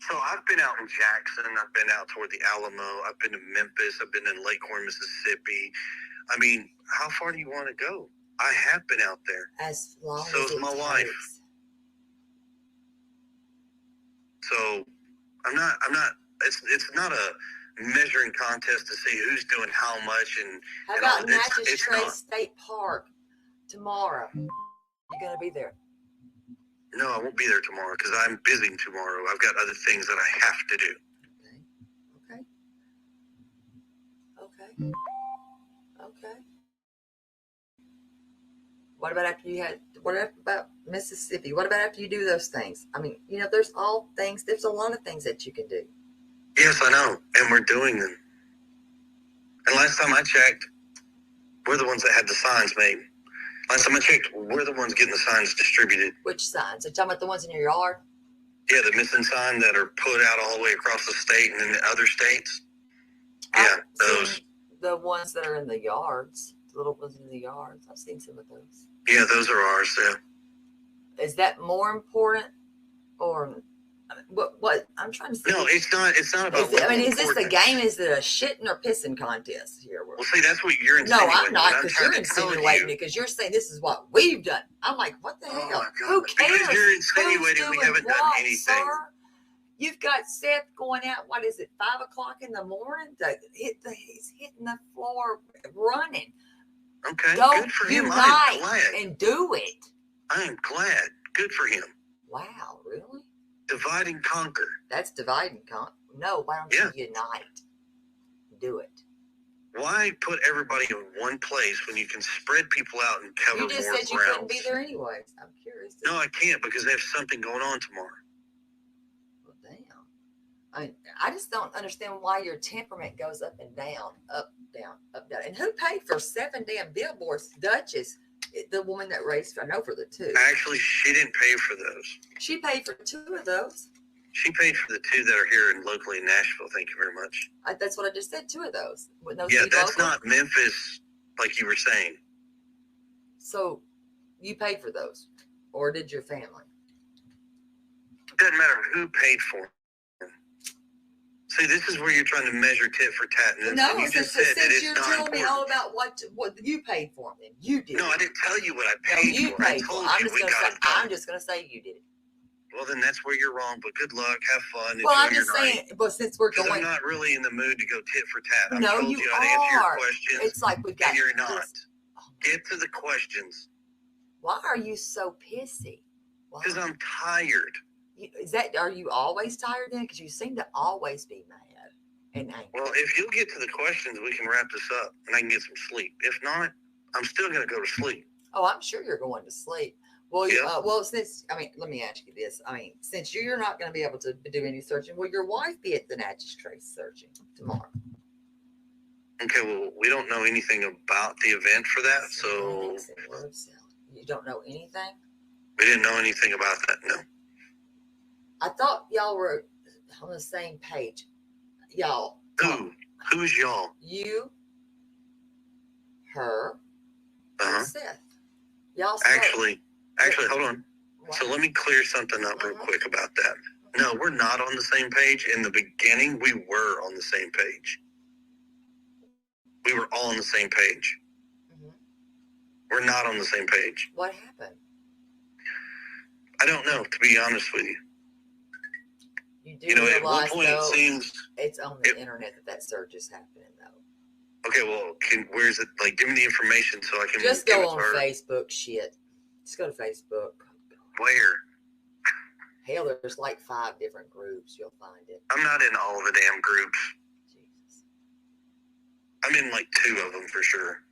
So I've been out in Jackson. I've been out toward the Alamo. I've been to Memphis. I've been in Lake Horn, Mississippi. I mean, how far do you want to go? I have been out there. As long so as is my wife. So I'm not. It's not a measuring contest to see who's doing how much and. How about Natchez Trace State Park tomorrow? You gonna be there? No, I won't be there tomorrow because I'm busy tomorrow. I've got other things that I have to do. Okay. What about Mississippi? What about after you do those things? I mean, there's a lot of things that you can do. Yes, I know. And we're doing them. And last time I checked, we're the ones that had the signs made. Last time I checked, we're the ones getting the signs distributed. Which signs? Are you talking about the ones in your yard? Yeah, the missing sign that are put out all the way across the state and in the other states. Yeah, those. The ones that are in the yards, the little ones in the yards. I've seen some of those. Yeah, those are ours, yeah. Is that more important, or what? I'm trying to say. No, it's not. It's not about. Is this a game? Is it a shitting or pissing contest here? Well, see, that's what you're insinuating. No, I'm not, because you're insinuating it, because you're saying this is what we've done. I'm like, what the hell? Who cares? Because you're insinuating we haven't done anything. Sir? You've got Seth going out, 5 o'clock in the morning? He's hitting the floor running. Okay, don't good for him. Unite and do it. I am glad. Good for him. Wow, really? Divide and conquer. That's divide and conquer. No, why don't you unite? Do it. Why put everybody in one place when you can spread people out and cover more ground? You just said you couldn't be there anyways. I'm curious. No, I can't, because there's something going on tomorrow. I just don't understand why your temperament goes up and down, up, down, up, down. And who paid for 7 damn billboards? Dutchess, the woman that raised, I know, for the 2. Actually, she didn't pay for those. She paid for 2 of those. She paid for the 2 that are here locally in Nashville. Thank you very much. That's what I just said, 2 of those. Yeah, that's not Memphis, like you were saying. So you paid for those, or did your family? It doesn't matter who paid for them. See, this is where you're trying to measure tit for tat. And No, you just said that since it's you're not telling me important. all about what you paid for them, then you did. No, I didn't tell you what I No, paid you for. paid I for. told I'm you just we gonna got say. them done. I'm just gonna say you did it. Well, then that's where you're wrong. But good luck. Have fun. Well, I'm Enjoy just your saying. night. But since we're 'Cause going, I'm not really in the mood to go tit for tat. I've no, told you you how to answer your are. questions. It's like we've got. And you're not. Get to the questions. Why are you so pissy? Because I'm tired. Are you always tired then? Because you seem to always be mad and angry. Well, if you'll get to the questions, we can wrap this up and I can get some sleep. If not, I'm still going to go to sleep. Oh, I'm sure you're going to sleep. Well, Yeah. let me ask you this. Since you're not going to be able to do any searching, will your wife be at the magistrate searching tomorrow? Okay, well, we don't know anything about the event for that, so You don't know anything? we didn't know anything about that, no. I thought y'all were on the same page. Y'all. Who's y'all? You, her, and Seth. Y'all Actually, hold on. What? So let me clear something up real quick about that. No, we're not on the same page. In the beginning, we were on the same page. We were all on the same page. We're not on the same page. What happened? I don't know, to be honest with you. You do realize, at one point though, it seems it's on the internet that search is happening though. Okay, well, where's it? Like, give me the information so I can just give go it on to her. Facebook. Shit, just go to Facebook. Where? Hell, there's like 5 different groups. You'll find it. I'm not in all the damn groups. Jesus. I'm in like 2 of them for sure.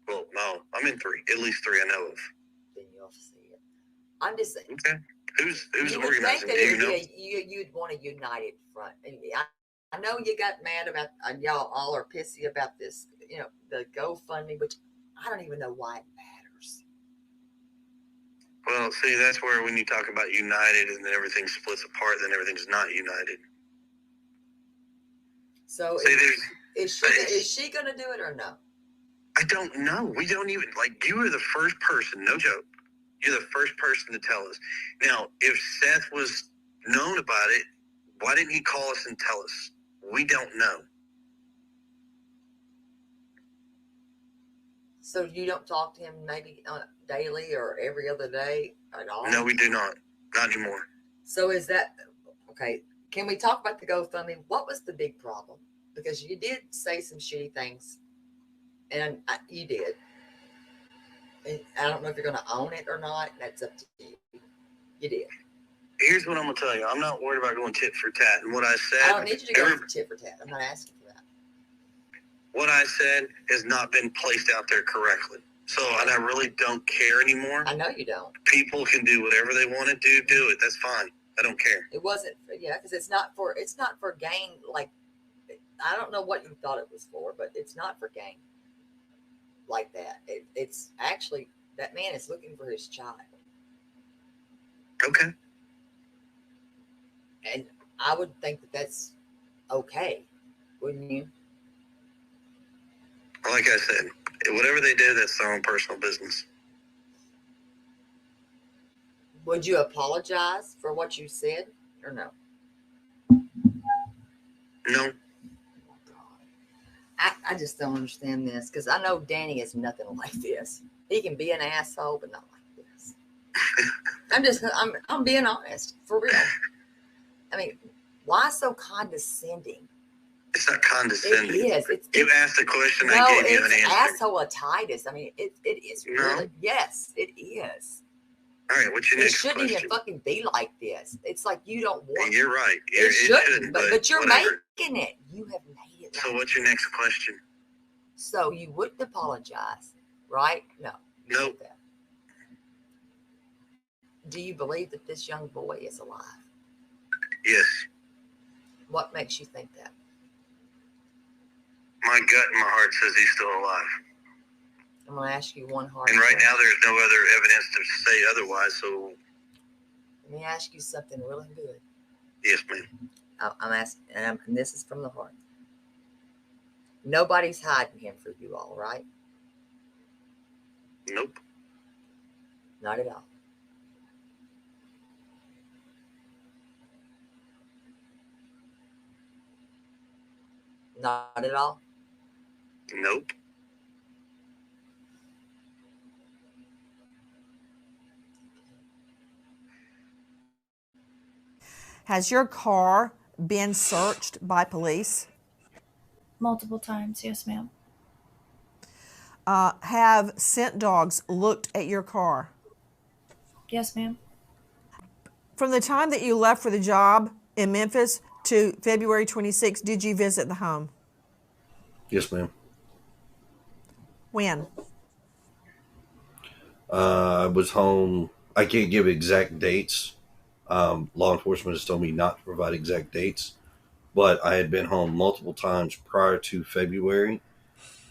Well, no, I'm in 3. At least 3 I know of. Then you'll see it. I'm just saying. Okay. Who's you organizing? Think Do you know? You'd want a united front. I know you got mad about y'all all are pissy about this. The GoFundMe, which I don't even know why it matters. Well, see, that's where when you talk about united and then everything splits apart, then everything's not united. So is she going to do it or no? I don't know. We don't even, you were the first person, no joke. You're the first person to tell us. Now, if Seth was known about it, why didn't he call us and tell us? We don't know. So you don't talk to him maybe daily or every other day at all? No, we do not. Not anymore. So is that, okay, can we talk about the GoFundMe? What was the big problem? Because you did say some shitty things, and you did. And I don't know if you're going to own it or not. That's up to you. You did. Here's what I'm going to tell you. I'm not worried about going tit for tat. And what I said... I don't need you to go tit for tat. I'm not asking for that. What I said has not been placed out there correctly. So, and I really don't care anymore. I know you don't. People can do whatever they want to do it. That's fine. I don't care. It wasn't, because it's not for gain. I don't know what you thought it was for, but it's not for gain like that. It's actually, that man is looking for his child. Okay. And I would think that that's okay, wouldn't you? Like I said, whatever they do, that's their own personal business. Would you apologize for what you said or no? No. I just don't understand this because I know Danny is nothing like this. He can be an asshole, but not like this. I'm being honest, for real. I mean, why so condescending? It's not condescending. It is. You asked a question, I gave you an answer. Asshole-itis. I mean, it is really. Yes, it is. All right, what's your next question? It shouldn't even fucking be like this. It's like you don't want. You're right. It shouldn't, but you're whatever. making it. You have made it. So what's your next question? So you wouldn't apologize, right? No. Nope. Do you believe that this young boy is alive? Yes. What makes you think that? My gut and my heart says he's still alive. I'm going to ask you one hard And right question. now there's no other evidence to say otherwise, so... Let me ask you something really good. Yes, ma'am. I'm asking, and this is from the heart. Nobody's hiding him for you all, right? Nope. Not at all. Not at all? Nope. Has your car been searched by police? Multiple times, yes, ma'am. Have scent dogs looked at your car? Yes, ma'am. From the time that you left for the job in Memphis to February 26th, did you visit the home? Yes, ma'am. When? I was home. I can't give exact dates. Law enforcement has told me not to provide exact dates, but I had been home multiple times prior to February.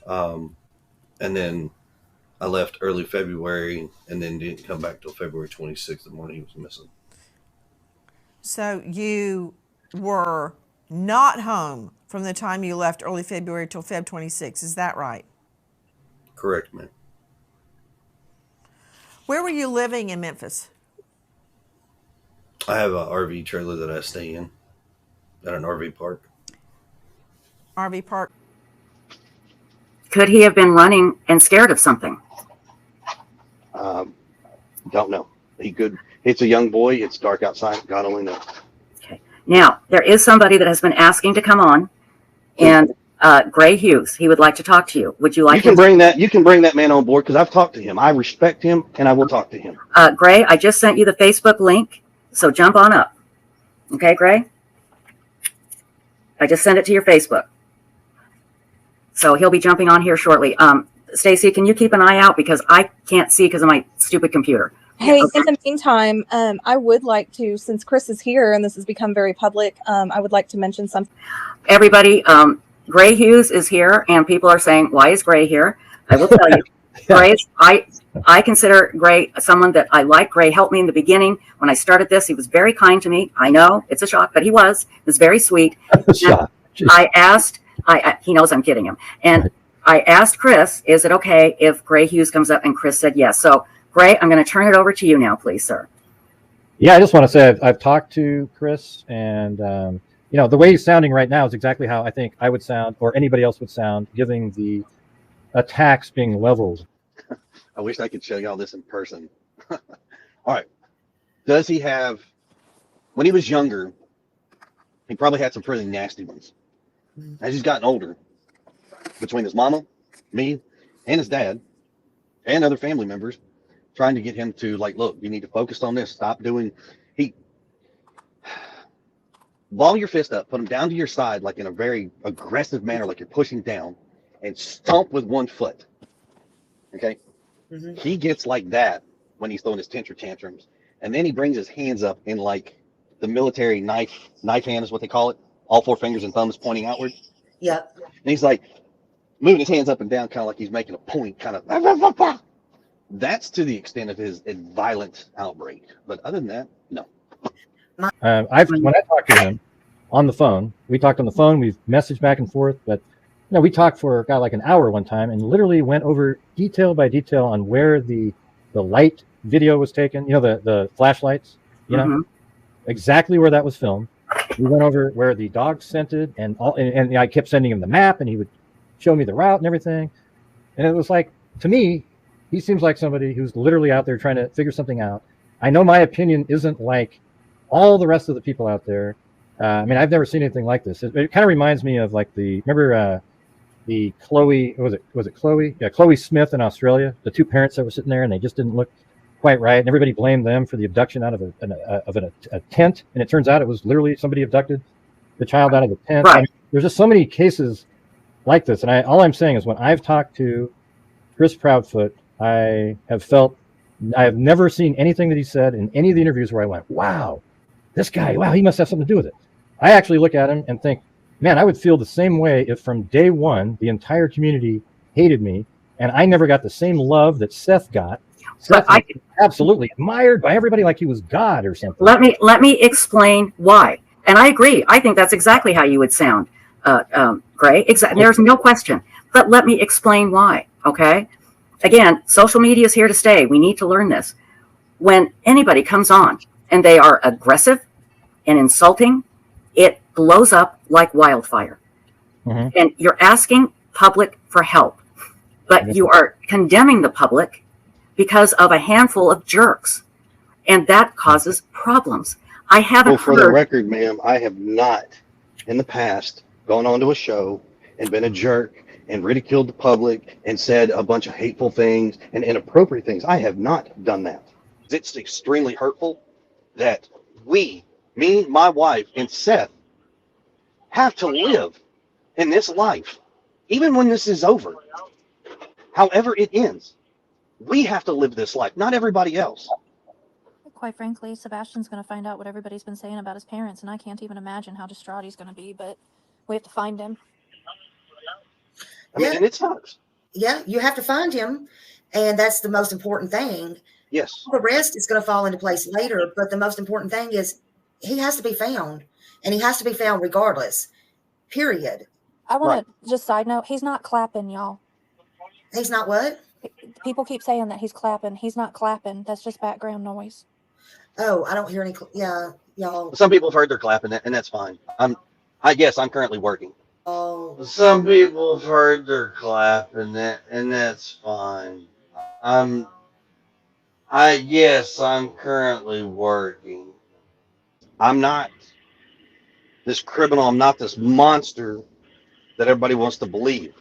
And then I left early February and then didn't come back till February 26th, the morning he was missing. So you were not home from the time you left early February till Feb 26. Is that right? Correct, ma'am. Where were you living in Memphis? I have an RV trailer that I stay in at an RV park. RV park. Could he have been running and scared of something? Don't know. He could. It's a young boy. It's dark outside. God only knows. Okay. Now, there is somebody that has been asking to come on, and Gray Hughes. He would like to talk to you. Would you like? You can bring that. You can bring that man on board because I've talked to him. I respect him, and I will talk to him. Gray, I just sent you the Facebook link, so jump on up. Okay, Gray. I just sent it to your Facebook. So he'll be jumping on here shortly. Stacy, can you keep an eye out because I can't see because of my stupid computer. Hey, in the meantime, I would like to, since Chris is here and this has become very public, I would like to mention something. Everybody, Gray Hughes is here, and people are saying, why is Gray here? I will tell you, Gray, I consider Gray someone that I like. Gray helped me in the beginning. When I started this, he was very kind to me. I know, it's a shock, but he was. It was very sweet. I asked, he knows I'm kidding him. And I asked Chris, is it okay if Gray Hughes comes up? And Chris said yes. So, Gray, I'm going to turn it over to you now, please, sir. Yeah, I just want to say I've talked to Chris, and you know, the way he's sounding right now is exactly how I think I would sound, or anybody else would sound, giving the attacks being leveled. I wish I could show y'all this in person. All right. Does he have, when he was younger, he probably had some pretty nasty ones. As he's gotten older, between his mama, me, and his dad, and other family members, trying to get him to, like, look, you need to focus on this. Stop doing, ball your fist up, put him down to your side, like in a very aggressive manner, like you're pushing down, and stomp with one foot. Okay? Mm-hmm. He gets like that when he's throwing his tantrums. And then he brings his hands up in like the military knife hand is what they call it. All four fingers and thumbs pointing outward. Yeah. And he's like moving his hands up and down, kind of like he's making a point, kind of. That's to the extent of his violent outbreak. But other than that, no. When I talked to him on the phone, we talked on the phone, we've messaged back and forth, but you know, we talked for like an hour one time and literally went over detail by detail on where the light video was taken, you know, the flashlights, you know, exactly where that was filmed. We went over where the dog scented and all, and I kept sending him the map and he would show me the route and everything. And it was like, to me, he seems like somebody who's literally out there trying to figure something out. I know my opinion isn't like all the rest of the people out there. I mean, I've never seen anything like this. It kind of reminds me of like remember the Chloe, was it Chloe? Yeah, Chloe Smith in Australia, the two parents that were sitting there and they just didn't look quite right. And everybody blamed them for the abduction out of a tent. And it turns out it was literally somebody abducted the child out of the tent. Right. I mean, there's just so many cases like this. And all I'm saying is when I've talked to Chris Proudfoot, I have never seen anything that he said in any of the interviews where I went, wow, this guy, wow, he must have something to do with it. I actually look at him and think, man, I would feel the same way if from day one, the entire community hated me and I never got the same love that Seth got. Seth was absolutely admired by everybody like he was God or something. Let me explain why. And I agree. I think that's exactly how you would sound, Gray. There's no question. But let me explain why, okay? Again, social media is here to stay. We need to learn this. When anybody comes on and they are aggressive and insulting, it blows up like wildfire. And you're asking public for help, but you are condemning the public because of a handful of jerks, and that causes problems. I haven't Well, for the heard. record, ma'am, I have not in the past gone onto a show and been a jerk and ridiculed the public and said a bunch of hateful things and inappropriate things. I have not done that. It's extremely hurtful that we, me, my wife, and Seth have to live in this life, even when this is over. However it ends, we have to live this life, not everybody else. Quite frankly, Sebastian's going to find out what everybody's been saying about his parents, and I can't even imagine how distraught he's going to be, but we have to find him. I mean, and it sucks. Yeah, you have to find him, and that's the most important thing. Yes. The rest is going to fall into place later, but the most important thing is he has to be found, and he has to be found regardless, period. I want to just side note, he's not clapping, y'all. He's not what? People keep saying that he's clapping. He's not clapping. That's just background noise. Oh, I don't hear any. Yeah, y'all. Some people have heard they're clapping, and that's fine. I guess I'm currently working. Oh. Some people have heard they're clapping, and that's fine. Yes, I'm currently working. I'm not this criminal. I'm not this monster that everybody wants to believe.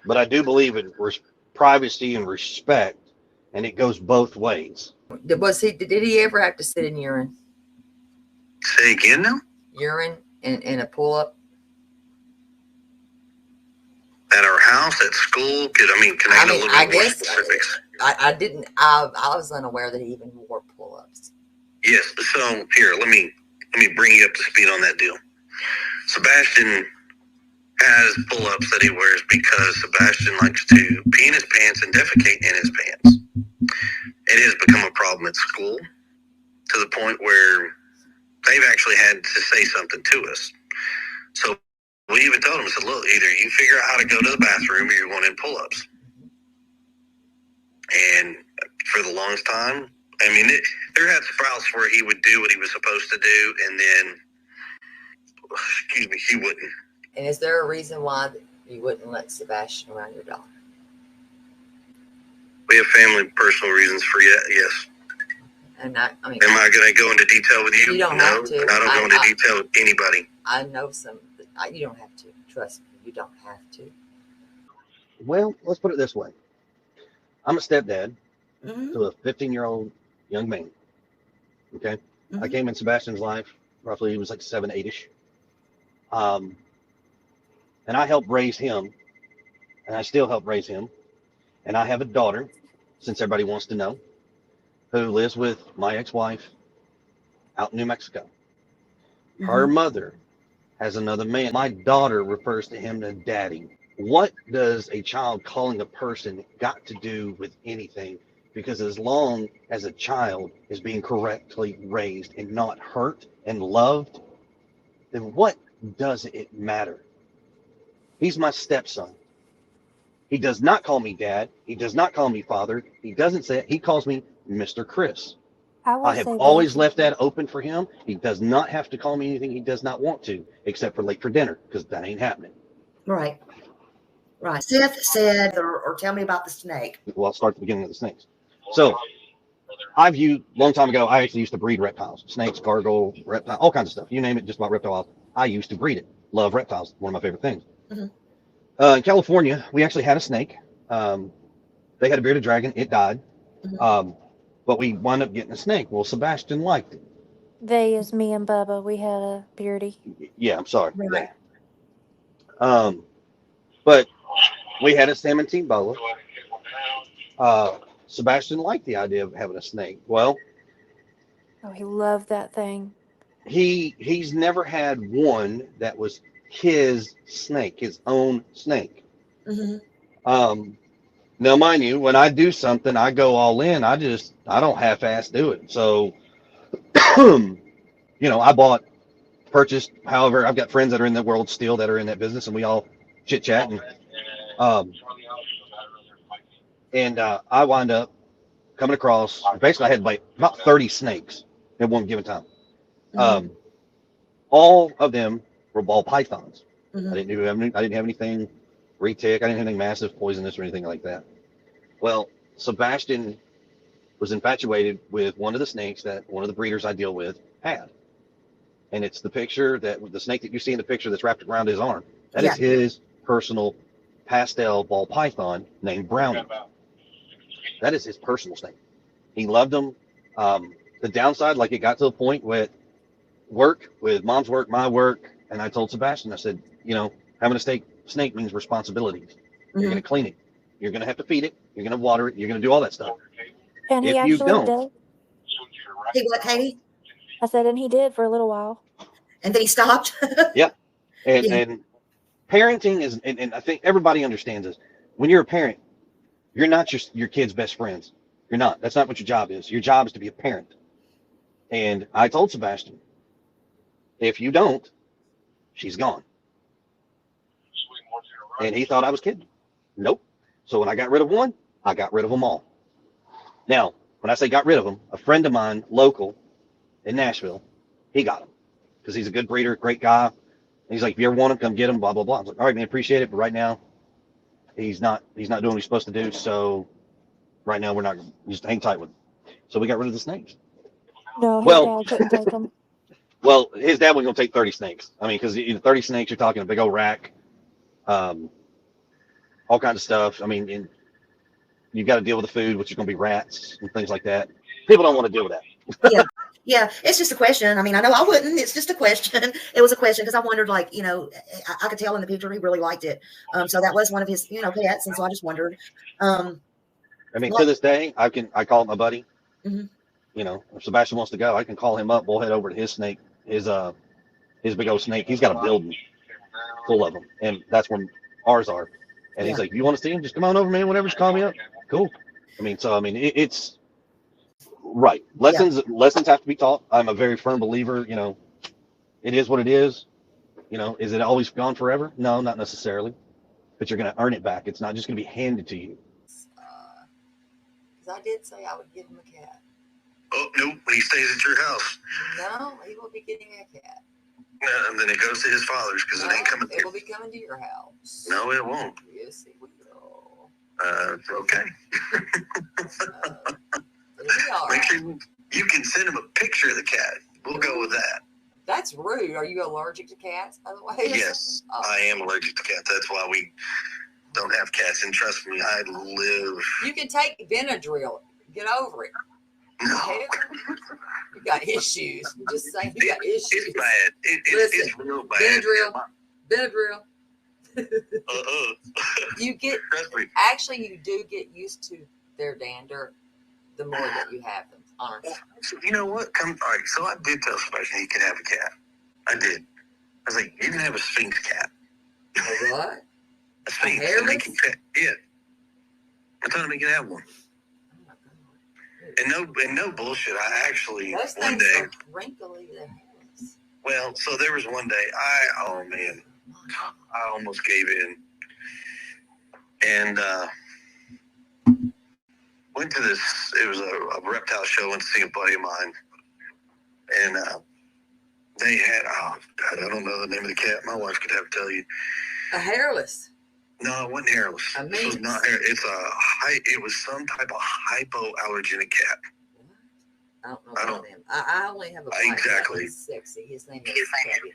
But I do believe in privacy and respect, and it goes both ways. Did he ever have to sit in urine? Say again now? Urine in a pull-up? At our house, at school? Can I get a little bit more specifics? I was unaware that he even wore pull-ups. Yes. So here, let me bring you up to speed on that deal. Sebastian has pull-ups that he wears because Sebastian likes to pee in his pants and defecate in his pants. It has become a problem at school to the point where they've actually had to say something to us. So we even told him, I said, look, either you figure out how to go to the bathroom or you're going in pull-ups. And for the longest time, I mean, there had sprouts where he would do what he was supposed to do, and then, he wouldn't. And is there a reason why you wouldn't let Sebastian around your daughter? We have family personal reasons for yes. And am I going to go into detail with you? You don't no, have to. And I don't go into detail with anybody. I know some. You don't have to. Trust me, you don't have to. Well, let's put it this way. I'm a stepdad to a 15-year-old young man. Okay? I came in Sebastian's life, roughly he was like 7, 8-ish. And I helped raise him, and I still help raise him. And I have a daughter, since everybody wants to know, who lives with my ex-wife out in New Mexico. Her mother has another man. My daughter refers to him as daddy. What does a child calling a person got to do with anything? Because as long as a child is being correctly raised and not hurt and loved, then what does it matter? He's my stepson. He does not call me dad. He does not call me father. He doesn't say it. He calls me Mr. Chris. I have always left that open for him. He does not have to call me anything he does not want to, except for late for dinner, because that ain't happening. Right. Right. Seth said, or tell me about the snake. Well, I'll start at the beginning of the snakes. So, a long time ago, I actually used to breed reptiles. Snakes, gargoyle, reptile, all kinds of stuff. You name it, just about reptiles. I used to breed it. Love reptiles. One of my favorite things. In California, we actually had a snake. They had a bearded dragon. It died. But we wound up getting a snake. Well, Sebastian liked it. They is me and Bubba. We had a beardy. Yeah, I'm sorry. Right. But we had a Samontine boa. Sebastian liked the idea of having a snake. Well, Oh, he loved that thing. he's never had one that was his snake, his own snake. Now, mind you, when I do something, I go all in. I don't half-ass do it. So, I purchased, however, I've got friends that are in the world still that are in that business, and we all chit-chat. And I wind up coming across, basically I had like about 30 snakes at one given time. All of them were ball pythons. Mhm. I didn't have anything retic. I didn't have anything massive, poisonous, or anything like that. Well, Sebastian was infatuated with one of the snakes that one of the breeders I deal with had. And it's the picture that the snake that you see in the picture that's wrapped around his arm. That is his personal pastel ball python named Brownie. That is his personal snake. He loved them. The downside, like it got to a point with mom's work, my work, and I told Sebastian, I said, having a snake means responsibilities. You're going to clean it. You're going to have to feed it. You're going to water it. You're going to do all that stuff. And he If you actually don't, did. He what, Katie? I said, and he did for a little while. And then he stopped. yeah. And parenting is, and I think everybody understands this. When you're a parent, you're not your kid's best friends. You're not. That's not what your job is. Your job is to be a parent. And I told Sebastian, if you don't, she's gone. And he thought I was kidding. Nope. So when I got rid of one, I got rid of them all. Now, when I say got rid of them, a friend of mine, local in Nashville, he got them because he's a good breeder, great guy. And he's like, if you ever want him, come get him, blah, blah, blah. I was like, all right, man, appreciate it. But right now, he's not doing what he's supposed to do. So right now, we're not just hang tight with him. So we got rid of the snakes. No, his dad couldn't take them. Well, his dad was going to take 30 snakes. I mean, because 30 snakes, you're talking a big old rack, all kinds of stuff. I mean, and you've got to deal with the food, which is going to be rats and things like that. People don't want to deal with that. Yeah, it's just a question. I mean, I know I wouldn't. It's just a question. It was a question because I wondered, like, I could tell in the picture he really liked it. So that was one of his, pets, and so I just wondered. I mean, to this day, I call him my buddy. Mm-hmm. If Sebastian wants to go, I can call him up. We'll head over to his snake, his big old snake. He's got a building full of them, and that's where ours are. And he's like, "You want to see him? Just come on over, man. Whatever, just call me up." Cool. It's right. Lessons have to be taught. I'm a very firm believer. It is what it is. Is it always gone forever? No, not necessarily. But you're going to earn it back. It's not just going to be handed to you. Because I did say I would give him a cat. Oh, nope. When he stays at your house. No, he will be getting a cat. And then it goes to his father's because it ain't coming. It will be coming to your house. No, it won't. Yes, it will. Okay. Make sure you can send him a picture of the cat. We'll go with that. That's rude. Are you allergic to cats, by the way? Yes, I am allergic to cats. That's why we don't have cats. And trust me, I live. You can take Benadryl. Get over it. No. You got issues. I'm just saying, you got issues. It's bad. It's real bad. Benadryl. You do get used to their dander the more that you have them. Honestly. You know what? All right. So I did tell Sebastian he could have a cat. I did. I was like, you can have a Sphinx cat. A what? A Sphinx. Yeah. I told him he could have one. And no bullshit. I actually those one things day. are wrinkly. Well, so there was one day I almost gave in, and went to this. It was a reptile show. Went to see a buddy of mine, and they had God, I don't know the name of the cat. My wife could have to tell you. A hairless. No, it wasn't hairless. This was not hair. It was some type of hypoallergenic cat. I don't know him. I only have a black exactly. He's sexy. His name is Chevy.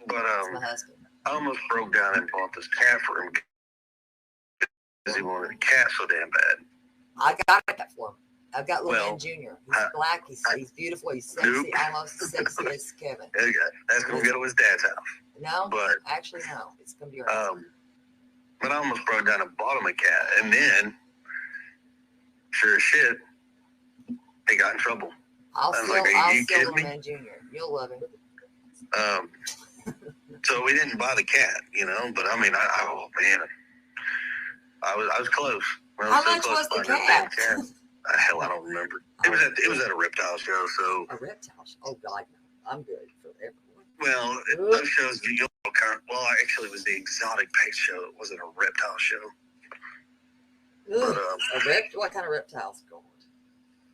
But That's my husband. I almost broke down and bought this cat for him because he wanted a cat so damn bad. I got a cat for him. I've got Little Man Jr. He's black. He's beautiful. He's sexy. Almost as sexy as Kevin. That's gonna go to his dad's house. No, but actually no. It's gonna be your house. But I almost broke down and bought him a cat, and then, sure as shit, he got in trouble. I'll steal Little Man Jr. You'll love him. So we didn't buy the cat, but I mean, I was close. How much was the cat? Hell, I don't remember. It was at a reptile show. So a reptile show. Oh God, no. I'm good for everyone. Well, those shows, actually, it was the exotic pet show. It wasn't a reptile show. But, what kind of reptiles going?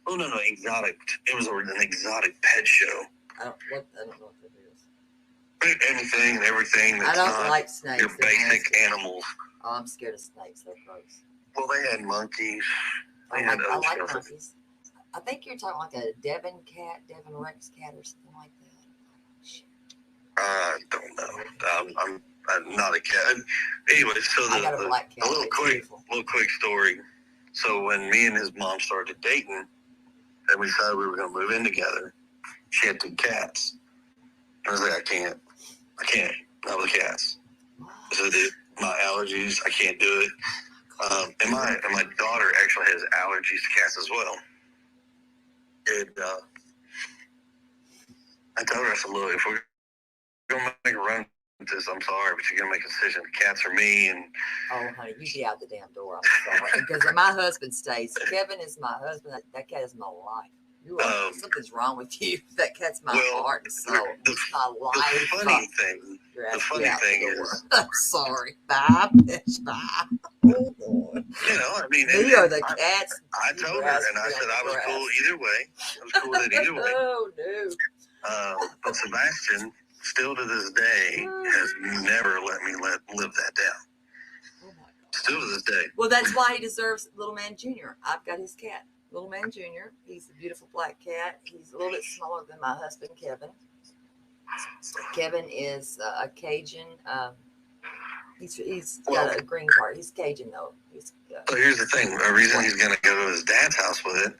Oh no, exotic. It was an exotic pet show. I don't know what that is. anything and everything that's I don't not like snakes. your basic animals. Oh, I'm scared of snakes. They're gross. Well, they had monkeys. They I had like, other I like stuff. monkeys. I think you're talking like a Devon cat, Devon Rex cat, or something like that. I don't know. I'm not a cat. Anyway, so I got a black cat. a little quick story. So when me and his mom started dating, and we decided we were going to move in together, she had 2 cats. I was like, I can't, not with cats. So my allergies, I can't do it. And my daughter actually has allergies to cats as well. And I told her, I said, look, if we're going to make a run with this, I'm sorry, but you're going to make a decision. The cats are me. And oh, honey, you be out the damn door. I'm sorry. Because my husband stays. Kevin is my husband. That cat is my life. Something's wrong with you. That cat's my heart and soul. It's my life. The funny thing is, I'm sorry. Bye, bitch. Bye. Oh, Lord. You know, I mean, We are the cats. I told her, and I said I was cool either way. I was cool with it either way. Oh, no. But Sebastian, still to this day, has never let me live that down. Still to this day. Well, that's why he deserves Little Man Jr. I've got his cat. Little Man Jr. He's a beautiful black cat. He's a little bit smaller than my husband, Kevin. Kevin is a Cajun. He's got a green card. He's Cajun, though. So here's the thing. The reason he's going to go to his dad's house with it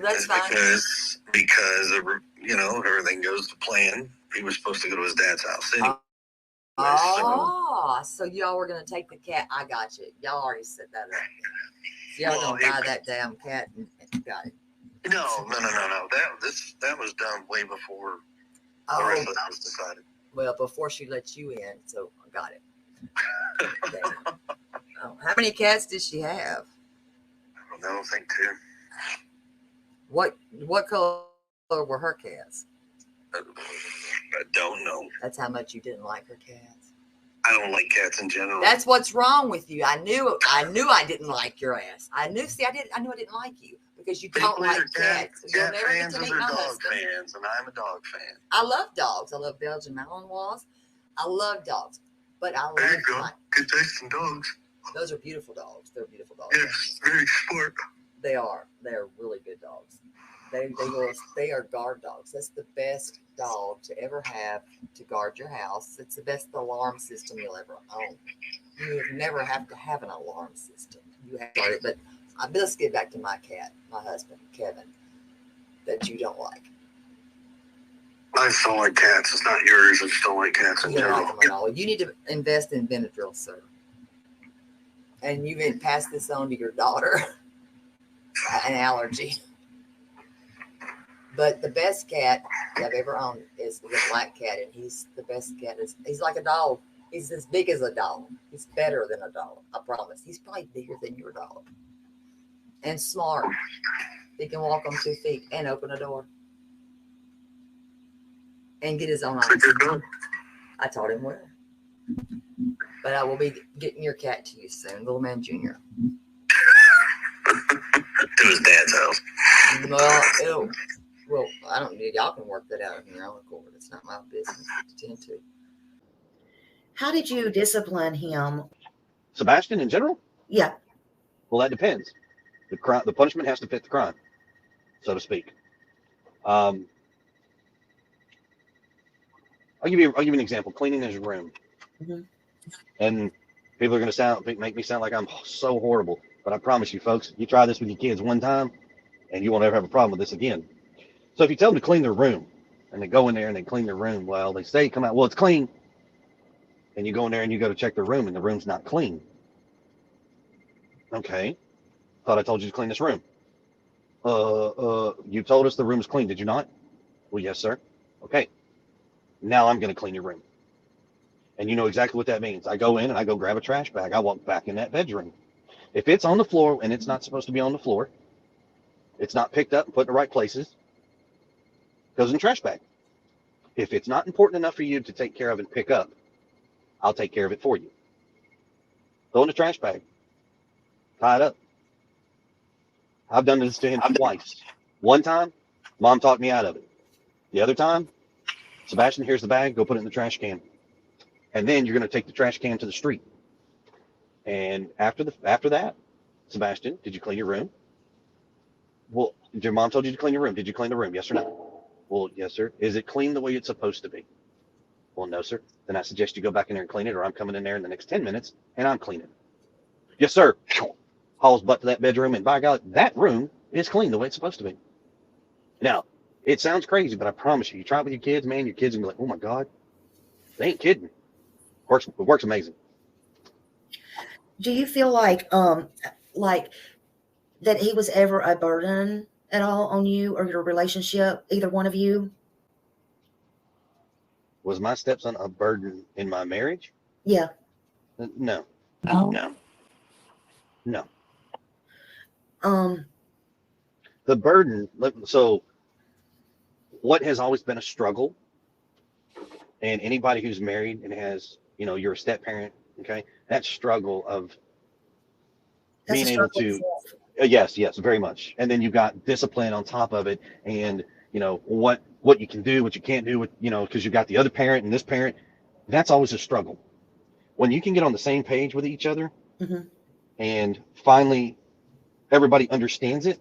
is because you know, everything goes to plan. He was supposed to go to his dad's house anyway. So y'all were going to take the cat. I got you. Y'all already set that up. Y'all going to buy that damn cat and got it. No. That was done way before the rest of that was decided. Well, before she let you in, so I got it. How many cats did she have? I don't think 2. What color were her cats? I don't know. That's how much you didn't like her cats. I don't like cats in general. That's what's wrong with you. I knew I didn't like your ass. I knew I didn't like you because you don't like cats. You'll never get to meet my husband. Fans, and I'm a dog fan. I love dogs. I love Belgian Malinois. I love dogs, but I love good taste in dogs. Those are beautiful dogs. They're beautiful dogs. Yes, very smart. They are. They're really good dogs. They are guard dogs. That's the best dog to ever have to guard your house. It's the best alarm system you'll ever own. You would never have to have an alarm system. You have it, but let's get back to my cat, my husband, Kevin, that you don't like. I just don't like cats. It's not yours. I just don't like cats in general. Like them at all. You need to invest in Benadryl, sir. And you can pass this on to your daughter. An allergy. But the best cat I've ever owned is the black cat, and he's the best cat. He's like a dog. He's as big as a dog. He's better than a dog. I promise. He's probably bigger than your dog. And smart. He can walk on 2 feet and open a door. And get his own eyes. I taught him well. But I will be getting your cat to you soon, Little Man Jr. To his dad's house. Well, I don't need y'all can work that out in your own accord. It's not my business to tend to. How did you discipline him? Sebastian in general? Yeah. Well, that depends. The punishment has to fit the crime, so to speak. I'll give you an example. Cleaning his room, and people are going to make me sound like I'm so horrible, but I promise you, folks, you try this with your kids one time, and you won't ever have a problem with this again. So if you tell them to clean their room, and they go in there and they clean their room, well, they say come out, well, it's clean, and you go in there and you go to check their room, and the room's not clean. Okay, thought I told you to clean this room. You told us the room's clean, did you not? Well, yes, sir. Okay. Now I'm going to clean your room. And you know exactly what that means. I go in and I go grab a trash bag. I walk back in that bedroom. If it's on the floor and it's not supposed to be on the floor, it's not picked up and put in the right places, goes in the trash bag. If it's not important enough for you to take care of and pick up, I'll take care of it for you. Throw in the trash bag. Tie it up. I've done this to him twice. One time, Mom talked me out of it. The other time, Sebastian, here's the bag. Go put it in the trash can. and then you're going to take the trash can to the street. And after that, Sebastian, did you clean your room? Well, your mom told you to clean your room. Did you clean the room? Yes or no? Well, yes, sir. Is it clean the way it's supposed to be? Well, no, sir. Then I suggest you go back in there and clean it, or I'm coming in there in the next 10 minutes and I'm cleaning it. Yes, sir. Hauls butt to that bedroom, and by God, that room is clean the way it's supposed to be. Now, it sounds crazy, but I promise you, you try it with your kids, man, your kids will be like, oh my God, they ain't kidding. It works amazing. Do you feel like that he was ever a burden at all on you or your relationship, either one of you? Was my stepson a burden in my marriage? Yeah. No. Oh. No. The burden, so what has always been a struggle, and anybody who's married and has, you're a step parent, okay, that struggle of being able to, yes, very much. And then you've got discipline on top of it, and, what you can do, what you can't do, because you've got the other parent and this parent, that's always a struggle. When you can get on the same page with each other, and finally everybody understands it,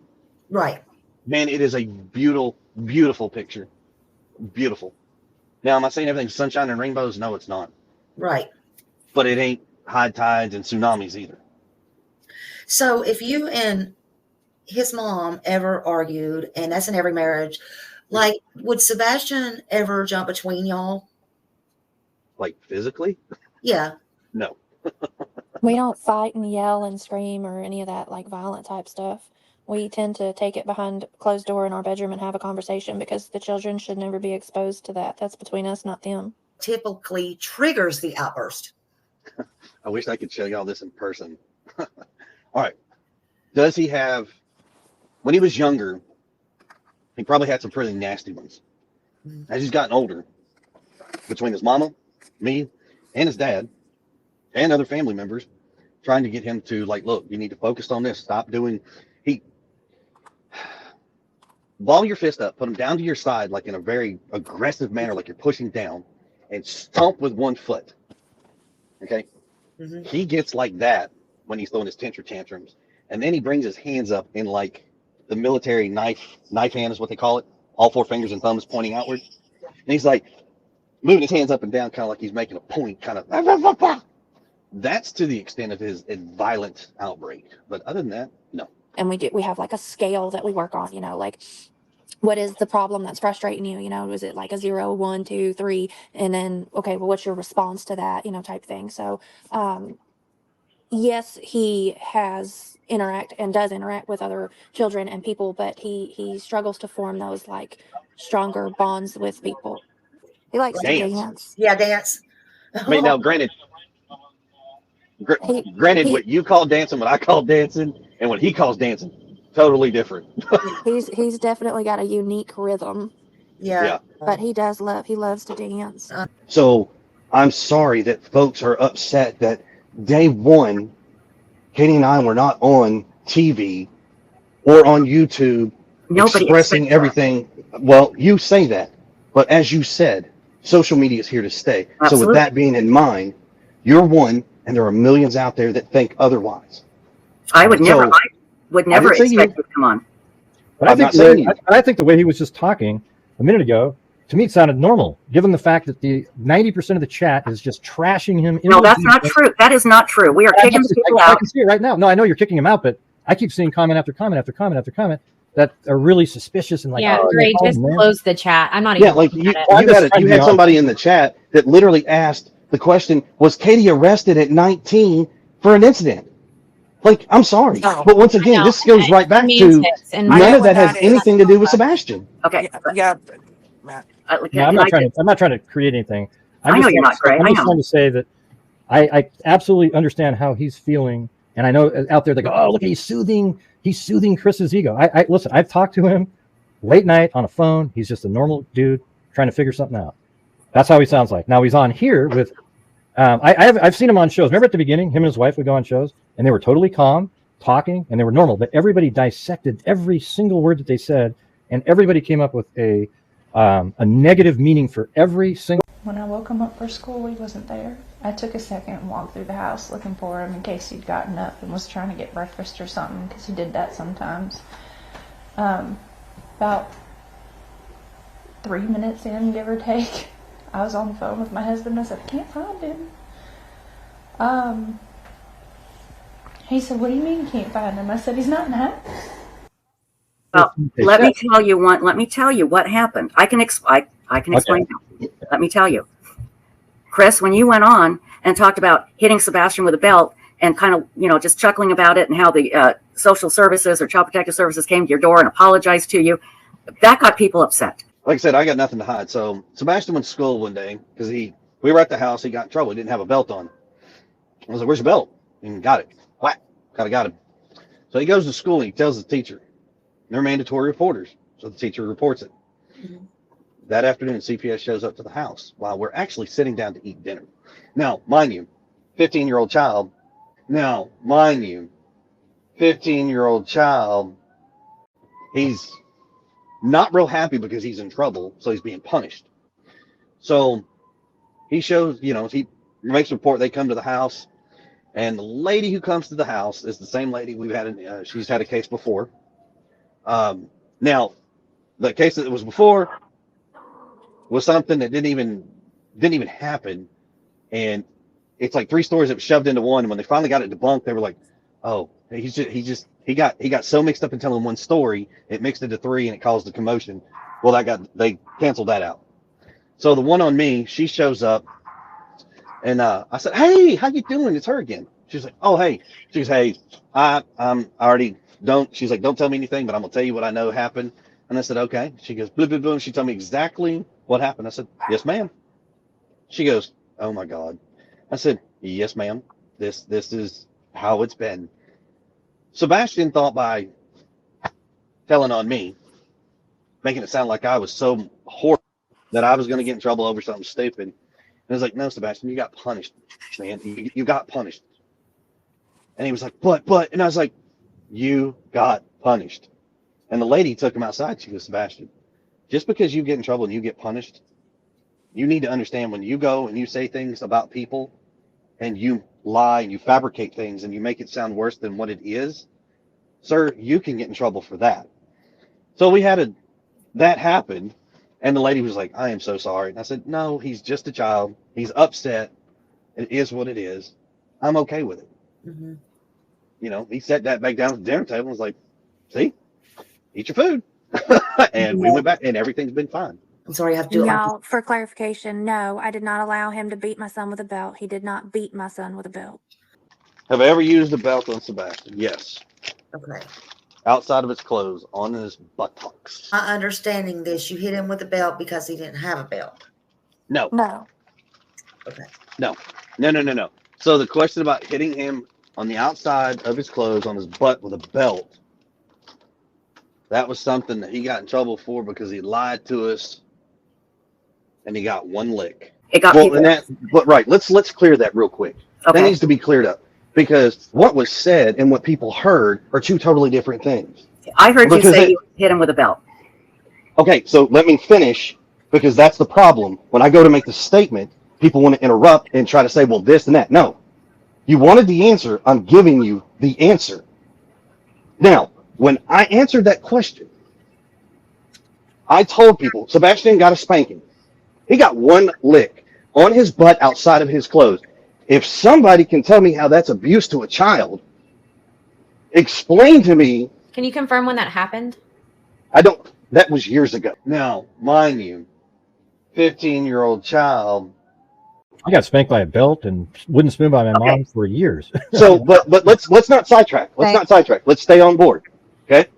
right, man, it is a beautiful picture. Beautiful. Now, am I saying everything's sunshine and rainbows? No, it's not. Right. But it ain't high tides and tsunamis either. So if you and his mom ever argued, and that's in every marriage, like, would Sebastian ever jump between y'all? Like physically? Yeah. No. We don't fight and yell and scream or any of that like violent type stuff. We tend to take it behind closed door in our bedroom and have a conversation because the children should never be exposed to that. That's between us, not them. Typically triggers the outburst. I wish I could show y'all this in person. All right. Does he have, when he was younger, he probably had some pretty nasty ones. As he's gotten older, between his mama, me, and his dad, and other family members, trying to get him to, like, look, you need to focus on this. Stop doing, ball your fist up, put them down to your side, like in a very aggressive manner, like you're pushing down, and stomp with one foot. Okay? He gets like that when he's throwing his tantrums. And then he brings his hands up in like the military knife hand is what they call it. All four fingers and thumbs pointing outward. And he's like moving his hands up and down, kind of like he's making a point, kind of. That's to the extent of his violent outbreak. But other than that, no. And we have like a scale that we work on, like what is the problem that's frustrating you? Is it like a 0, 1, 2, 3? And then, okay, well, what's your response to that, type thing. So, yes, he does interact with other children and people, but he struggles to form those like stronger bonds with people. He likes to dance. Yeah, dance. I mean, now, granted, what you call dancing, what I call dancing, and what he calls dancing, totally different. He's definitely got a unique rhythm. Yeah. But he loves to dance. So I'm sorry that folks are upset that day one, Katie and I were not on TV or on YouTube expressing everything. Well, you say that, but as you said, social media is here to stay. Absolutely. So with that being in mind, you're one, and there are millions out there that think otherwise. I would never expect you to come on. But I think the way he was just talking a minute ago, to me, it sounded normal, given the fact that the 90% of the chat is just trashing him. No, that's not true. That is not true. We are kicking people out. I can see it right now. No, I know you're kicking him out, but I keep seeing comment after comment after comment after comment that are really suspicious and like, great. Just close the chat. I'm not even. Yeah, like you had somebody in the chat that literally asked the question: was Katie arrested at 19 for an incident? Like, I'm sorry, but once again, this goes right back to none of that has anything to do with Sebastian. Okay. Yeah. No, I'm not trying to create anything. I know you're not, Greg. I'm just trying to say that I absolutely understand how he's feeling, and I know out there they go, "Oh, look, he's soothing Chris's ego." I listen. I've talked to him late night on a phone. He's just a normal dude trying to figure something out. That's how he sounds like. Now he's on here with. I've seen him on shows. Remember at the beginning, him and his wife would go on shows, and they were totally calm, talking, and they were normal. But everybody dissected every single word that they said, and everybody came up with a a negative meaning for every single. When I woke him up for school, he wasn't there. I took a second and walked through the house looking for him in case he'd gotten up and was trying to get breakfast or something, because he did that sometimes. About 3 minutes in, give or take, I was on the phone with my husband. I said, I can't find him. He said, what do you mean you can't find him? I said, he's not in the house. Well, let me tell you what happened. I can explain. Let me tell you. Chris, when you went on and talked about hitting Sebastian with a belt and kind of, just chuckling about it and how the social services or child protective services came to your door and apologized to you, that got people upset. Like I said, I got nothing to hide. So Sebastian went to school one day because we were at the house. He got in trouble. He didn't have a belt on. I was like, where's your belt? And got it. Whack. Got him. So he goes to school and he tells the teacher. They're mandatory reporters. So the teacher reports it. Mm-hmm. That afternoon, CPS shows up to the house while we're actually sitting down to eat dinner. Now, mind you, 15-year-old child. He's not real happy because he's in trouble, so he's being punished. So he shows, he makes a report. They come to the house, and the lady who comes to the house is the same lady we've had. She's had a case before. Now, the case that was before was something that didn't even happen, and it's like 3 stories that were shoved into one. And when they finally got it debunked, they were like, "Oh, he got so mixed up in telling one story, it mixed into 3, and it caused a commotion." Well, they canceled that out. So the one on me, she shows up, and I said, "Hey, how you doing?" It's her again. She's like, "Oh, hey." She goes, "Hey, I'm already don't." She's like, "Don't tell me anything, but I'm gonna tell you what I know happened." And I said, "Okay." She goes, "Boom, boom, boom." She told me exactly what happened. I said, "Yes, ma'am." She goes, "Oh my God." I said, "Yes, ma'am. This is how it's been." Sebastian thought by telling on me, making it sound like I was so horrible that I was going to get in trouble over something stupid. And I was like, "No, Sebastian, you got punished, man. You got punished." And he was like, but, and I was like, "You got punished." And the lady took him outside. She goes, "Sebastian, just because you get in trouble and you get punished, you need to understand when you go and you say things about people and you lie and you fabricate things and you make it sound worse than what it is, sir, you can get in trouble for that." So that happened, and the lady was like, "I am so sorry." And I said, "No, he's just a child. He's upset. It is what it is. I'm okay with it." Mm-hmm. He sat that back down at the dinner table and was like, "See, eat your food." And we went back, and everything's been fine. I'm sorry, I have to. Y'all, for clarification, no, I did not allow him to beat my son with a belt. He did not beat my son with a belt. Have I ever used a belt on Sebastian? Yes. Okay. Outside of his clothes, on his buttocks. My understanding this, you hit him with a belt because he didn't have a belt. No. Okay. No. So the question about hitting him on the outside of his clothes, on his butt with a belt, that was something that he got in trouble for because he lied to us, and he got one lick. It got but right, let's clear that real quick. Okay. That needs to be cleared up because what was said and what people heard are 2 totally different things. I heard you say you hit him with a belt. Okay, so let me finish because that's the problem. When I go to make the statement, people want to interrupt and try to say, well, this and that. No, you wanted the answer. I'm giving you the answer. Now, when I answered that question, I told people Sebastian got a spanking. He got one lick on his butt outside of his clothes. If somebody can tell me how that's abuse to a child, explain to me. Can you confirm when that happened? That was years ago. Now, mind you, 15-year-old child. I got spanked by a belt and wooden spoon by my mom for years. So, but let's not sidetrack. Let's stay on board. Okay.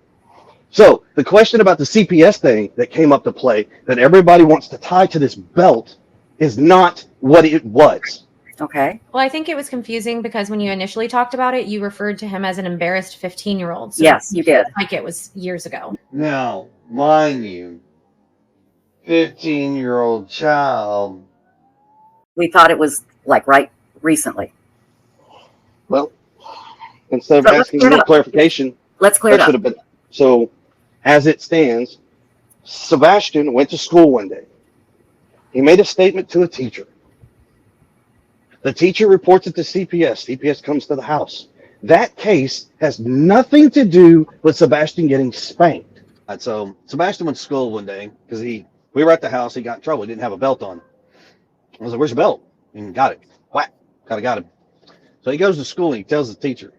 So the question about the CPS thing that came up to play that everybody wants to tie to this belt is not what it was. Okay. Well, I think it was confusing because when you initially talked about it, you referred to him as an embarrassed 15-year-old. So yes, you did. Like it was years ago. Now, mind you, 15-year-old child. We thought it was like right recently. Well, instead of asking more clarification, let's clear it up. So, as it stands, Sebastian went to school one day. He made a statement to a teacher. The teacher reports it to CPS. CPS comes to the house. That case has nothing to do with Sebastian getting spanked. So Sebastian went to school one day because we were at the house. He got in trouble. He didn't have a belt on. I was like, "Where's your belt?" And got it. Whack. Got him. So he goes to school and he tells the teacher.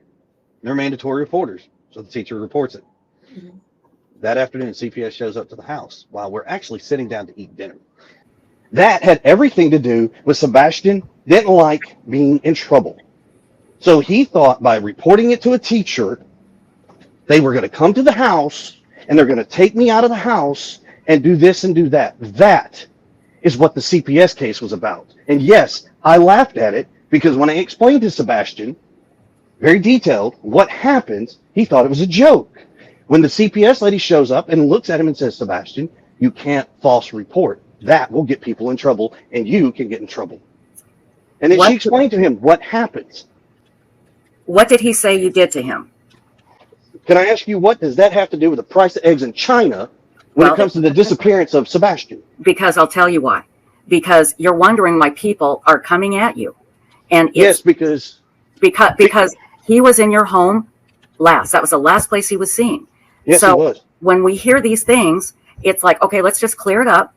They're mandatory reporters. So the teacher reports it. Mm-hmm. That afternoon, CPS shows up to the house while we're actually sitting down to eat dinner. That had everything to do with Sebastian didn't like being in trouble. So he thought by reporting it to a teacher, they were going to come to the house and they're going to take me out of the house and do this and do that. That is what the CPS case was about. And yes, I laughed at it because when I explained to Sebastian, very detailed, what happened, he thought it was a joke. When the CPS lady shows up and looks at him and says, "Sebastian, you can't false report. That will get people in trouble and you can get in trouble." And then she explained to him what happens. What did he say you did to him? Can I ask you, what does that have to do with the price of eggs in China when it comes to the disappearance of Sebastian? Because I'll tell you why. Because you're wondering why people are coming at you. And yes, because he was in your home last. That was the last place he was seen. Yes, so he was. When we hear these things, it's like, okay, let's just clear it up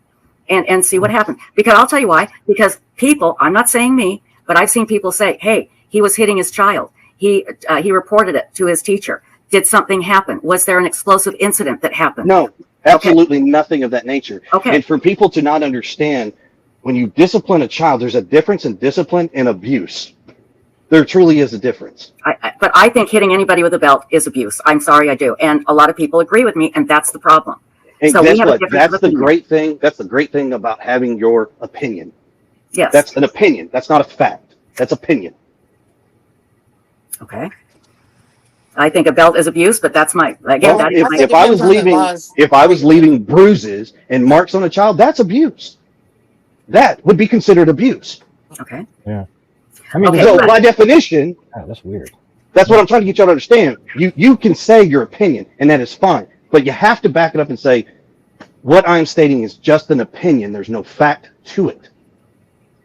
and see what happened. Because I'll tell you why. Because people, I'm not saying me, but I've seen people say, "Hey, he was hitting his child. He reported it to his teacher. Did something happen? Was there an explosive incident that happened?" No, absolutely nothing of that nature. Okay. And for people to not understand, when you discipline a child, there's a difference in discipline and abuse. There truly is a difference. But I think hitting anybody with a belt is abuse. I'm sorry, I do. And a lot of people agree with me, and that's the problem. And so guess what? That's the great thing. That's the great thing about having your opinion. Yes. That's an opinion. That's not a fact. That's opinion. Okay. I think a belt is abuse, but that's my again. Well, if I was leaving bruises and marks on a child, that's abuse. That would be considered abuse. Okay. Yeah. I mean, so by definition, that's weird. That's what I'm trying to get y'all to understand. You can say your opinion, and that is fine, but you have to back it up and say, what I'm stating is just an opinion. There's no fact to it.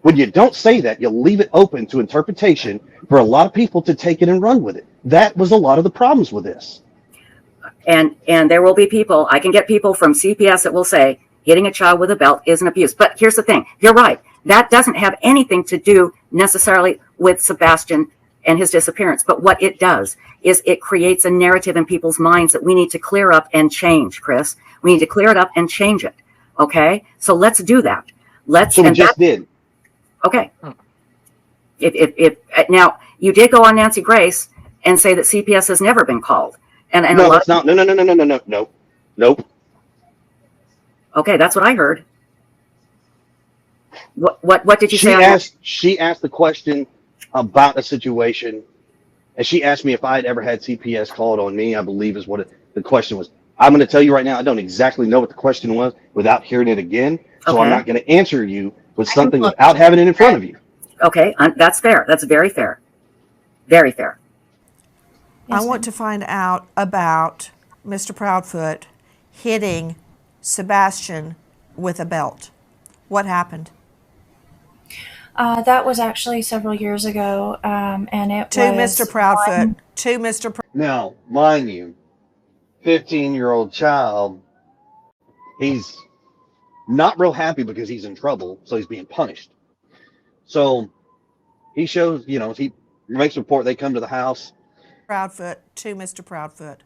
When you don't say that, you leave it open to interpretation for a lot of people to take it and run with it. That was a lot of the problems with this. And there will be people, I can get people from CPS that will say, hitting a child with a belt is an abuse. But here's the thing. You're right. That doesn't have anything to do necessarily with Sebastian and his disappearance. But what it does is it creates a narrative in people's minds that we need to clear up and change, Chris. We need to clear it up and change it. Okay? So let's do that. So we just did. Okay. If now, you did go on Nancy Grace and say that CPS has never been called. And no, that's not. No. Nope. Okay, that's what I heard. What did you say? She asked the question about a situation, and she asked me if I had ever had CPS called on me. I believe is what the question was. I'm going to tell you right now, I don't exactly know what the question was without hearing it again, so I'm not going to answer you with something without having it in front of you. Okay, that's fair. That's very fair. Very fair. I want to find out about Mr. Proudfoot hitting Sebastian with a belt. What happened? That was actually several years ago, and it to was Mr. Proudfoot. To Mr. Now, mind you, 15-year-old child, he's not real happy because he's in trouble, so he's being punished. So he shows, he makes a report. They come to the house. Proudfoot to Mr. Proudfoot.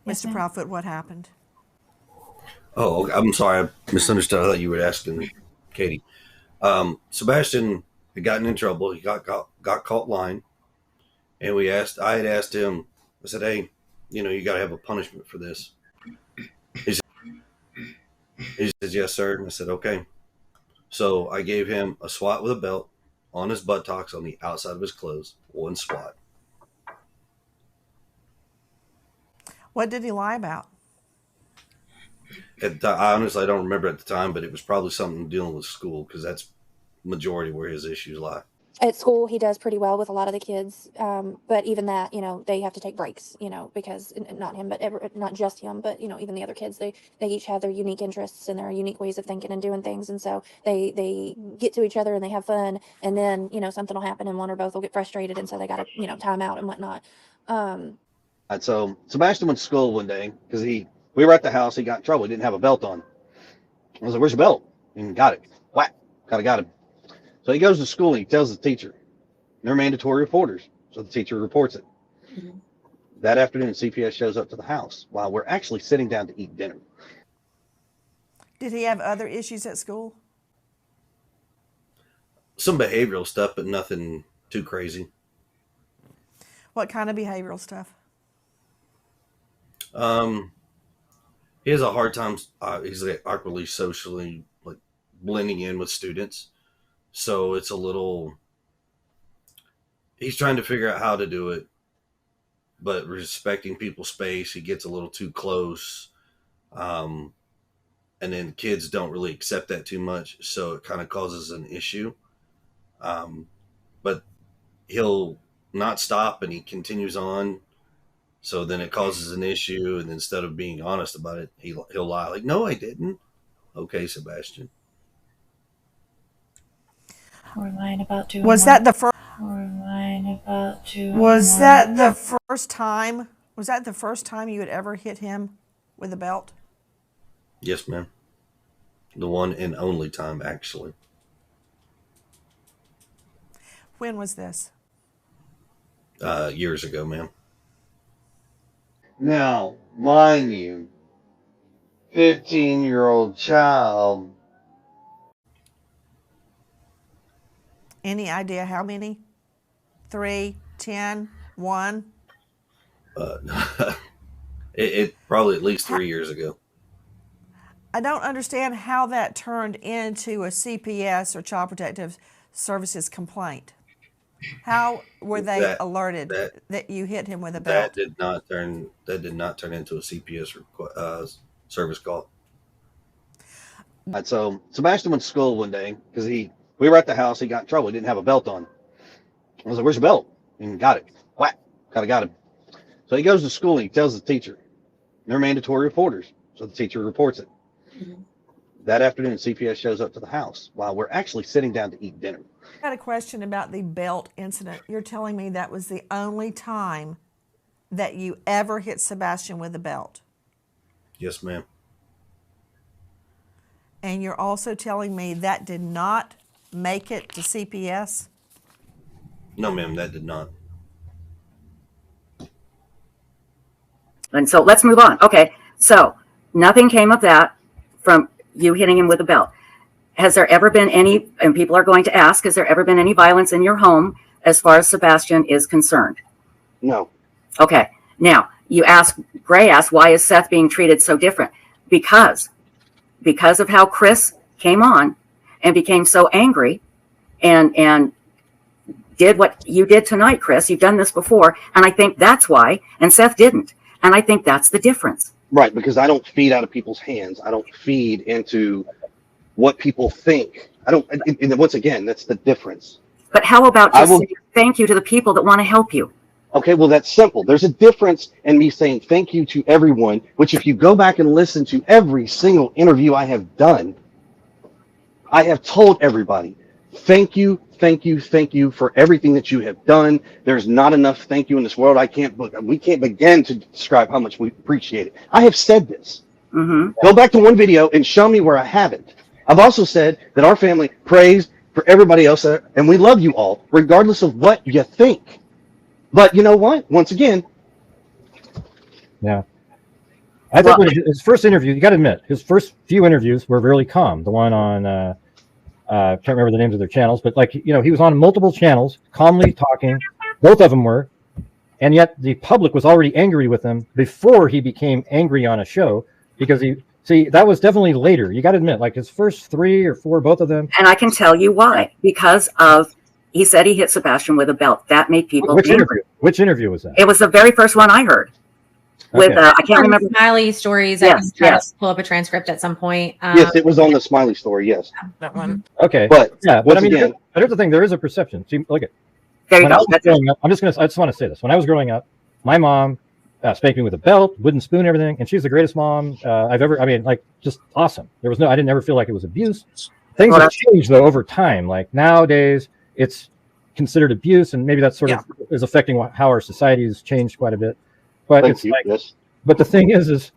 Yes, Mr. Proudfoot, what happened? Oh, I'm sorry. I misunderstood. I thought you were asking Katie. Sebastian had gotten in trouble. He got caught lying. And I had asked him, I said, "Hey, you got to have a punishment for this." He says, "Yes, sir." And I said, "Okay." So I gave him a swat with a belt on his buttocks on the outside of his clothes. One swat. What did he lie about? Honestly, I don't remember at the time, but it was probably something dealing with school because that's majority where his issues lie. at school he does pretty well with a lot of the kids, but even that, they have to take breaks, because not him, but not just him, but even the other kids, they each have their unique interests and their unique ways of thinking and doing things, and so they get to each other and they have fun, and then something will happen and one or both will get frustrated, and so they got to time out and whatnot. So Sebastian went to school one day because we were at the house. He got in trouble. He didn't have a belt on. I was like, "Where's your belt?" And got it. Whack. Got him. So he goes to school and he tells the teacher. They're mandatory reporters, so the teacher reports it. Mm-hmm. That afternoon, CPS shows up to the house while we're actually sitting down to eat dinner. Did he have other issues at school? Some behavioral stuff, but nothing too crazy. What kind of behavioral stuff? He has a hard time. He's like awkwardly socially like blending in with students. So it's a little, he's trying to figure out how to do it, but respecting people's space. He gets a little too close. And then kids don't really accept that too much. So it kind of causes an issue. But he'll not stop and he continues on. So then it causes an issue. And instead of being honest about it, he'll lie like, "No, I didn't." Okay, Sebastian. We're lying about doing. Was that the first? We're lying about doing. Was that the first time? Was that the first time you had ever hit him with a belt? Yes, ma'am. The one and only time, actually. When was this? Years ago, ma'am. Now, mind you, 15-year-old child. Any idea how many? 3, 10, 1? It probably at least 3 years ago. I don't understand how that turned into a CPS or Child Protective Services complaint. How were they alerted that you hit him with a belt? That did not turn into a CPS service call. So Sebastian went to school one day because we were at the house. He got in trouble. He didn't have a belt on. I was like, "Where's your belt?" And got it. Whack. Got him. So he goes to school and he tells the teacher. They're mandatory reporters, so the teacher reports it. Mm-hmm. That afternoon, CPS shows up to the house while we're actually sitting down to eat dinner. I got a question about the belt incident. You're telling me that was the only time that you ever hit Sebastian with a belt? Yes, ma'am. And you're also telling me that did not make it to CPS? No, ma'am, that did not. And so let's move on. Okay, so nothing came of that from you hitting him with a belt. Has there ever been any, and people are going to ask, has there ever been any violence in your home as far as Sebastian is concerned? No. Okay, now Gray asked, why is Seth being treated so different? Because of how Chris came on and became so angry and did what you did tonight, Chris. You've done this before, and I think that's why, and Seth didn't. And I think that's the difference. Right, because I don't feed out of people's hands. I don't feed into what people think. I don't, and once again, that's the difference. But how about just saying thank you to the people that want to help you? Okay, well, that's simple. There's a difference in me saying thank you to everyone, which if you go back and listen to every single interview I have done, I have told everybody, thank you for everything that you have done. There's not enough thank you in this world. We can't begin to describe how much we appreciate it. I have said this. Mm-hmm. Go back to one video and show me where I haven't. I've also said that our family prays for everybody else, and we love you all, regardless of what you think. But you know what? Once again. Yeah. I think when his first interview, you got to admit, his first few interviews were really calm. The one on, I can't remember the names of their channels, but he was on multiple channels, calmly talking. Both of them were. And yet the public was already angry with him before he became angry on a show because that was definitely later. You got to admit, like his first 3 or 4, both of them. And I can tell you why. Because he said he hit Sebastian with a belt. That made people angry. Which interview was that? It was the very first one I heard. with I can't remember. Smiley stories. I Yes, can try yes. to pull up a transcript at some point. Yes, it was on the Smiley story. Yes. That one. Okay. But yeah, but once I mean, again, but here's the thing: there is a perception. See, look at there you when I go. was growing up. I just want to say this. When I was growing up, my mom spanked me with a belt, wooden spoon, everything, and she's the greatest mom I've ever. I mean, like, just awesome. There was no. I didn't ever feel like it was abuse. Things have changed though over time. Like nowadays, it's considered abuse, and maybe that sort of is affecting how our society has changed quite a bit. But it's like, but the thing is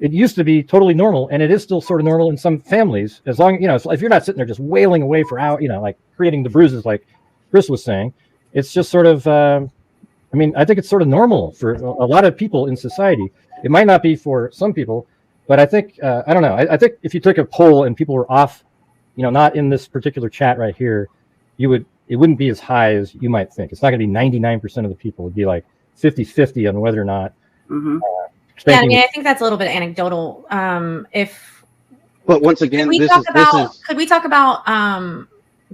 it used to be totally normal, and it is still sort of normal in some families. As long, if you're not sitting there just wailing away for hours, like creating the bruises, like Chris was saying, it's just sort of. I mean, I think it's sort of normal for a lot of people in society. It might not be for some people, but I think I don't know. I think if you took a poll and people were off, not in this particular chat right here, it wouldn't be as high as you might think. It's not going to be 99% of the people. It'd be like 50-50 on whether or not. Mm-hmm. Yeah, I mean, I think that's a little bit anecdotal. But once again, could we talk about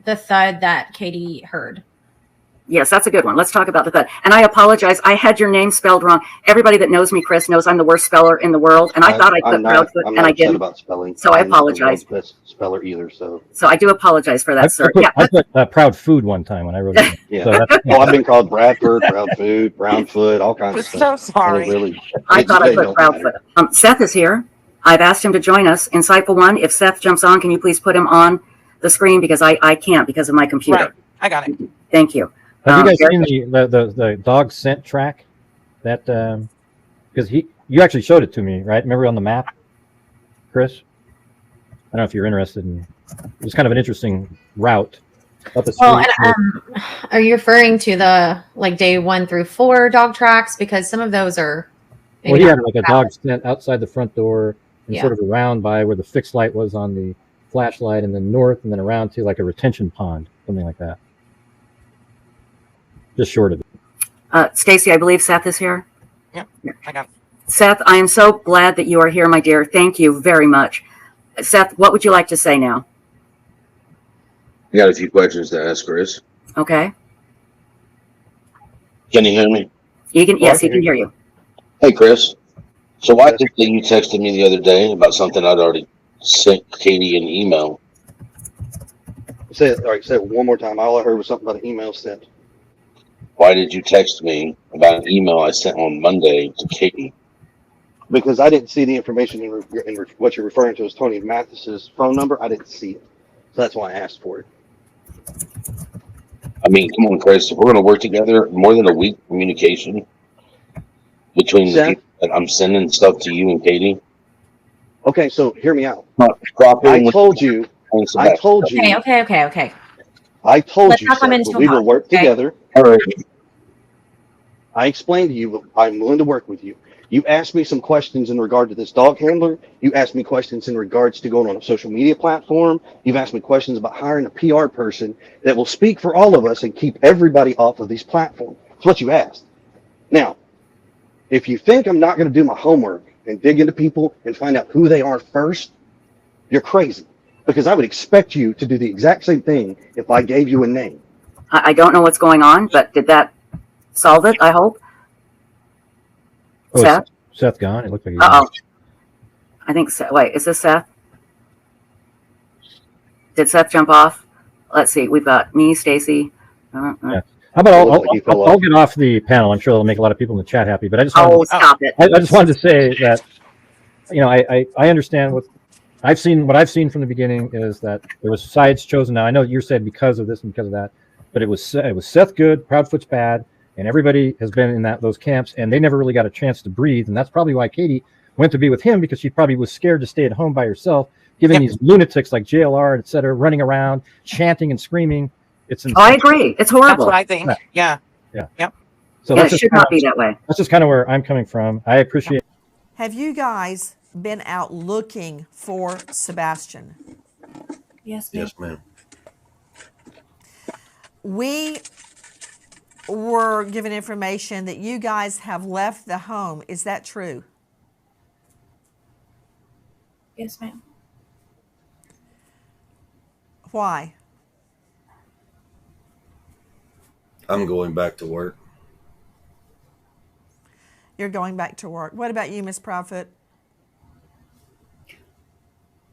the thud that Katie heard? Yes, that's a good one. Let's talk about the thud. And I apologize. I had your name spelled wrong. Everybody that knows me, Chris, knows I'm the worst speller in the world. And I thought I put Proudfoot, and I didn't. About spelling. So I apologize. I'm not the best speller either. So I do apologize for that, sir. I put Proud Food one time when I wrote it. Yeah. So I've been called Bradford, Proud Food, Brownfoot, all kinds of stuff. So sorry. Really, I thought I put Proudfoot. Seth is here. I've asked him to join us. Insightful One, if Seth jumps on, can you please put him on the screen, because I can't because of my computer. Right. I got it. Thank you. Have you guys seen the dog scent track? That because you actually showed it to me, right? Remember on the map, Chris? I don't know if you're interested in. It was kind of an interesting route up the street. Well, and, are you referring to the day 1 through 4 dog tracks? Because some of those are. Well, he had like a dog scent outside the front door and Yeah. sort of around by where the fixed light was on the flashlight, and then north, and then around to like a retention pond, something like that. Just short of it. Stacy, I believe Seth is here. Yep, I got it. Seth, I am so glad that you are here, my dear. Thank you very much. Seth, what would you like to say now? I got a few questions to ask Chris. Okay. Can you hear me? Yes, he can hear you. Hey, Chris. So why did you texted me the other day about something I'd already sent Katie an email? Say it one more time. All I heard was something about an email sent. Why did you text me about an email I sent on Monday to Katie? Because I didn't see the information in what you're referring to as Tony Mathis's phone number. I didn't see it. So that's why I asked for it. I mean, come on, Chris. If we're going to work together, more than a week communication between the people that I'm sending stuff to you and Katie. Okay, so hear me out. I told you. I told you. Okay. I told Let's you not come Seth, into that we will hot, work okay? together. All right. I explained to you I'm willing to work with you. You asked me some questions in regard to this dog handler. You asked me questions in regards to going on a social media platform. You've asked me questions about hiring a PR person that will speak for all of us and keep everybody off of these platforms. That's what you asked. Now, if you think I'm not going to do my homework and dig into people and find out who they are first, you're crazy. Because I would expect you to do the exact same thing if I gave you a name. I don't know what's going on, but did that solve it, I hope? Oh, Seth? Seth gone? It looked like he Uh-oh. I think so. Wait, is this Seth? Did Seth jump off? Let's see. We've got me, Stacy. Yeah. How about I'll get off the panel. I'm sure that'll make a lot of people in the chat happy. But I just wanted, stop it. I just wanted to say that I understand what I've seen from the beginning is that there was sides chosen. Now I know you said because of this and because of that, but it was Seth good, Proudfoot's bad, and everybody has been in those camps, and they never really got a chance to breathe, and that's probably why Katie went to be with him, because she probably was scared to stay at home by herself, given these lunatics like JLR, et cetera, running around, chanting and screaming. It's insane. I agree. It's horrible. That's what I think. Yeah. Yep. Yeah, So that's it should not be that way. That's just kind of where I'm coming from. I appreciate. Have you guys been out looking for Sebastian? Yes, ma'am. Yes, ma'am. We were given information that you guys have left the home. Is that true? Yes, ma'am. Why? I'm going back to work. You're going back to work. What about you, Miss Proudfoot?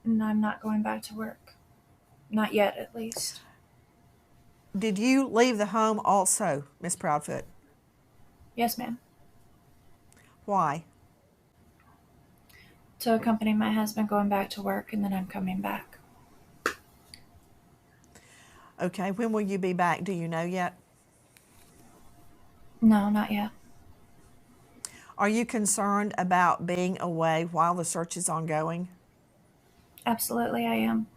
No, I'm not going back to work. Not yet, at least. Did you leave the home also, Miss Proudfoot? Yes, ma'am. Why? To accompany my husband going back to work, and then I'm coming back. Okay, when will you be back? Do you know yet? No, not yet. Are you concerned about being away while the search is ongoing? Absolutely, I am.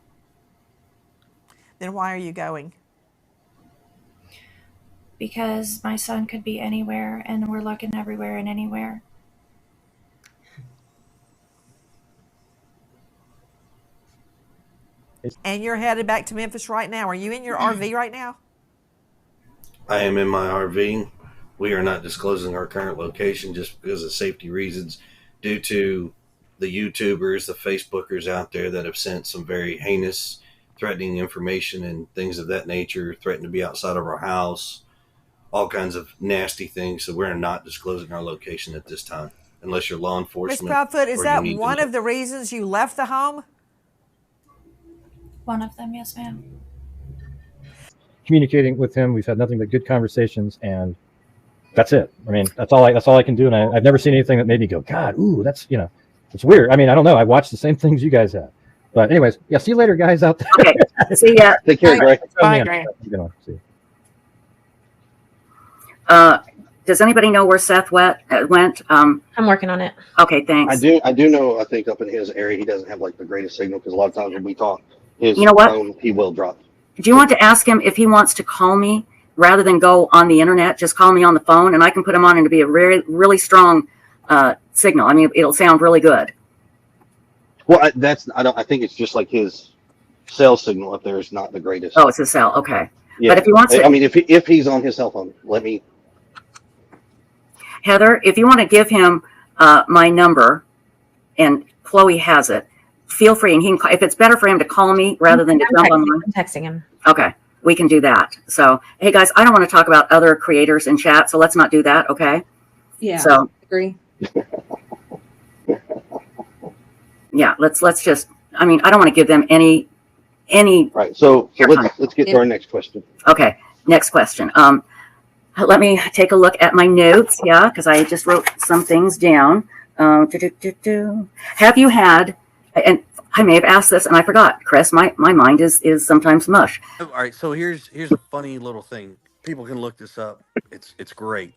Then why are you going? Because my son could be anywhere, and we're looking everywhere and anywhere. And you're headed back to Memphis right now. Are you in your RV right now? I am in my RV. We are not disclosing our current location just because of safety reasons, due to the YouTubers, the Facebookers out there that have sent some very heinous, threatening information and things of that nature, threatened to be outside of our house, all kinds of nasty things. So we're not disclosing our location at this time, unless you're law Miss enforcement. Proudfoot, is or that you need one to of the reasons you left the home? One of them, yes, ma'am. Communicating with him, we've had nothing but good conversations, and that's it. I mean, that's all I can do. And I've never seen anything that made me go, God, ooh, that's, it's weird. I mean, I don't know. I watched the same things you guys have. But anyways, yeah, see you later, guys out there. Okay. See ya. Take care, Gray. Bye, Gray. See you. Does anybody know where Seth went? I'm working on it. Okay, thanks. I do know. I think up in his area, he doesn't have like the greatest signal because a lot of times when we talk, his You know what? phone he will drop. Do you want to ask him if he wants to call me rather than go on the internet? Just call me on the phone, and I can put him on, and it'll be a really strong signal. I mean, it'll sound really good. Well, I think it's just like his cell signal up there is not the greatest. Oh, it's a cell. Okay. Yeah. But if he wants to, I mean, if he's on his cell phone, let me. Heather, if you want to give him my number, and Chloe has it, feel free. And if it's better for him to call me rather than to jump online. I'm texting him. Okay, we can do that. So, hey guys, I don't want to talk about other creators in chat, so let's not do that. Okay. Yeah. So agree. Yeah, let's just. I mean, I don't want to give them any. Right. So let's get to our next question. Okay. Next question. Let me take a look at my notes. Yeah, because I just wrote some things down. Have you had? And I may have asked this and I forgot, Chris. My mind is sometimes mush. All right. So here's a funny little thing. People can look this up. It's great.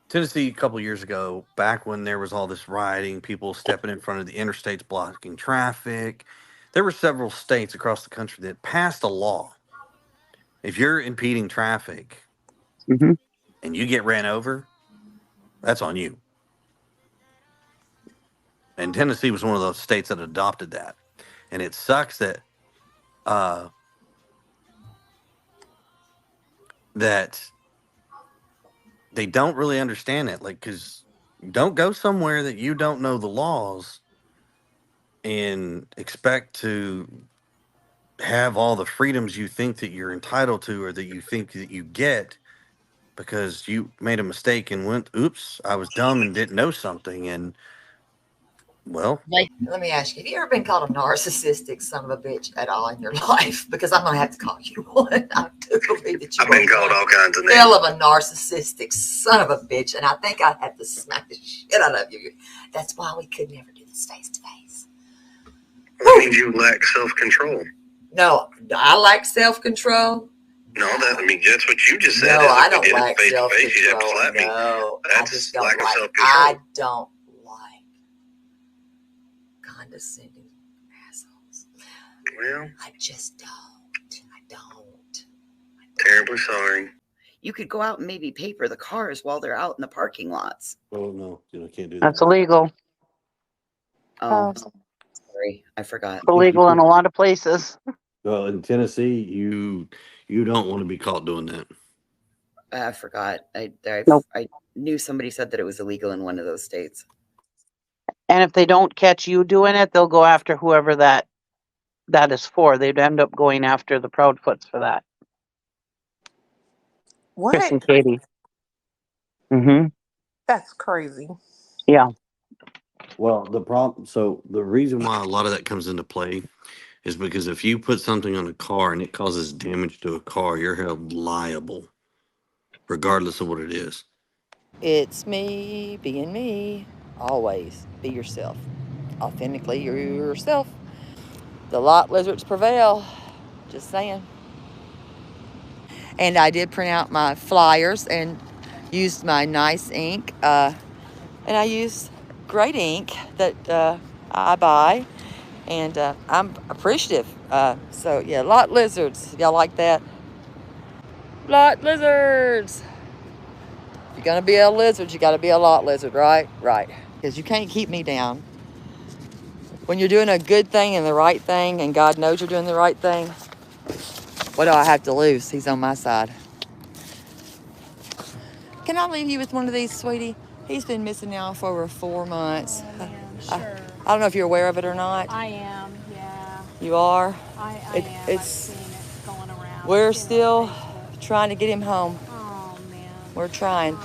Tennessee, a couple years ago, back when there was all this rioting, people stepping in front of the interstates, blocking traffic, there were several states across the country that passed a law. If you're impeding traffic and you get ran over, that's on you. And Tennessee was one of those states that adopted that. And it sucks that that they don't really understand it. Like, because don't go somewhere that you don't know the laws and expect to have all the freedoms you think that you're entitled to or that you think that you get because you made a mistake and went, oops, I was dumb and didn't know something. And well, let me ask you, have you ever been called a narcissistic son of a bitch at all in your life? Because I'm going to have to call you one. I do believe that you I've been called all kinds of names. hell of a narcissistic son of a bitch, and I think I have to smack the shit out of you. That's why we could never do this face to face. That means you lack self-control. No, I like self-control. No, that's what you just said. No, I don't If we did it like face-to-face, you'd have to self-control. slap me. No, That's I just don't lack of like. self-control. I don't like condescending assholes. Well, I just don't. I don't. Terribly sorry. You could go out and maybe paper the cars while they're out in the parking lots. Oh no, can't do that. That's illegal. Oh, sorry, I forgot. Illegal in a lot of places. Well, in Tennessee, you don't want to be caught doing that. I forgot. I knew somebody said that it was illegal in one of those states. And if they don't catch you doing it, they'll go after whoever that is for. They'd end up going after the Proudfoots for that. What? Chris and Katie. Mm-hmm. That's crazy. Yeah. Well, the problem, so the reason why a lot of that comes into play is because if you put something on a car and it causes damage to a car, you're held liable, regardless of what it is. It's me being me. Always be yourself. Authentically yourself. The lot lizards prevail. Just saying. And I did print out my flyers and used my nice ink. And I used great ink that I buy. And I'm appreciative. So, yeah, lot lizards. Y'all like that? Lot lizards. If you're going to be a lizard, you got to be a lot lizard, right? Right. Because you can't keep me down. When you're doing a good thing and the right thing, and God knows you're doing the right thing, what do I have to lose? He's on my side. Can I leave you with one of these, sweetie? He's been missing now for over 4 months. Oh, man, sure. I don't know if you're aware of it or not. I am, yeah. You are? I am. I've seen it going around. We're still trying to get him home. Oh, man. We're trying.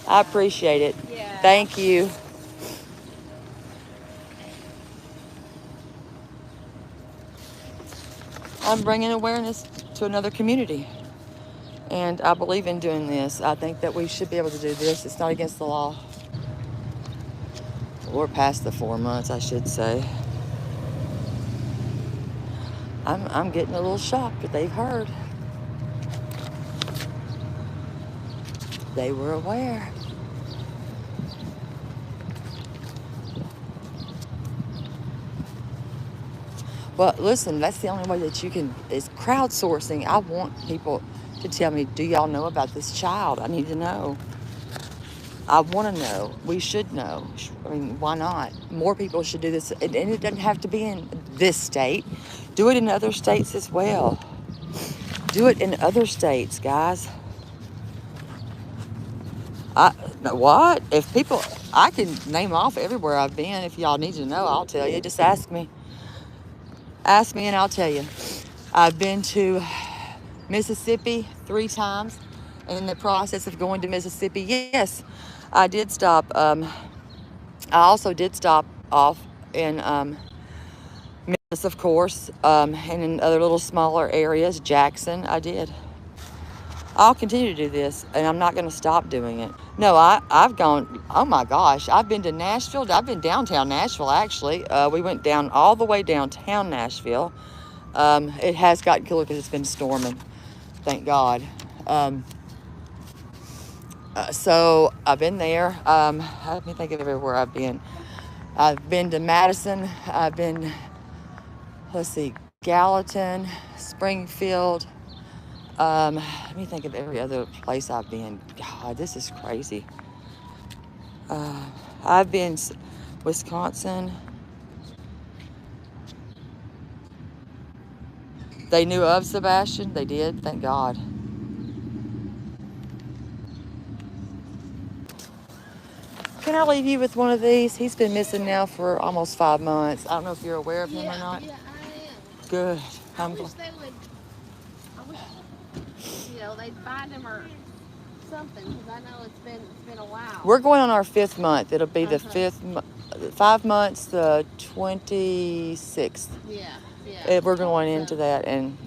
I appreciate it. Yeah. Thank you. I'm bringing awareness to another community. And I believe in doing this. I think that we should be able to do this. It's not against the law. We're past the 4 months, I should say. I'm getting a little shocked that they've heard. They were aware. Well, listen, that's the only way that you can, is crowdsourcing. I want people to tell me, do y'all know about this child? I need to know. I want to know. We should know. I mean, why not? More people should do this. And it doesn't have to be in this state. Do it in other states as well. Do it in other states, guys. What? If people, I can name off everywhere I've been. If y'all need to know, I'll tell you. Just ask me. Ask me and I'll tell you. I've been to Mississippi 3 times. And in the process of going to Mississippi, yes, I did stop. I also did stop off in Memphis, of course, and in other little smaller areas. Jackson, I did. I'll continue to do this, and I'm not going to stop doing it. No, I've gone, oh my gosh, I've been to Nashville. I've been downtown Nashville, actually. We went down all the way downtown Nashville. It has gotten cooler because it's been storming, thank God. So I've been there. Let me think of everywhere I've been. I've been to Madison. I've been, let's see, Gallatin, Springfield. Let me think of every other place I've been. God, this is crazy. I've been Wisconsin. They knew of Sebastian. They did, thank God. Can I leave you with one of these? He's been missing now for almost 5 months. I don't know if you're aware of him or not. Yeah, I am. Good. I wish they would, they'd find him or something, because I know it's been a while. We're going on our 5th month. It'll be the 5 months, the 26th. Yeah. We're going into that and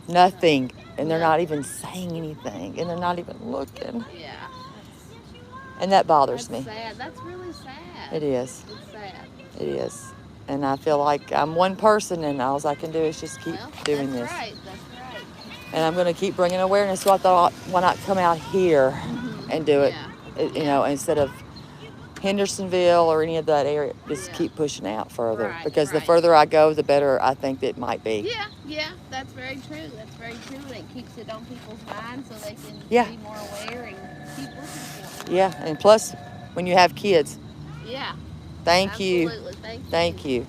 nothing. And they're not even saying anything. And they're not even looking. Yeah. And that bothers me. Sad. That's really sad. It is. It's sad. It is. And I feel like I'm one person and all I can do is just keep doing this. Right. That's right. And I'm going to keep bringing awareness. So I thought, why not come out here and do it, instead of Hendersonville or any of that area. Just keep pushing out further. Because the further I go, the better I think it might be. Yeah, that's very true. That's very true. And it keeps it on people's minds so they can be more aware and keep looking for it. Yeah, and plus, when you have kids. Yeah. Thank you. Thank you.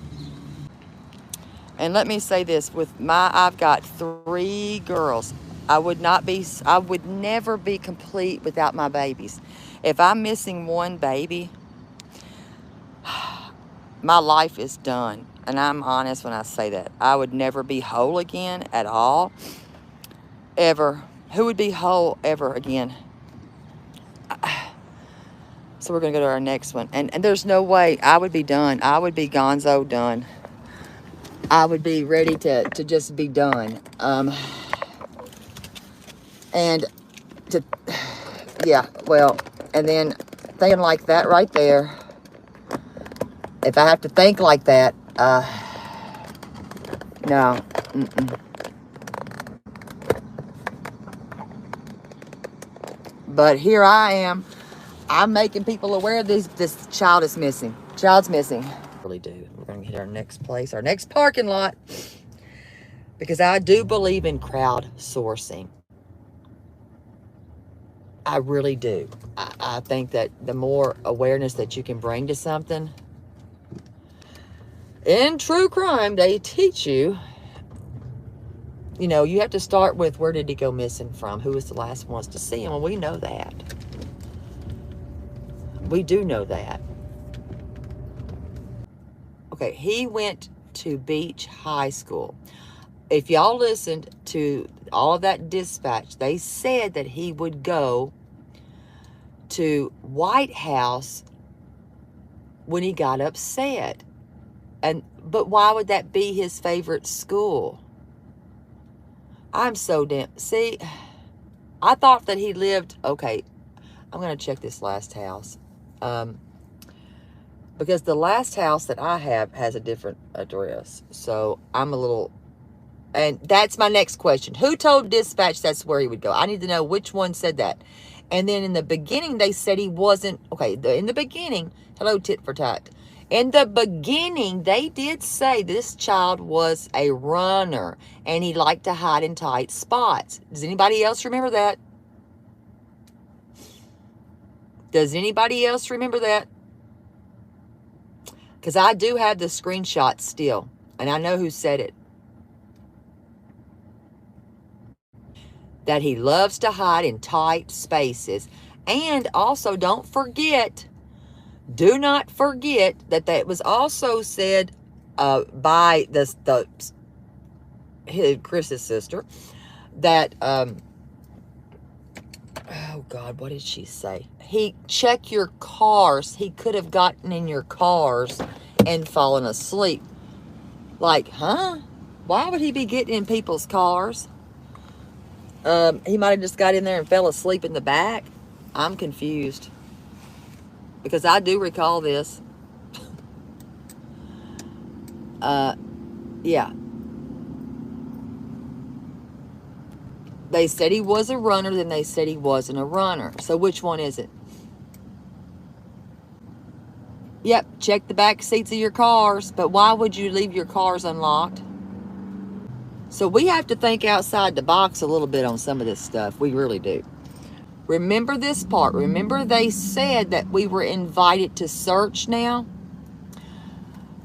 And let me say this, I've got 3 girls. I would never be complete without my babies. If I'm missing one baby, my life is done. And I'm honest when I say that. I would never be whole again at all. Ever. Who would be whole ever again? So we're going to go to our next one. And there's no way I would be done. I would be gonzo done. I would be ready to just be done. And to, yeah, well, and then thinking like that right there, if I have to think like that, no. But here I am. I'm making people aware this child is missing. Child's missing. Really do. We're going to hit our next place, our next parking lot, because I do believe in crowdsourcing. I really do. I think that the more awareness that you can bring to something, in true crime, they teach you, you know, you have to start with, where did he go missing from? Who was the last ones to see him? Well, we know that. We do know that. Okay, he went to Beach High School. If y'all listened to all of that dispatch, they said that he would go to White House when he got upset. But why would that be his favorite school? I'm so damn... See, I thought that he lived... Okay, I'm going to check this last house. Because the last house that I have has a different address. So I'm a little... And that's my next question. Who told dispatch that's where he would go? I need to know which one said that. And then in the beginning, they said he wasn't... Okay, in the beginning... Hello, tit for tat. In the beginning, they did say this child was a runner. And he liked to hide in tight spots. Does anybody else remember that? Does anybody else remember that? Because I do have the screenshot still. And I know who said it. That he loves to hide in tight spaces. And also, don't forget, do not forget that that was also said by Chris's sister, that, oh God, what did she say? Check your cars. He could have gotten in your cars and fallen asleep. Like, huh? Why would he be getting in people's cars? He might have just got in there and fell asleep in the back. I'm confused. Because I do recall this. Yeah. They said he was a runner, then they said he wasn't a runner. So which one is it? Yep, check the back seats of your cars. But why would you leave your cars unlocked? So we have to think outside the box a little bit on some of this stuff. We really do. Remember this part. Remember they said that we were invited to search now?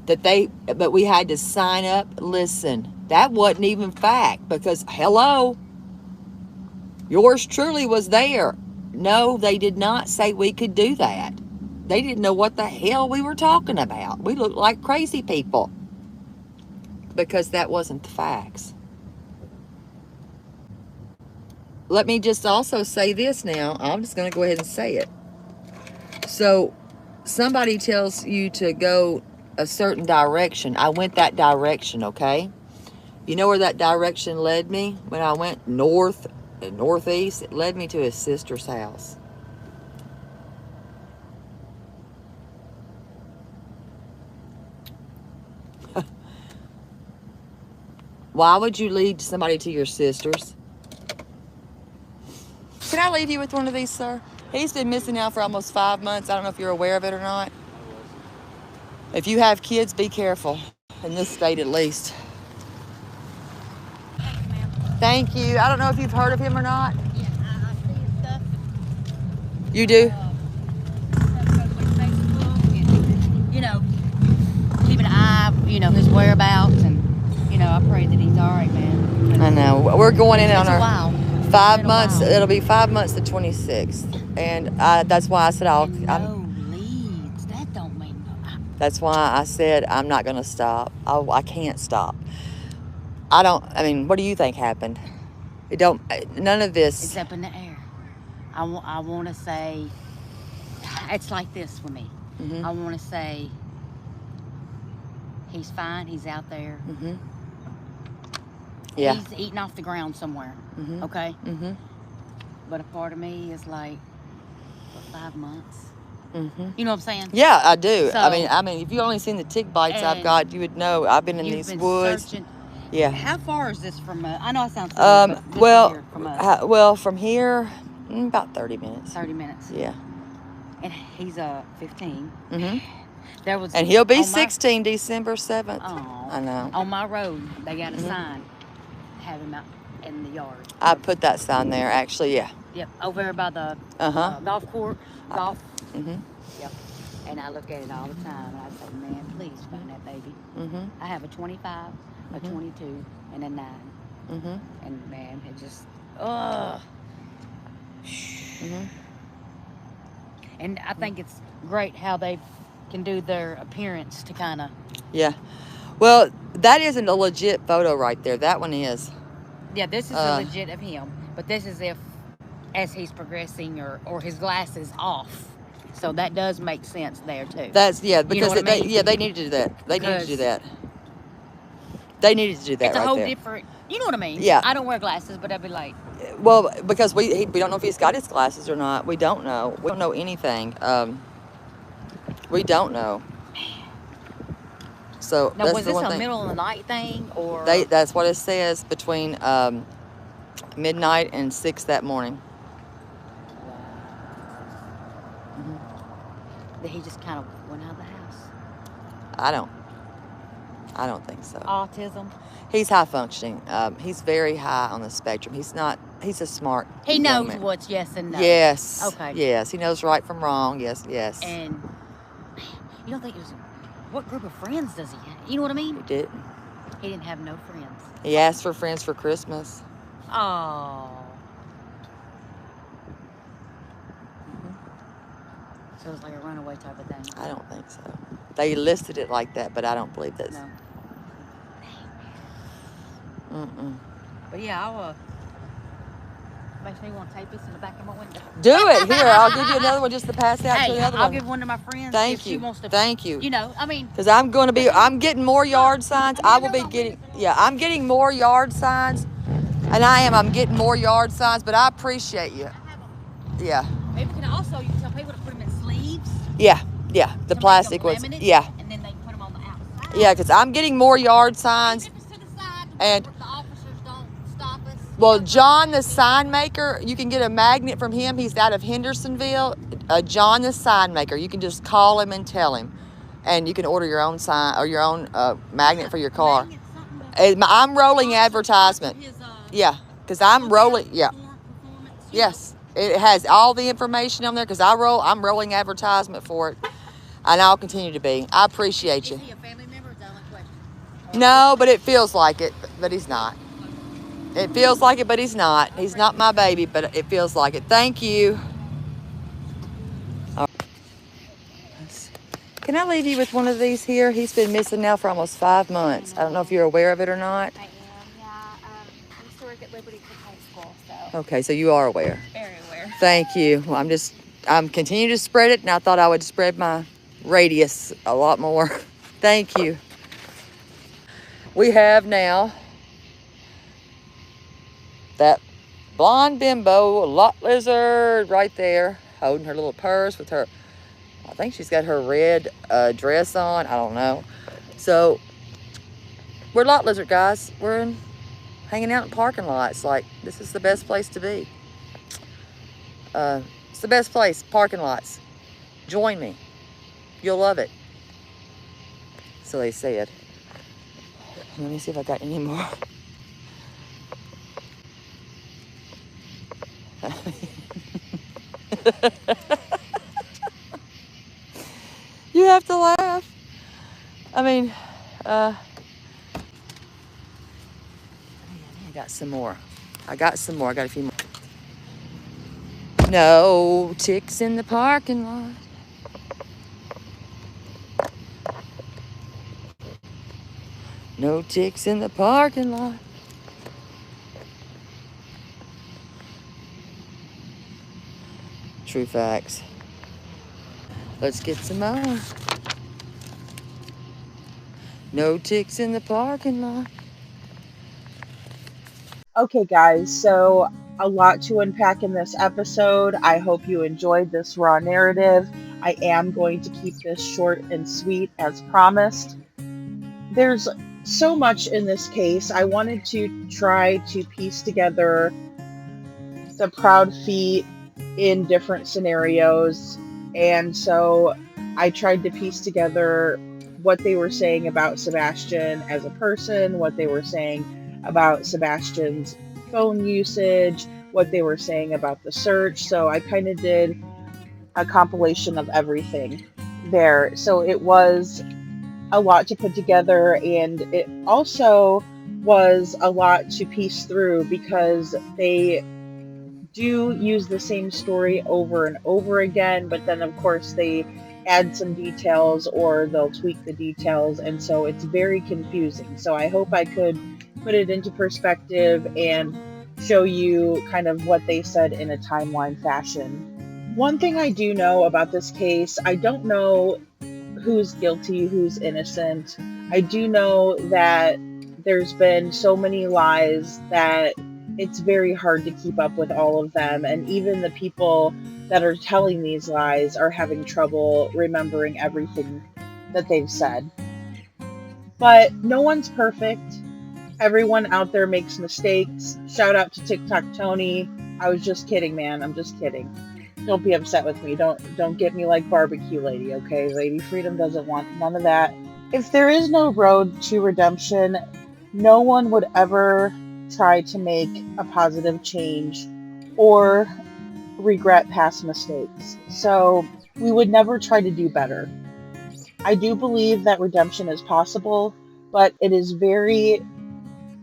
But we had to sign up. Listen, that wasn't even fact, because hello, yours truly was there. No, they did not say we could do that. They didn't know what the hell we were talking about. We looked like crazy people, because that wasn't the facts. Let me just also say this now. I'm just going to go ahead and say it. So somebody tells you to go a certain direction. I went that direction, okay? You know where that direction led me? When I went north and northeast, it led me to his sister's house. Why would you lead somebody to your sister's? Can I leave you with one of these, sir? He's been missing now for almost 5 months. I don't know if you're aware of it or not. If you have kids, be careful. In this state, at least. Thank you. I don't know if you've heard of him or not. Yeah, I see his stuff. You do? Facebook and, you know, keep an eye, you know, his whereabouts, and, you know, I pray that he's all right, man. I know. We're going in on It's a our while. 5 months. It'll be 5 months the 26th. And that's why I said leads. That don't mean no. That's why I said I'm not going to stop. I can't stop. I mean, what do you think happened? None of this. It's up in the air. I want to say, it's like this for me. Mhm. I want to say he's fine. He's out there. Mhm. Yeah. He's eating off the ground somewhere. Mhm. Okay. Mhm. But a part of me is like, for 5 months. Mhm. You know what I'm saying? Yeah, I do. So, I mean, if you only seen the tick bites I've and got, you would know. I've been in you've these been woods. searching. Yeah. How far is this from? I know it sounds silly, but this Well, here from us. well, from here, about 30 minutes. 30 minutes. Yeah. And he's 15. Mhm. There was. And he'll be on 16 December 7th. Oh. I know. On my road, they got a Mhm. sign, have him out in the yard. I put that sign there, actually. Yeah. Yep, over there by the Uh-huh. golf court, golf. Mhm. Yep. And I look at it all the time, and I say, man, please find that baby. Mhm. I have a 25, a Mhm. 22, and a 9. Mhm. And man, it just, ugh. Mhm. And I think it's great how they can do their appearance to kind of. Yeah. Well, that isn't a legit photo right there. That one is. Yeah, this is a legit of him, but this is if, as he's progressing, or his glasses off. So that does make sense there too. That's, yeah, You know because what I mean? they need to do that. They need to do Because that. They needed to do that it's a right whole there. different. You know what I mean? Yeah. I don't wear glasses, but I'd be like, Well, because we don't know if he's got his glasses or not. We don't know. We don't know anything. We don't know. So now that's was the this one a thing. middle of the night thing, or That's what it says, between midnight and 6 that morning. that he just kind of went out of the house? I don't think so. Autism. He's high functioning. He's very high on the spectrum. He's a smart He young knows man. what's yes and no. Yes. Okay. Yes. He knows right from wrong. Yes. Yes. And you don't think it was, what group of friends does he have? You know what I mean? He didn't. He didn't have no friends. He asked for friends for Christmas. Oh. So it's like a runaway type of thing. I don't think so. They listed it like that, but I don't believe that's. No. Mm-mm. But yeah, I'll makes me want to tape this in the back of my window. Do it. Here, I'll give you another one just to pass out to the other I'll one. give one to my friends. Thank if you. She wants to, Thank you. You know, I mean. Because I'm getting more yard signs. I'm getting more yard signs. And I'm getting more yard signs, but I appreciate you. Yeah. Maybe you can tell people to put them in sleeves. Yeah. The plastic ones. Yeah. And then they can put them on the outside. Yeah, because I'm getting more yard signs. And the officers don't stop us. well, John the sign maker, you can get a magnet from him. He's out of Hendersonville. John the sign maker. You can just call him and tell him, and you can order your own sign or your own magnet for your car. I'm rolling advertisement. Yeah, because I'm rolling. Yeah. Yes, it has all the information on there because I'm rolling advertisement for it, and I'll continue to be. I appreciate you. Is he a family member? Is that my question? No, but it feels like it, but he's not. It feels like it, but he's not. He's not my baby, but it feels like it. Thank you. All right. Can I leave you with one of these here? He's been missing now for almost 5 months. I don't know if you're aware of it or not. I am, yeah. I used to work at Liberty Creek High School, so. Okay, so you are aware. Very aware. Thank you. Well, I'm continuing to spread it, and I thought I would spread my radius a lot more. Thank you. We have now that blonde bimbo lot lizard right there, holding her little purse with her, I think she's got her red dress on. I don't know. So we're lot lizard guys. We're hanging out in parking lots. Like, this is the best place to be. It's the best place, parking lots. Join me. You'll love it. So they said. Let me see if I got any more. You have to laugh. I mean, I got some more. I got a few more. No ticks in the parking lot. No ticks in the parking lot. True facts. Let's get some more. No ticks in the parking lot. Okay, guys, so a lot to unpack in this episode. I hope you enjoyed this raw narrative. I am going to keep this short and sweet as promised. There's so much in this case. I wanted to try to piece together the proud feet in different scenarios, and so I tried to piece together what they were saying about Sebastian as a person, what they were saying about Sebastian's phone usage, what they were saying about the search. So I kind of did a compilation of everything there. So it was a lot to put together, and it also was a lot to piece through because they do use the same story over and over again, but then of course they add some details or they'll tweak the details, and so it's very confusing. So I hope I could put it into perspective and show you kind of what they said in a timeline fashion. One thing I do know about this case, I don't know who's guilty, who's innocent. I do know that there's been so many lies that it's very hard to keep up with all of them, and even the people that are telling these lies are having trouble remembering everything that they've said. But no one's perfect. Everyone out there makes mistakes. Shout out to TikTok Tony. I was just kidding, man. I'm just kidding. Don't be upset with me. Don't get me like barbecue lady, okay? Lady Freedom doesn't want none of that. If there is no road to redemption, no one would ever try to make a positive change or regret past mistakes. So we would never try to do better. I do believe that redemption is possible, but it is very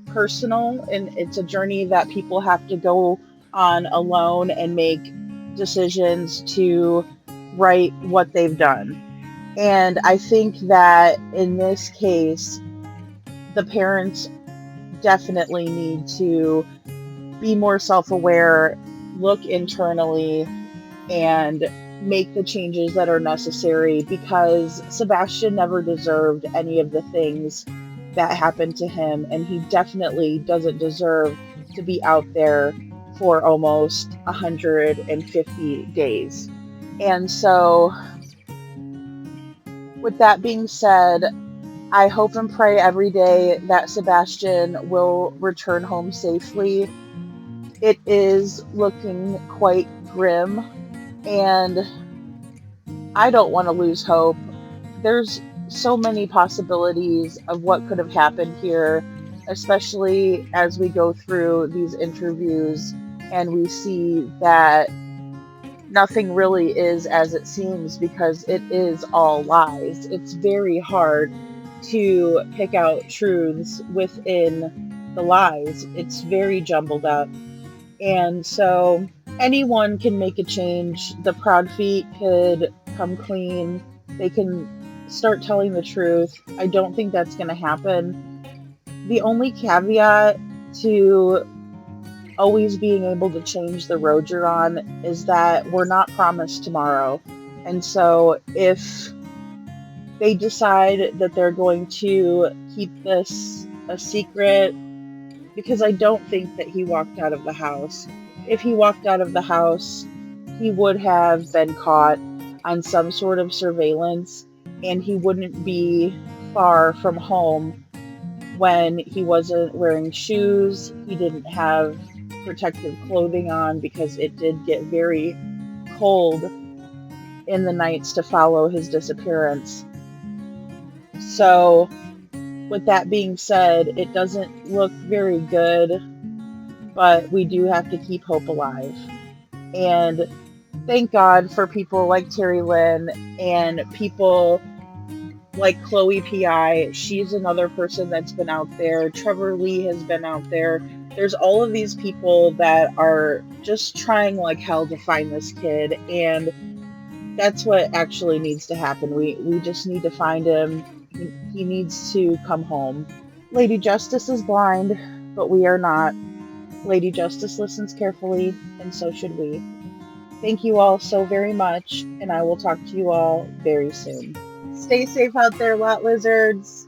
personal, and it's a journey that people have to go on alone and make decisions to right what they've done. And I think that in this case, the parents definitely need to be more self-aware, look internally, and make the changes that are necessary, because Sebastian never deserved any of the things that happened to him, and he definitely doesn't deserve to be out there for almost 150 days. And so, with that being said, I hope and pray every day that Sebastian will return home safely. It is looking quite grim, and I don't want to lose hope. There's so many possibilities of what could have happened here, especially as we go through these interviews and we see that nothing really is as it seems, because it is all lies. It's very hard to pick out truths within the lies. It's very jumbled up. And so anyone can make a change. The proud feet could come clean. They can start telling the truth. I don't think that's going to happen. The only caveat to always being able to change the road you're on is that we're not promised tomorrow. And so if they decide that they're going to keep this a secret, because I don't think that he walked out of the house. If he walked out of the house, he would have been caught on some sort of surveillance, and he wouldn't be far from home when he wasn't wearing shoes. He didn't have protective clothing on because it did get very cold in the nights to follow his disappearance. So, with that being said, it doesn't look very good, but we do have to keep hope alive. And thank God for people like Terri Lynn and people like Chloe P.I. She's another person that's been out there. Trevor Lee has been out there. There's all of these people that are just trying like hell to find this kid, and that's what actually needs to happen. We just need to find him. He needs to come home. Lady Justice is blind, but we are not. Lady Justice listens carefully, and so should we. Thank you all so very much, and I will talk to you all very soon. Stay safe out there, lot lizards.